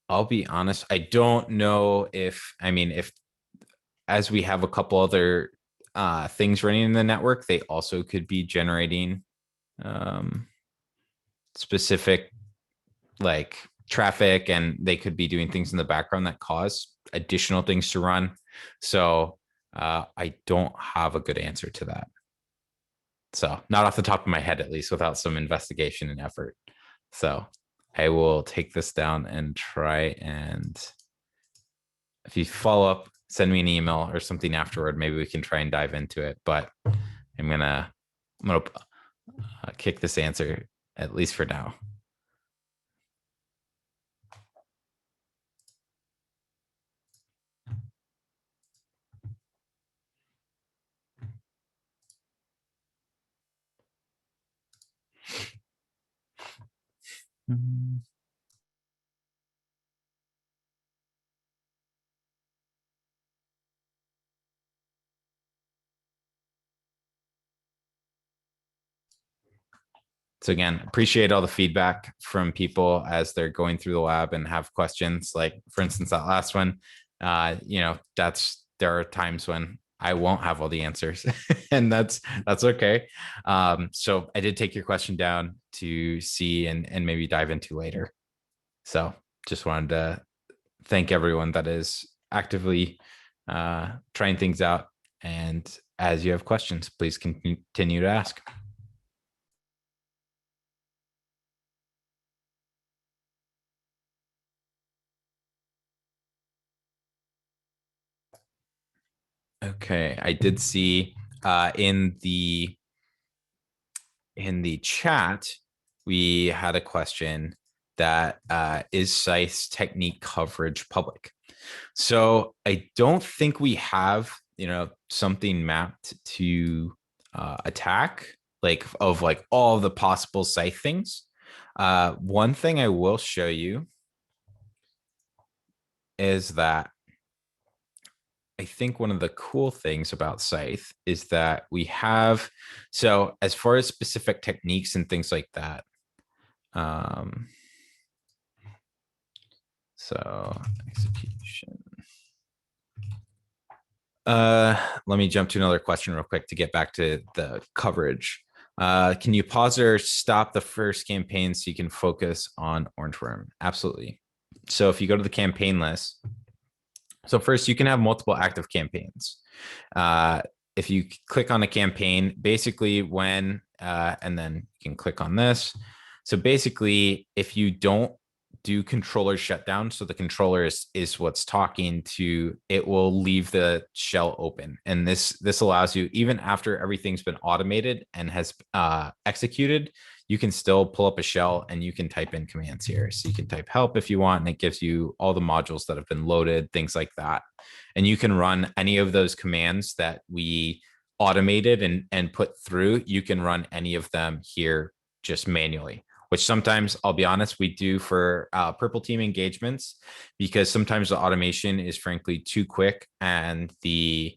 I'll be honest, I don't know if as we have a couple other things running in the network, they also could be generating specific like traffic, and they could be doing things in the background that cause additional things to run. So I don't have a good answer to that. So not off the top of my head, at least, without some investigation and effort. So I will take this down and try, and if you follow up, send me an email or something afterward. Maybe we can try and dive into it. But I'm gonna kick this answer, at least for now. So again, appreciate all the feedback from people as they're going through the lab and have questions. Like, for instance, that last one, there are times when I won't have all the answers and that's okay. So I did take your question down to see and maybe dive into later. So just wanted to thank everyone that is actively trying things out. And as you have questions, please continue to ask. Okay, I did see in the chat, we had a question that is Scythe's technique coverage public? So I don't think we have, something mapped to attack like of like all the possible Scythe things. One thing I will show you is that I think one of the cool things about Scythe is that we have, so as far as specific techniques and things like that, so execution. Let me jump to another question real quick to get back to the coverage. Can you pause or stop the first campaign so you can focus on Orange Worm? Absolutely. So if you go to the campaign list, so first you can have multiple active campaigns. If you click on a campaign, basically when, and then you can click on this. So basically, if you don't do controller shutdown, so the controller is what's talking to, it will leave the shell open. And this allows you, even after everything's been automated and has executed, you can still pull up a shell and you can type in commands here. So you can type help if you want, and it gives you all the modules that have been loaded, things like that. And you can run any of those commands that we automated and put through. You can run any of them here just manually, which sometimes, I'll be honest, we do for purple team engagements, because sometimes the automation is frankly too quick, and the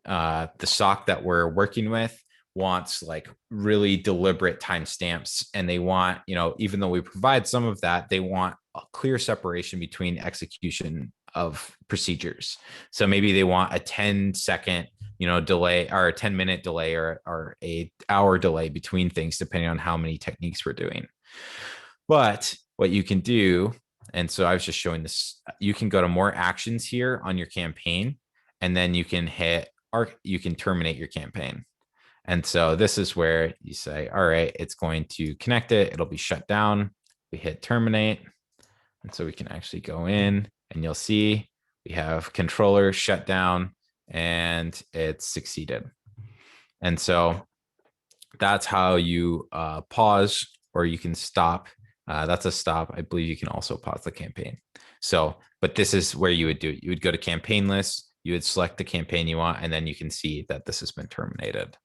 SOC that we're working with wants like really deliberate timestamps, and they want, even though we provide some of that, they want a clear separation between execution of procedures. So maybe they want a 10-second delay, or a 10-minute delay, or a hour delay between things, depending on how many techniques we're doing. But what you can do, and so I was just showing this, you can go to more actions here on your campaign, and then you can hit, or you can terminate your campaign. And so this is where you say, all right, it's going to connect it. It'll be shut down. We hit terminate. And so we can actually go in, and you'll see we have controller shut down, and it's succeeded. And so that's how you pause, or you can stop. That's a stop. I believe you can also pause the campaign. So, but this is where you would do it. You would go to campaign list, you would select the campaign you want, and then you can see that this has been terminated.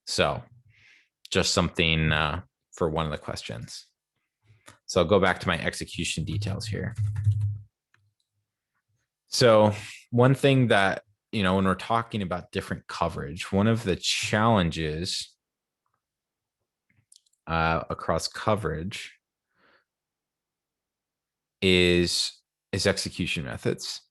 So just something for one of the questions. So I'll go back to my execution details here. So one thing that, when we're talking about different coverage, one of the challenges across coverage is execution methods.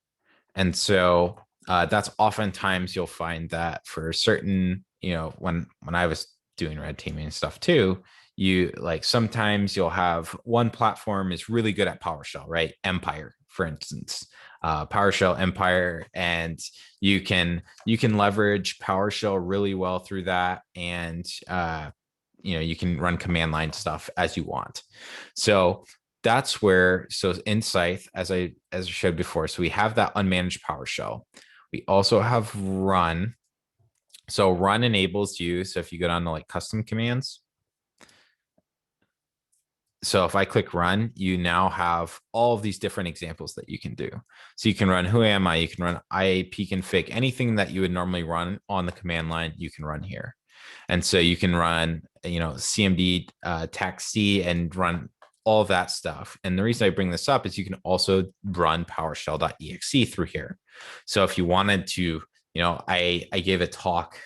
And so that's oftentimes you'll find that for certain, when I was doing red teaming and stuff too, you like sometimes you'll have one platform is really good at PowerShell, right? Empire, for instance, PowerShell Empire, and you can leverage PowerShell really well through that, and you can run command line stuff as you want. So that's where, so in Scythe, as I showed before, so we have that unmanaged PowerShell. We also have run. So run enables you. So if you go down to like custom commands, so if I click run, you now have all of these different examples that you can do. So you can run who am I, you can run IAP config, anything that you would normally run on the command line, you can run here. And so you can run, CMD taxc and run all that stuff. And the reason I bring this up is you can also run PowerShell.exe through here. So if you wanted to, I gave a talk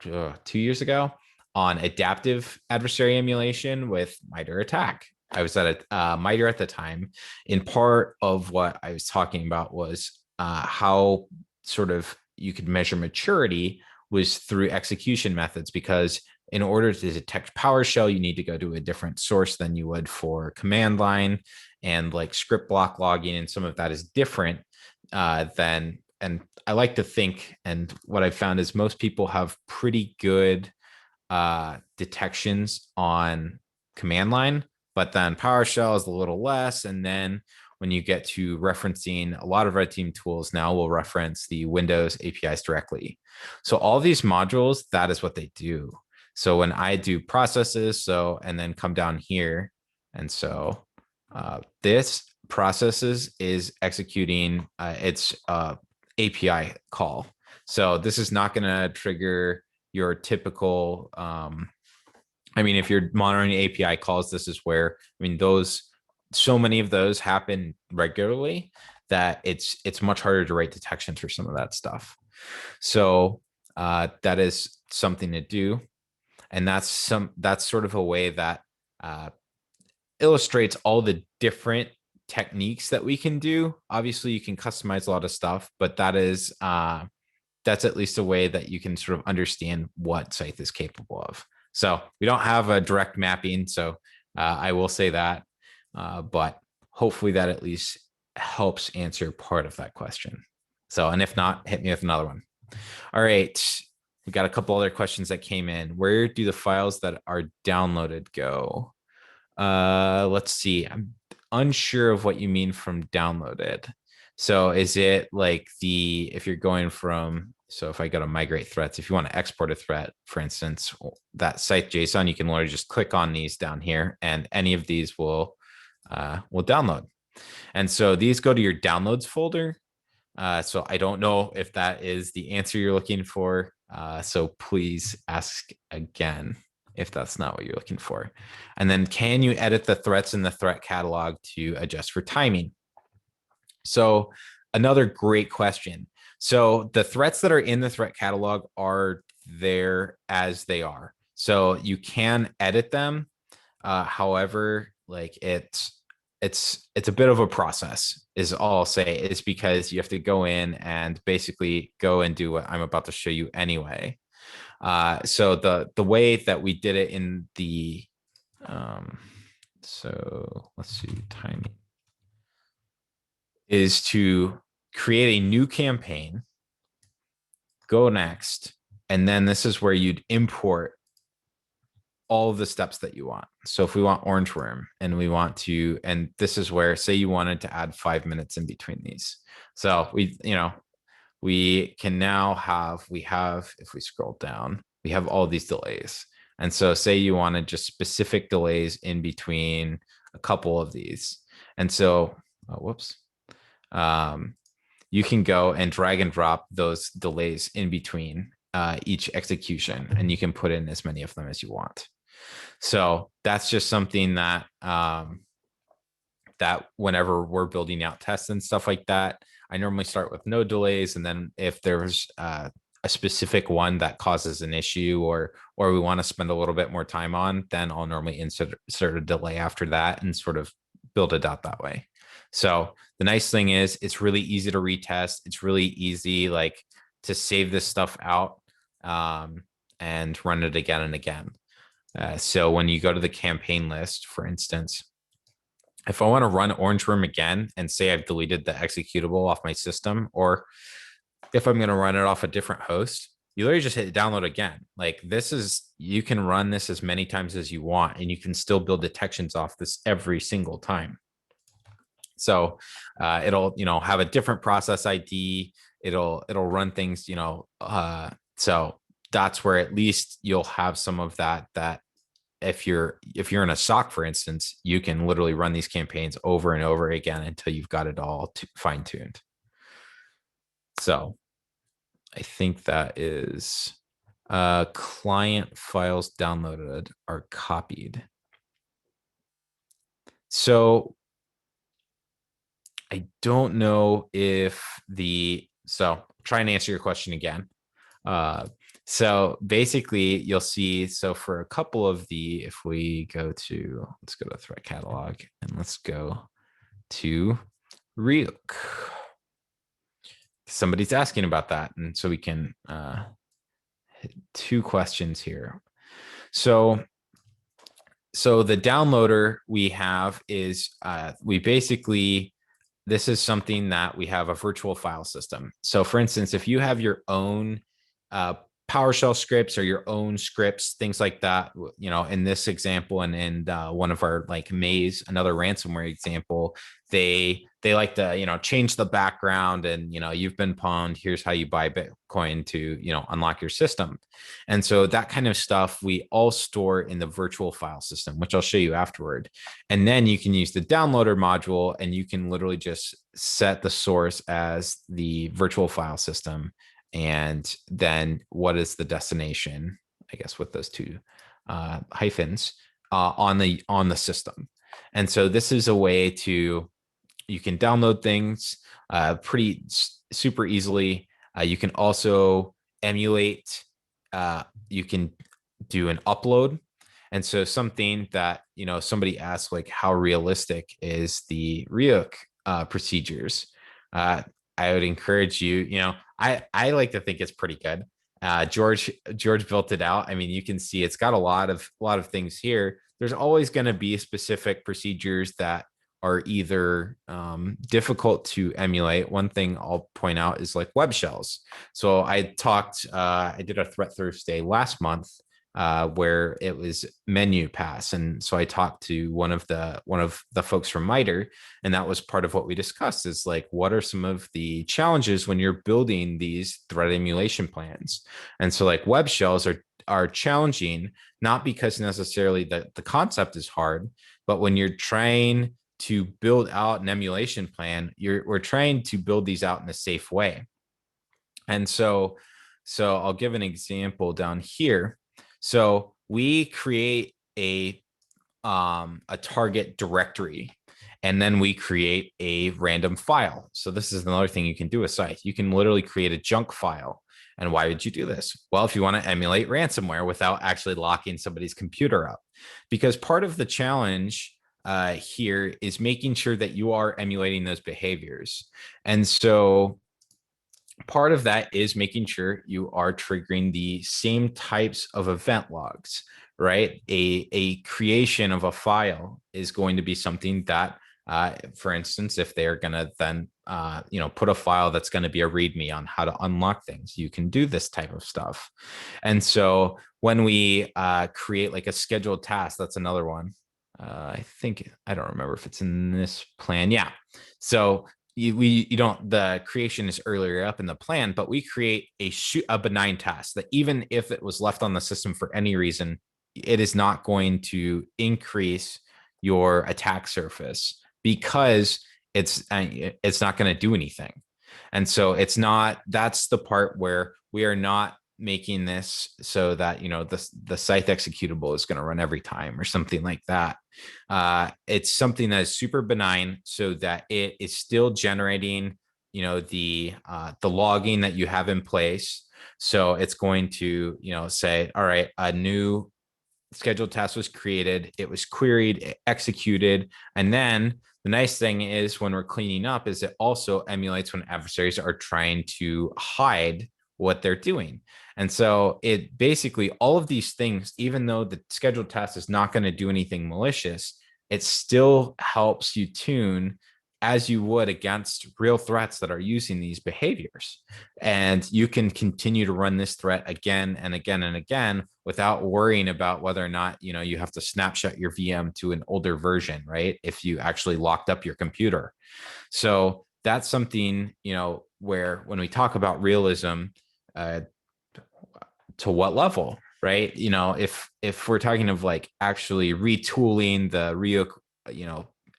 2 years ago on adaptive adversary emulation with MITRE attack. I was at a MITRE at the time. In part of what I was talking about was how sort of you could measure maturity was through execution methods, because in order to detect PowerShell, you need to go to a different source than you would for command line, and like script block logging, and some of that is different than, and I like to think, and what I've found is most people have pretty good detections on command line, but then PowerShell is a little less. And then when you get to referencing, a lot of red team tools now will reference the Windows APIs directly. So all these modules, that is what they do. So when I do processes, and then come down here, and so this processes is executing its API call. So this is not going to trigger your typical, I mean, if you're monitoring API calls, this is where, I mean, so many of those happen regularly that it's much harder to write detections for some of that stuff. So that is something to do. And that's sort of a way that illustrates all the different techniques that we can do. Obviously, you can customize a lot of stuff, but that's at least a way that you can sort of understand what Scythe is capable of. So we don't have a direct mapping, so I will say that, but hopefully that at least helps answer part of that question. So, and if not, hit me with another one. All right, we got a couple other questions that came in. Where do the files that are downloaded go? Let's see. I'm unsure of what you mean from downloaded. So is it like if you're going from, so if I go to migrate threats, if you want to export a threat, for instance, that Scythe JSON, you can literally just click on these down here and any of these will download. And so these go to your downloads folder. So I don't know if that is the answer you're looking for. So please ask again if that's not what you're looking for. And then can you edit the threats in the threat catalog to adjust for timing? So another great question. So the threats that are in the threat catalog are there as they are. So you can edit them. However, like it's a bit of a process is all I'll say, is because you have to go in and basically go and do what I'm about to show you anyway. So the way that we did it in the, so let's see, timing is to create a new campaign, go next, and then this is where you'd import all of the steps that you want. So if we want orange worm and we want to, and this is where, say you wanted to add 5 minutes in between these. So we can now have, if we scroll down, we have all these delays. And so say you wanted just specific delays in between a couple of these. And so, you can go and drag and drop those delays in between each execution, and you can put in as many of them as you want. So that's just something that that whenever we're building out tests and stuff like that, I normally start with no delays, and then if there's a specific one that causes an issue or we want to spend a little bit more time on, then I'll normally insert a delay after that and sort of build it out that way. So the nice thing is it's really easy to retest. It's really easy like to save this stuff out and run it again and again. So when you go to the campaign list, for instance, if I want to run Orange Room again and say I've deleted the executable off my system, or if I'm going to run it off a different host, you literally just hit download again. Like you can run this as many times as you want, and you can still build detections off this every single time. So it'll, have a different process ID. It'll run things, so that's where at least you'll have some of that if you're in a SOC, for instance, you can literally run these campaigns over and over again until you've got it all fine tuned. So I think that is client files downloaded are copied. So I don't know if so try and answer your question again. So basically you'll see, so for a couple of if we go to, let's go to threat catalog and let's go to Ryuk. Somebody's asking about that. And so we can hit 2 questions here. So the downloader we have is this is something that we have a virtual file system. So for instance, if you have your own PowerShell scripts or your own scripts, things like that, in this example, and in one of our like Maze, another ransomware example, they like to, change the background and, you've been pawned. Here's how you buy Bitcoin to, unlock your system. And so that kind of stuff we all store in the virtual file system, which I'll show you afterward. And then you can use the downloader module and you can literally just set the source as the virtual file system. and then what is the destination, I guess, with those two hyphens on the system. And so this is a way to, you can download things pretty super easily. You can also emulate. You can do an upload. And so something that, somebody asked, like, how realistic is the REOC procedures? I would encourage you, I like to think it's pretty good. George built it out. I mean, you can see it's got a lot of things here. There's always going to be specific procedures that are either difficult to emulate. One thing I'll point out is like web shells. So I did a Threat Thursday last month where it was menu pass, and so I talked to one of the folks from MITRE, and that was part of what we discussed, is like, what are some of the challenges when you're building these threat emulation plans? And so like web shells are challenging, not because necessarily the concept is hard, but when you're trying to build out an emulation plan, we're trying to build these out in a safe way. And so I'll give an example down here. So we create a target directory, and then we create a random file. So this is another thing you can do with Scythe. You can literally create a junk file. And why would you do this? Well, if you want to emulate ransomware without actually locking somebody's computer up, because part of the challenge here is making sure that you are emulating those behaviors. And so part of that is making sure you are triggering the same types of event logs, right? A creation of a file is going to be something that, for instance, if they're going to then, put a file that's going to be a README on how to unlock things, you can do this type of stuff. And so when we create like a scheduled task, that's another one. I don't remember if it's in this plan. Yeah. So the creation is earlier up in the plan, but we create a benign task that even if it was left on the system for any reason, it is not going to increase your attack surface because it's not going to do anything. And so that's the part where we are not making this so that, the Scythe executable is going to run every time or something like that. It's something that is super benign so that it is still generating, the logging that you have in place. So it's going to, say, all right, a new scheduled task was created, it was queried, it executed. And then the nice thing is when we're cleaning up is it also emulates when adversaries are trying to hide what they're doing. And so it basically, all of these things, even though the scheduled task is not going to do anything malicious, it still helps you tune as you would against real threats that are using these behaviors. And you can continue to run this threat again and again and again without worrying about whether or not, you have to snapshot your VM to an older version, right? If you actually locked up your computer. So that's something, where when we talk about realism, to what level, right? If we're talking of like actually retooling the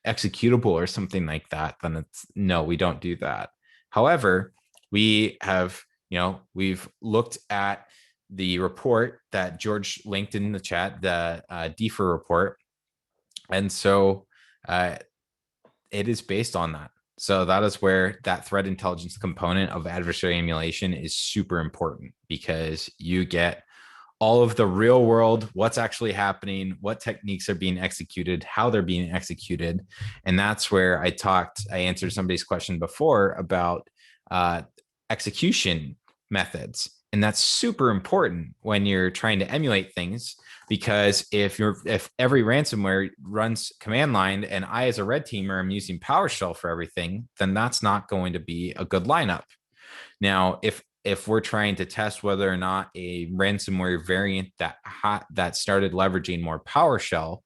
executable or something like that, then it's no, we don't do that. However, we have, we've looked at the report that George linked in the chat, the DFIR report. And so it is based on that. So that is where that threat intelligence component of adversary emulation is super important, because you get all of the real world, what's actually happening, what techniques are being executed, how they're being executed. And that's where I answered somebody's question before about execution methods. And that's super important when you're trying to emulate things, because if every ransomware runs command line and I, as a red teamer, am using PowerShell for everything, then that's not going to be a good lineup. Now, if we're trying to test whether or not a ransomware variant that started leveraging more PowerShell,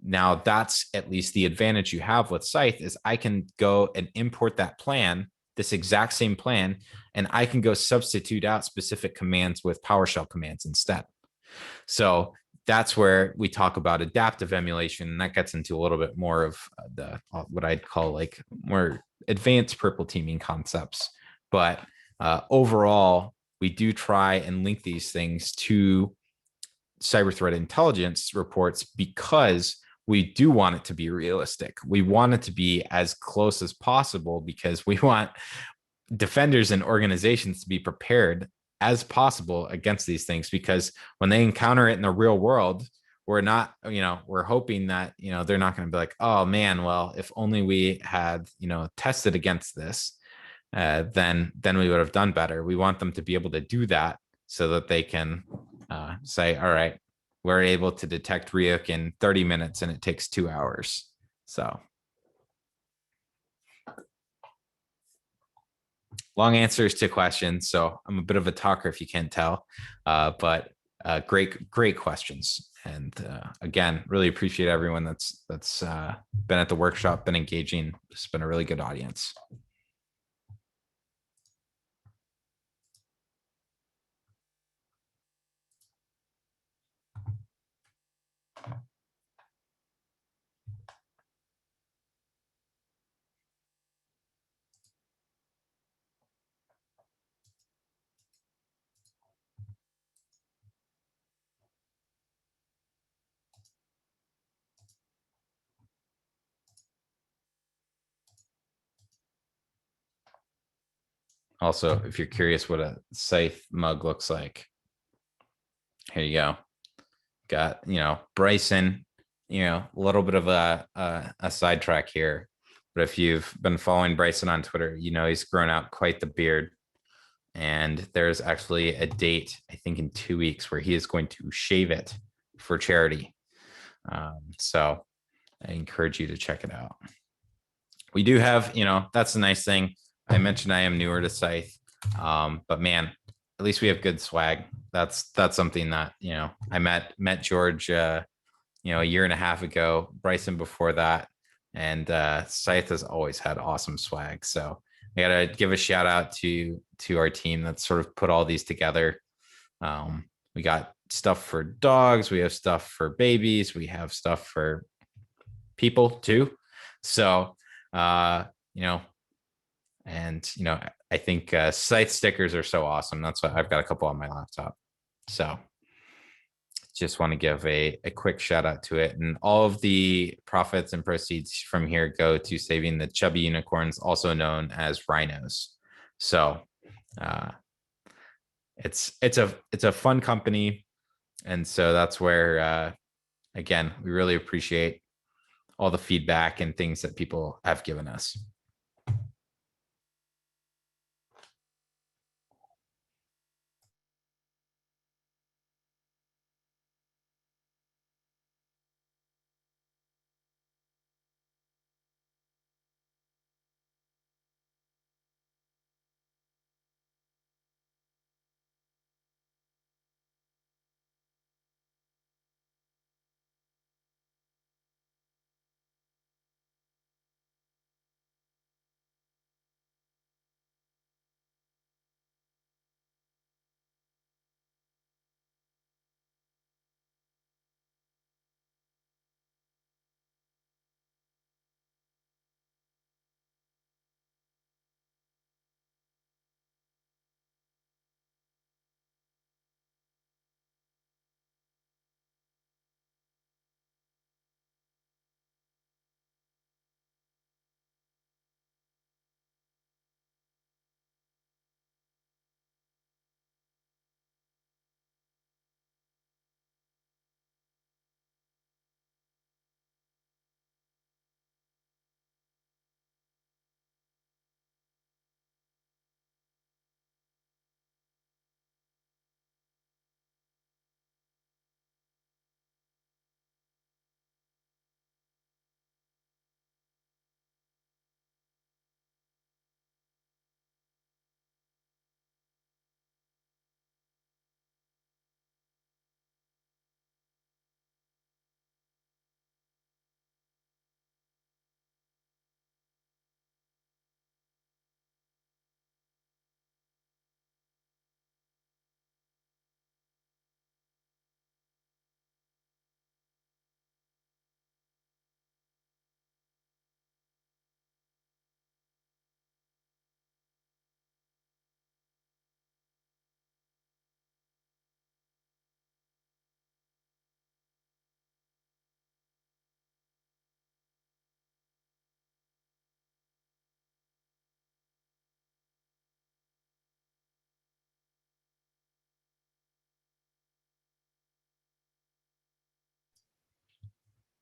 now that's at least the advantage you have with Scythe, is I can go and import that plan, this exact same plan, and I can go substitute out specific commands with PowerShell commands instead. So that's where we talk about adaptive emulation, and that gets into a little bit more of the what I'd call like more advanced purple teaming concepts. But overall, we do try and link these things to cyber threat intelligence reports because we do want it to be realistic. We want it to be as close as possible because we want defenders and organizations to be prepared as possible against these things, because when they encounter it in the real world, we're not, we're hoping that, they're not going to be like, oh man, well, if only we had, tested against this, then we would have done better. We want them to be able to do that so that they can say, all right, we're able to detect Ryuk in 30 minutes and it takes 2 hours. So long answers to questions. So I'm a bit of a talker if you can't tell, but great questions. And again, really appreciate everyone that's been at the workshop, been engaging. It's been a really good audience. Also, if you're curious what a Scythe mug looks like, here you go. Got, Bryson, a little bit of a sidetrack here. But if you've been following Bryson on Twitter, he's grown out quite the beard. And there's actually a date, I think in 2 weeks, where he is going to shave it for charity. So I encourage you to check it out. We do have, that's the nice thing. I mentioned I am newer to Scythe, but man, at least we have good swag. That's something that, I met George, a year and a half ago, Bryson before that. And Scythe has always had awesome swag. So I gotta give a shout out to our team that sort of put all these together. We got stuff for dogs, we have stuff for babies, we have stuff for people too. So I think Scythe stickers are so awesome. That's why I've got a couple on my laptop. So just want to give a quick shout out to it. And all of the profits and proceeds from here go to saving the chubby unicorns, also known as rhinos. So it's a fun company. And so that's where, again, we really appreciate all the feedback and things that people have given us.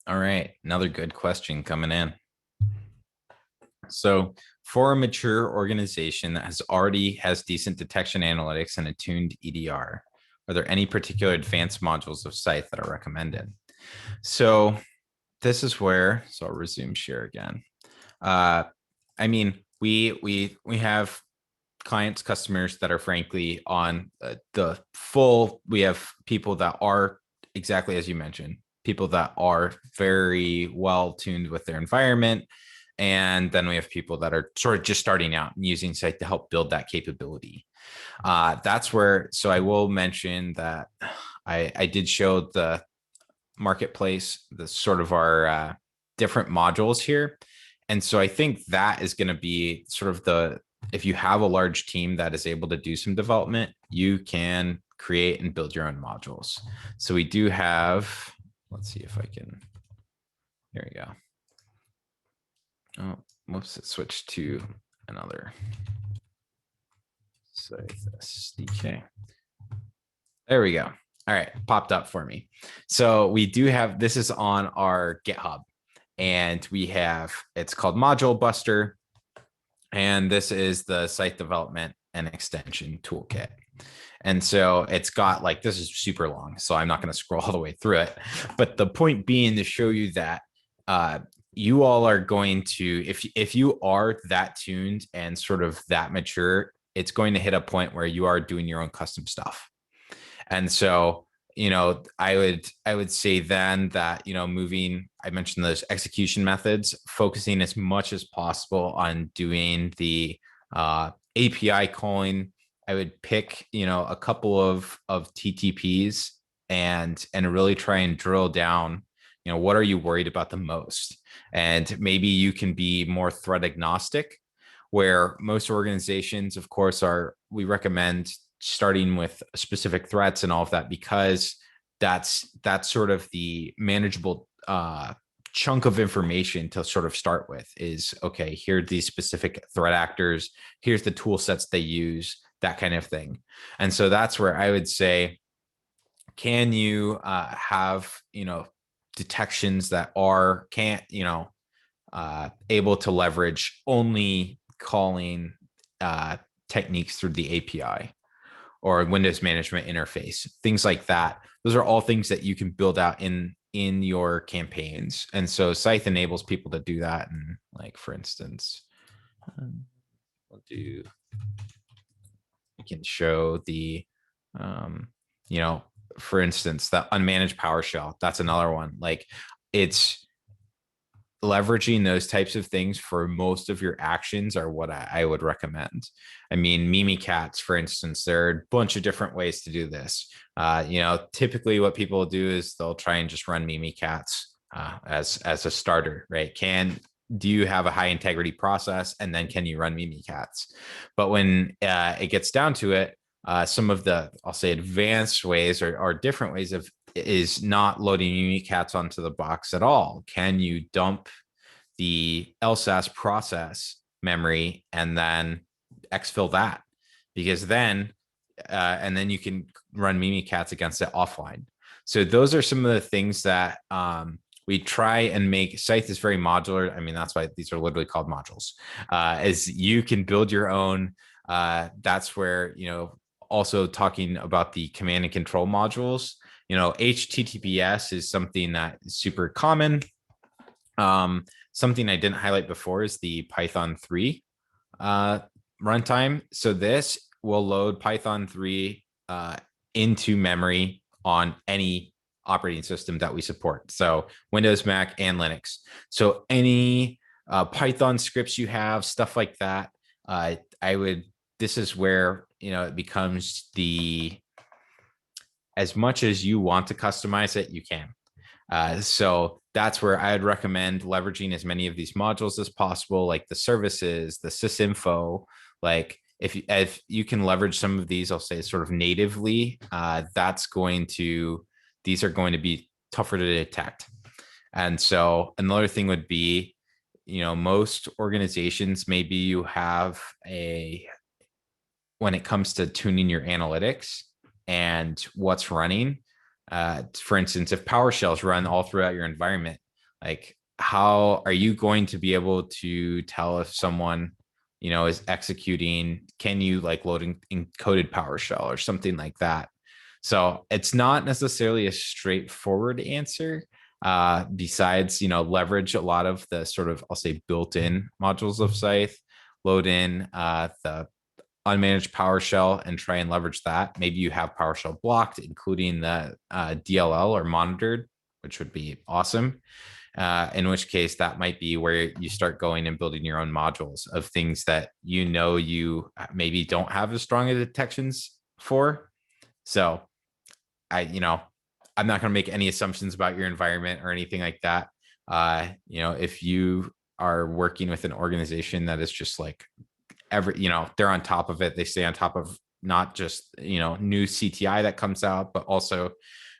All right, another good question coming in. So for a mature organization that has decent detection analytics and a tuned EDR, are there any particular advanced modules of Scythe that are recommended? So this is where, so I'll resume share again. I mean, we have clients, customers that are frankly on the full. We have people that are exactly as you mentioned, people that are very well tuned with their environment. And then we have people that are sort of just starting out and using Scythe to help build that capability. That's where, so I will mention that I did show the marketplace, the sort of our different modules here. And so I think that is going to be sort of the, if you have a large team that is able to do some development, you can create and build your own modules. So we do have, let's see if I can, here we go. Oh, whoops, it switched to another. So this SDK. There we go. All right, popped up for me. So we do have, this is on our GitHub, and we have, it's called Module Buster. And this is the Scythe development and extension toolkit. And so it's got like, this is super long, so I'm not going to scroll all the way through it. But the point being to show you that you all are going to, if you are that tuned and sort of that mature, it's going to hit a point where you are doing your own custom stuff. And so, you know, I would say then that, you know, moving, I mentioned those execution methods, focusing as much as possible on doing the API calling. I would pick, you know, a couple of TTPs and really try and drill down, you know, what are you worried about the most? And maybe you can be more threat agnostic, where most organizations, of course, we recommend starting with specific threats and all of that, because that's sort of the manageable chunk of information to sort of start with is, okay, here are these specific threat actors, here's the tool sets they use, that kind of thing. And so that's where I would say, can you have, you know, detections that are able to leverage only calling techniques through the API or Windows management interface, things like that. Those are all things that you can build out in your campaigns. And so Scythe enables people to do that. And like, for instance, we can show the, you know, for instance, that unmanaged PowerShell, that's another one. Like, it's leveraging those types of things for most of your actions are what I would recommend. I mean, Mimikatz, for instance, there are a bunch of different ways to do this. You know, typically what people do is they'll try and just run Mimikatz as a starter, right? Do you have a high integrity process? And then can you run Mimikatz? But when it gets down to it, some of the, I'll say, advanced ways or different ways of is not loading Mimikatz onto the box at all. Can you dump the LSAS process memory and then exfil that? Because then, and then you can run Mimikatz against it offline. So those are some of the things that we try and make. Scythe is very modular. I mean, that's why these are literally called modules. As you can build your own. That's where, you know, also talking about the command and control modules. You know, HTTPS is something that is super common. Something I didn't highlight before is the Python 3 runtime. So this will load Python 3 into memory on any operating system that we support. So Windows, Mac, and Linux. So any Python scripts you have, stuff like that, this is where, you know, it becomes as much as you want to customize it, you can. So that's where I'd recommend leveraging as many of these modules as possible, like the services, the sysinfo. Like if you can leverage some of these, I'll say sort of natively, these are going to be tougher to detect. And so another thing would be, you know, most organizations, maybe you have when it comes to tuning your analytics and what's running, for instance, if PowerShells run all throughout your environment, Like, how are you going to be able to tell if someone, is executing? Can you like loading encoded PowerShell or something like that? So it's not necessarily a straightforward answer. Besides, leverage a lot of the sort of, I'll say, built-in modules of Scythe, load in the unmanaged PowerShell and try and leverage that. Maybe you have PowerShell blocked, including the DLL or monitored, which would be awesome. In which case that might be where you start going and building your own modules of things that you maybe don't have as strong as detections for. So I'm not going to make any assumptions about your environment or anything like that. If you are working with an organization that is just like they're on top of it, they stay on top of not just, new CTI that comes out, but also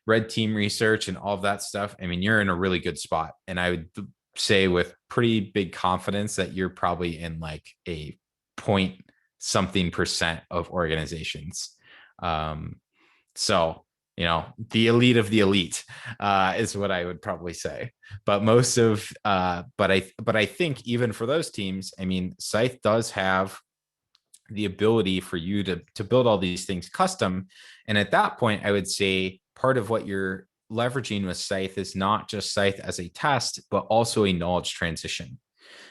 red team research and all of that stuff. I mean, you're in a really good spot. And I would say with pretty big confidence that you're probably in like a point something percent of organizations. So, the elite of the elite is what I would probably say. But most of, but I think even for those teams, I mean, Scythe does have the ability for you to build all these things custom. And at that point, I would say part of what you're leveraging with Scythe is not just Scythe as a test, but also a knowledge transition,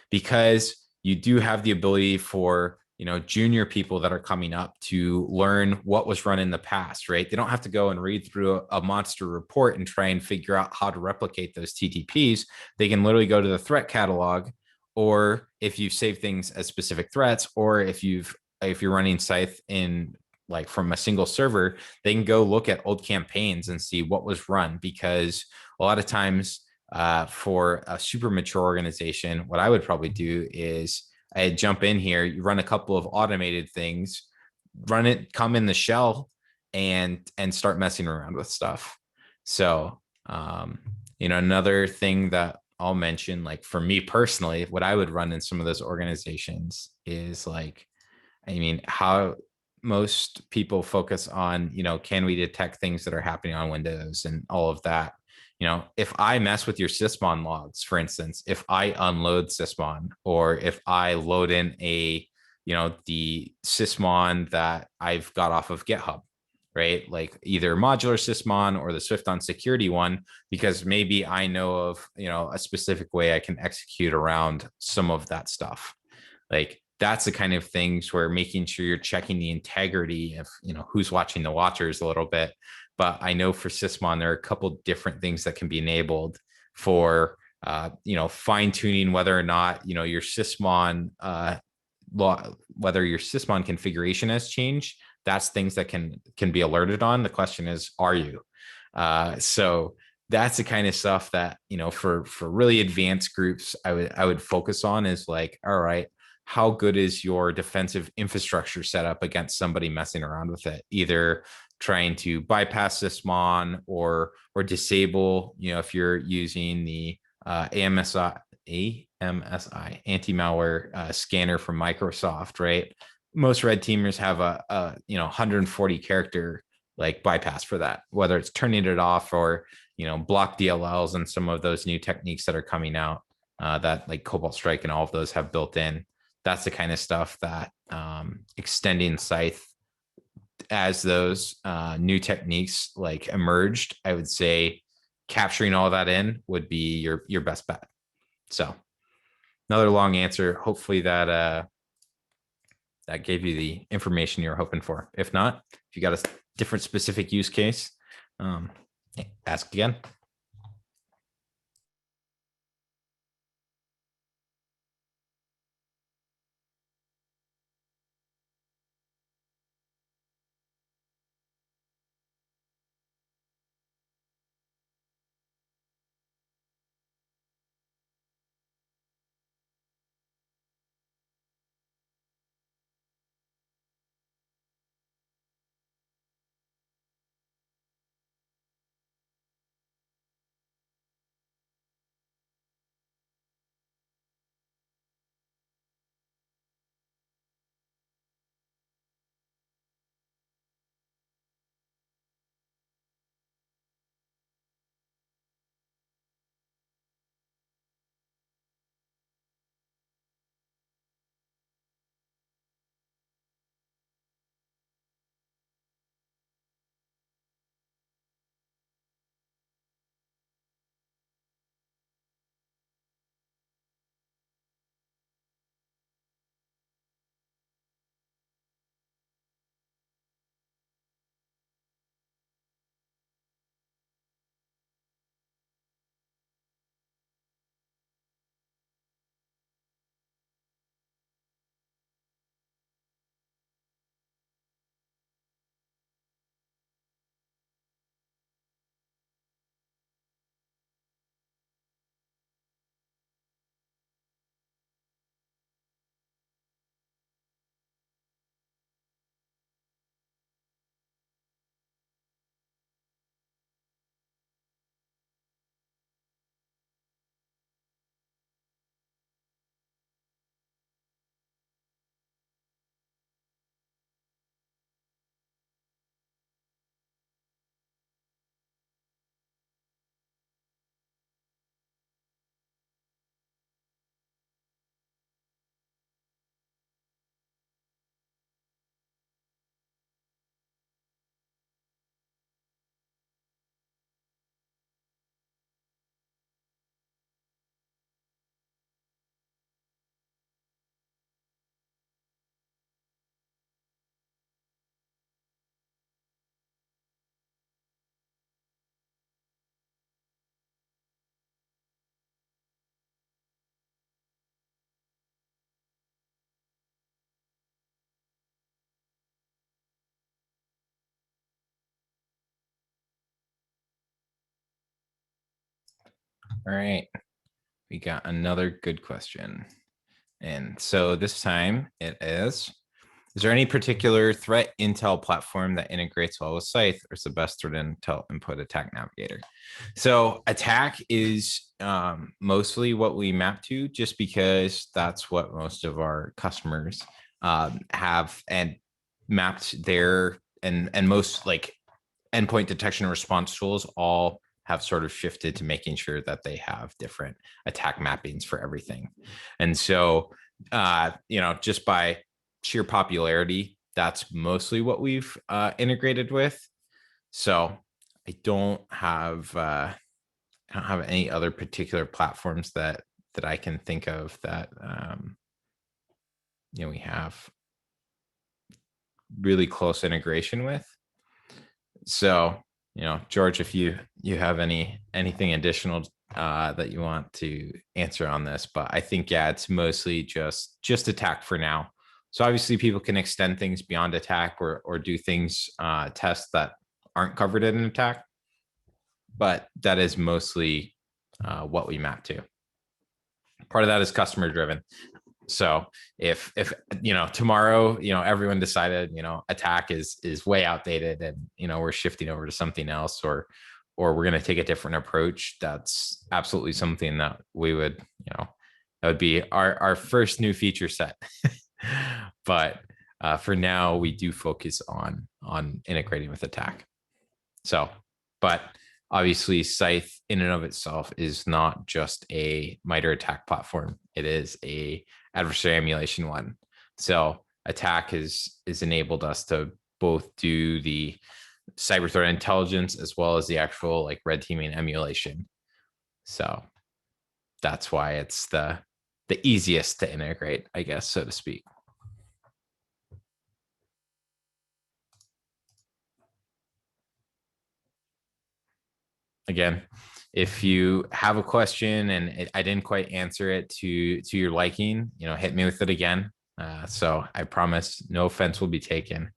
because you do have the ability for junior people that are coming up to learn what was run in the past, right? They don't have to go and read through a monster report and try and figure out how to replicate those TTPs. They can literally go to the threat catalog, or if you save things as specific threats, or if you're running Scythe in like from a single server, they can go look at old campaigns and see what was run. Because a lot of times for a super mature organization, what I would probably do is I'd jump in here, you run a couple of automated things, run it, come in the shell, and start messing around with stuff. So, another thing that I'll mention, like for me personally, what I would run in some of those organizations is like, I mean, how most people focus on, can we detect things that are happening on Windows and all of that? If I mess with your Sysmon logs, for instance, if I unload Sysmon, or if I load in the Sysmon that I've got off of GitHub, right? Like either modular Sysmon or the Swift on security one, because maybe I know of, a specific way I can execute around some of that stuff. Like that's the kind of things where making sure you're checking the integrity of, who's watching the watchers a little bit. But I know for Sysmon, there are a couple different things that can be enabled for, fine tuning whether or not, your Sysmon, whether your Sysmon configuration has changed. That's things that can be alerted on. The question is, are you? So that's the kind of stuff that, for really advanced groups, I would focus on is like, all right, how good is your defensive infrastructure set up against somebody messing around with it, either trying to bypass Sysmon or disable, if you're using the AMSI anti-malware scanner from Microsoft, right? Most red teamers have a 140 character like bypass for that, whether it's turning it off or block DLLs and some of those new techniques that are coming out that like Cobalt Strike and all of those have built in. That's the kind of stuff that extending Scythe as those new techniques like emerged, I would say capturing all that in would be your best bet. So another long answer. Hopefully that that gave you the information you're hoping for. If not, if you got a different specific use case, ask again. All right, we got another good question. And so this time it is there any particular threat intel platform that integrates well with Scythe, or is the best threat intel input Attack Navigator? So Attack is mostly what we map to, just because that's what most of our customers have and mapped their and most like endpoint detection and response tools all have sort of shifted to making sure that they have different attack mappings for everything. And so, just by sheer popularity, that's mostly what we've integrated with. So I don't have any other particular platforms that I can think of that we have really close integration with. So, George, if you have anything additional that you want to answer on this, but I think, yeah, it's mostly just Attack for now. So obviously people can extend things beyond Attack or do things, tests that aren't covered in Attack, but that is mostly what we map to. Part of that is customer driven. So if tomorrow, everyone decided, Attack is way outdated and, we're shifting over to something else, or we're going to take a different approach, that's absolutely something that we would, that would be our first new feature set. But for now, we do focus on integrating with Attack. So, but obviously Scythe in and of itself is not just a MITRE Attack platform. It is a adversary emulation one. So Attack has enabled us to both do the cyber threat intelligence as well as the actual like red teaming emulation. So that's why it's the easiest to integrate, I guess, so to speak. Again, if you have a question and I didn't quite answer it to your liking, hit me with it again. So I promise no offense will be taken,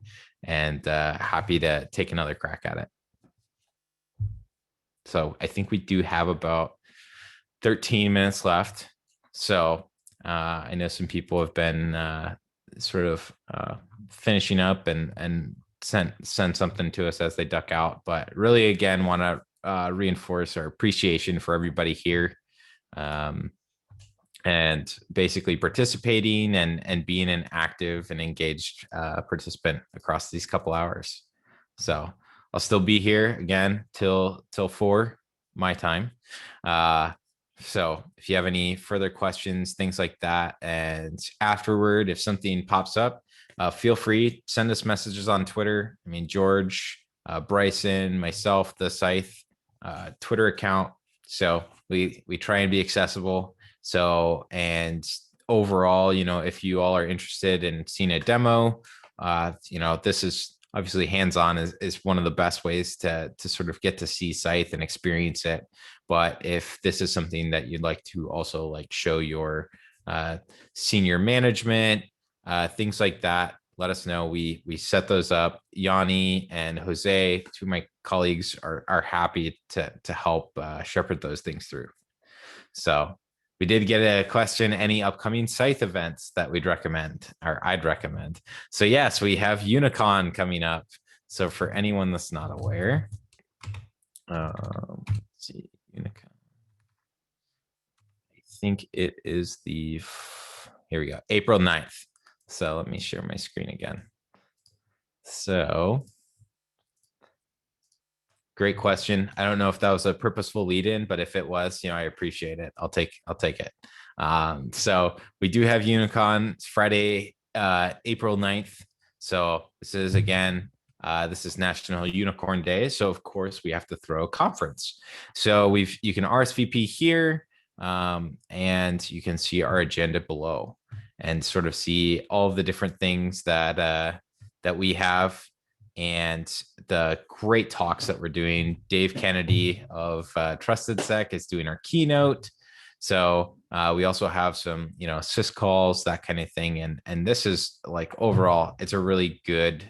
and happy to take another crack at it. So I think we do have about 13 minutes left. So I know some people have been sort of finishing up and send something to us as they duck out, but really, again, want to reinforce our appreciation for everybody here, and basically participating and being an active and engaged participant across these couple hours. So I'll still be here again till 4 my time. So if you have any further questions, things like that, and afterward, if something pops up, feel free, send us messages on Twitter. I mean, George, Bryson, myself, the Scythe Twitter account. So we try and be accessible. So, and overall, if you all are interested in seeing a demo, this is obviously hands-on is one of the best ways to sort of get to see Scythe and experience it. But if this is something that you'd like to also like show your senior management, things like that, let us know. We set those up. Yanni and Jose, two of my colleagues, are happy to help shepherd those things through. So we did get a question, any upcoming Scythe events that we'd recommend, or I'd recommend. So yes, we have Unicon coming up. So for anyone that's not aware, let's see, Unicon. I think it is here we go, April 9th. So let me share my screen again. So great question. I don't know if that was a purposeful lead in, but if it was, I appreciate it. I'll take it. So we do have Unicon. It's Friday, April 9th. So this is, again, this is National Unicorn Day. So of course we have to throw a conference. So you can RSVP here, and you can see our agenda below and sort of see all of the different things that we have and the great talks that we're doing. Dave Kennedy of Trusted Sec is doing our keynote. So we also have some, sys calls, that kind of thing. And this is like overall, it's a really good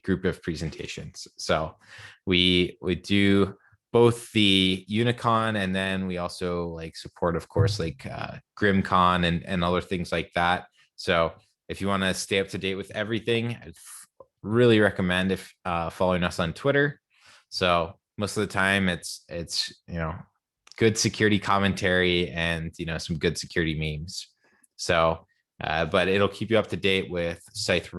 group of presentations. So we do both the Unicon, and then we also like support, of course, like GrimCon and other things like that. So if you want to stay up to date with everything, I'd really recommend if following us on Twitter. So most of the time it's good security commentary and some good security memes. So but it'll keep you up to date with SCYTHE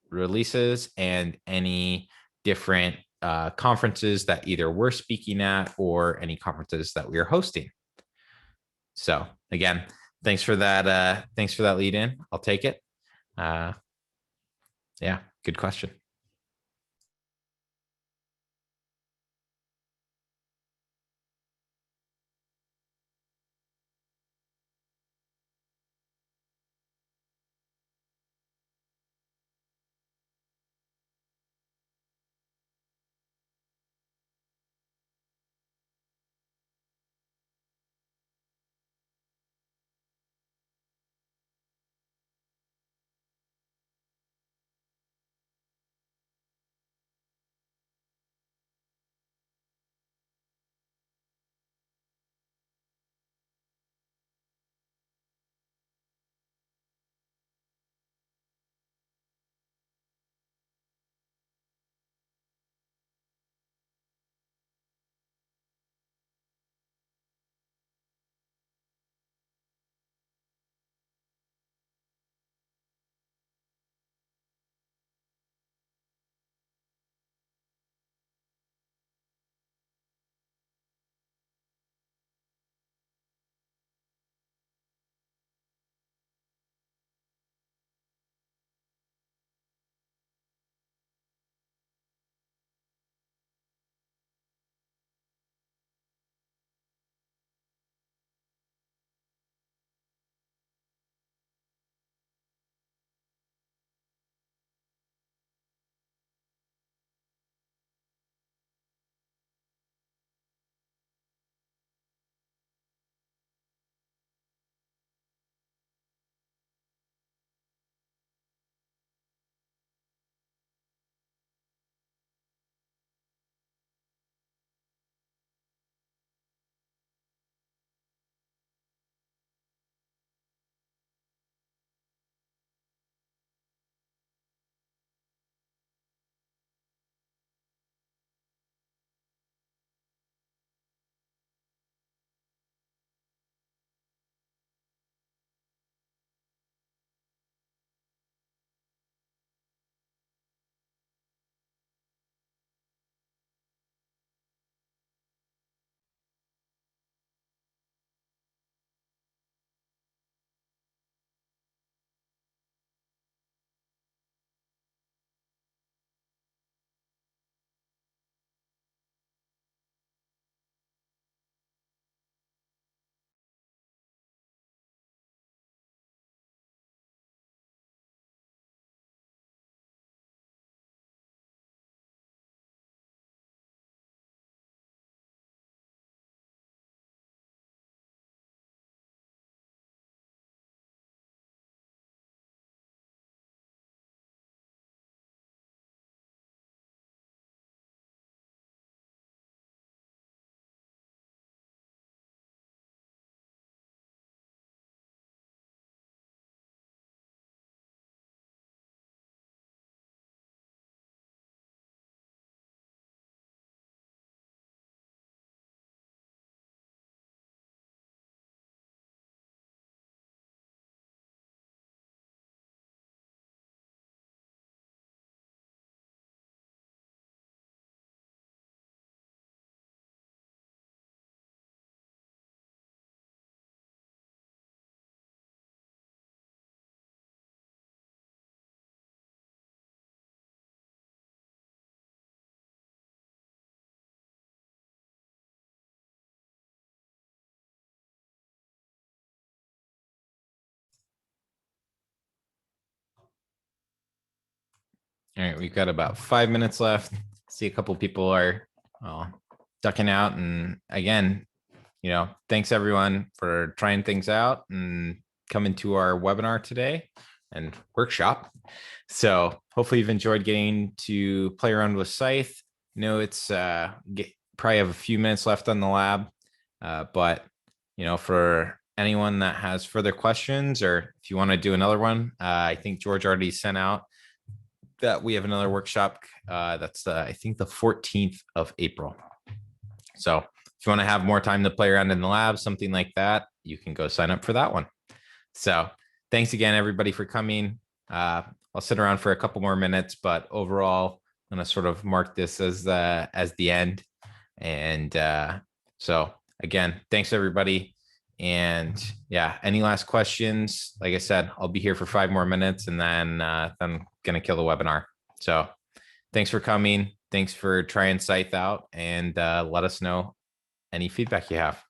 releases and any different conferences that either we're speaking at or any conferences that we are hosting. So again, thanks for that. Thanks for that lead in. I'll take it. Yeah, good question. All right, we've got about 5 minutes left. See, a couple people are ducking out, and again, thanks everyone for trying things out and coming to our webinar today and workshop. So hopefully you've enjoyed getting to play around with SCYTHE. It's probably have a few minutes left on the lab, but for anyone that has further questions, or if you want to do another one, I think George already sent out that we have another workshop. That's I think the 14th of April. So if you want to have more time to play around in the lab, something like that, you can go sign up for that one. So thanks again, everybody, for coming. I'll sit around for a couple more minutes, but overall, I'm going to sort of mark this as the end. And so again, thanks, everybody. And yeah, any last questions? Like I said, I'll be here for 5 more minutes, and then I'm going to kill the webinar. So thanks for coming. Thanks for trying SCYTHE out, and let us know any feedback you have.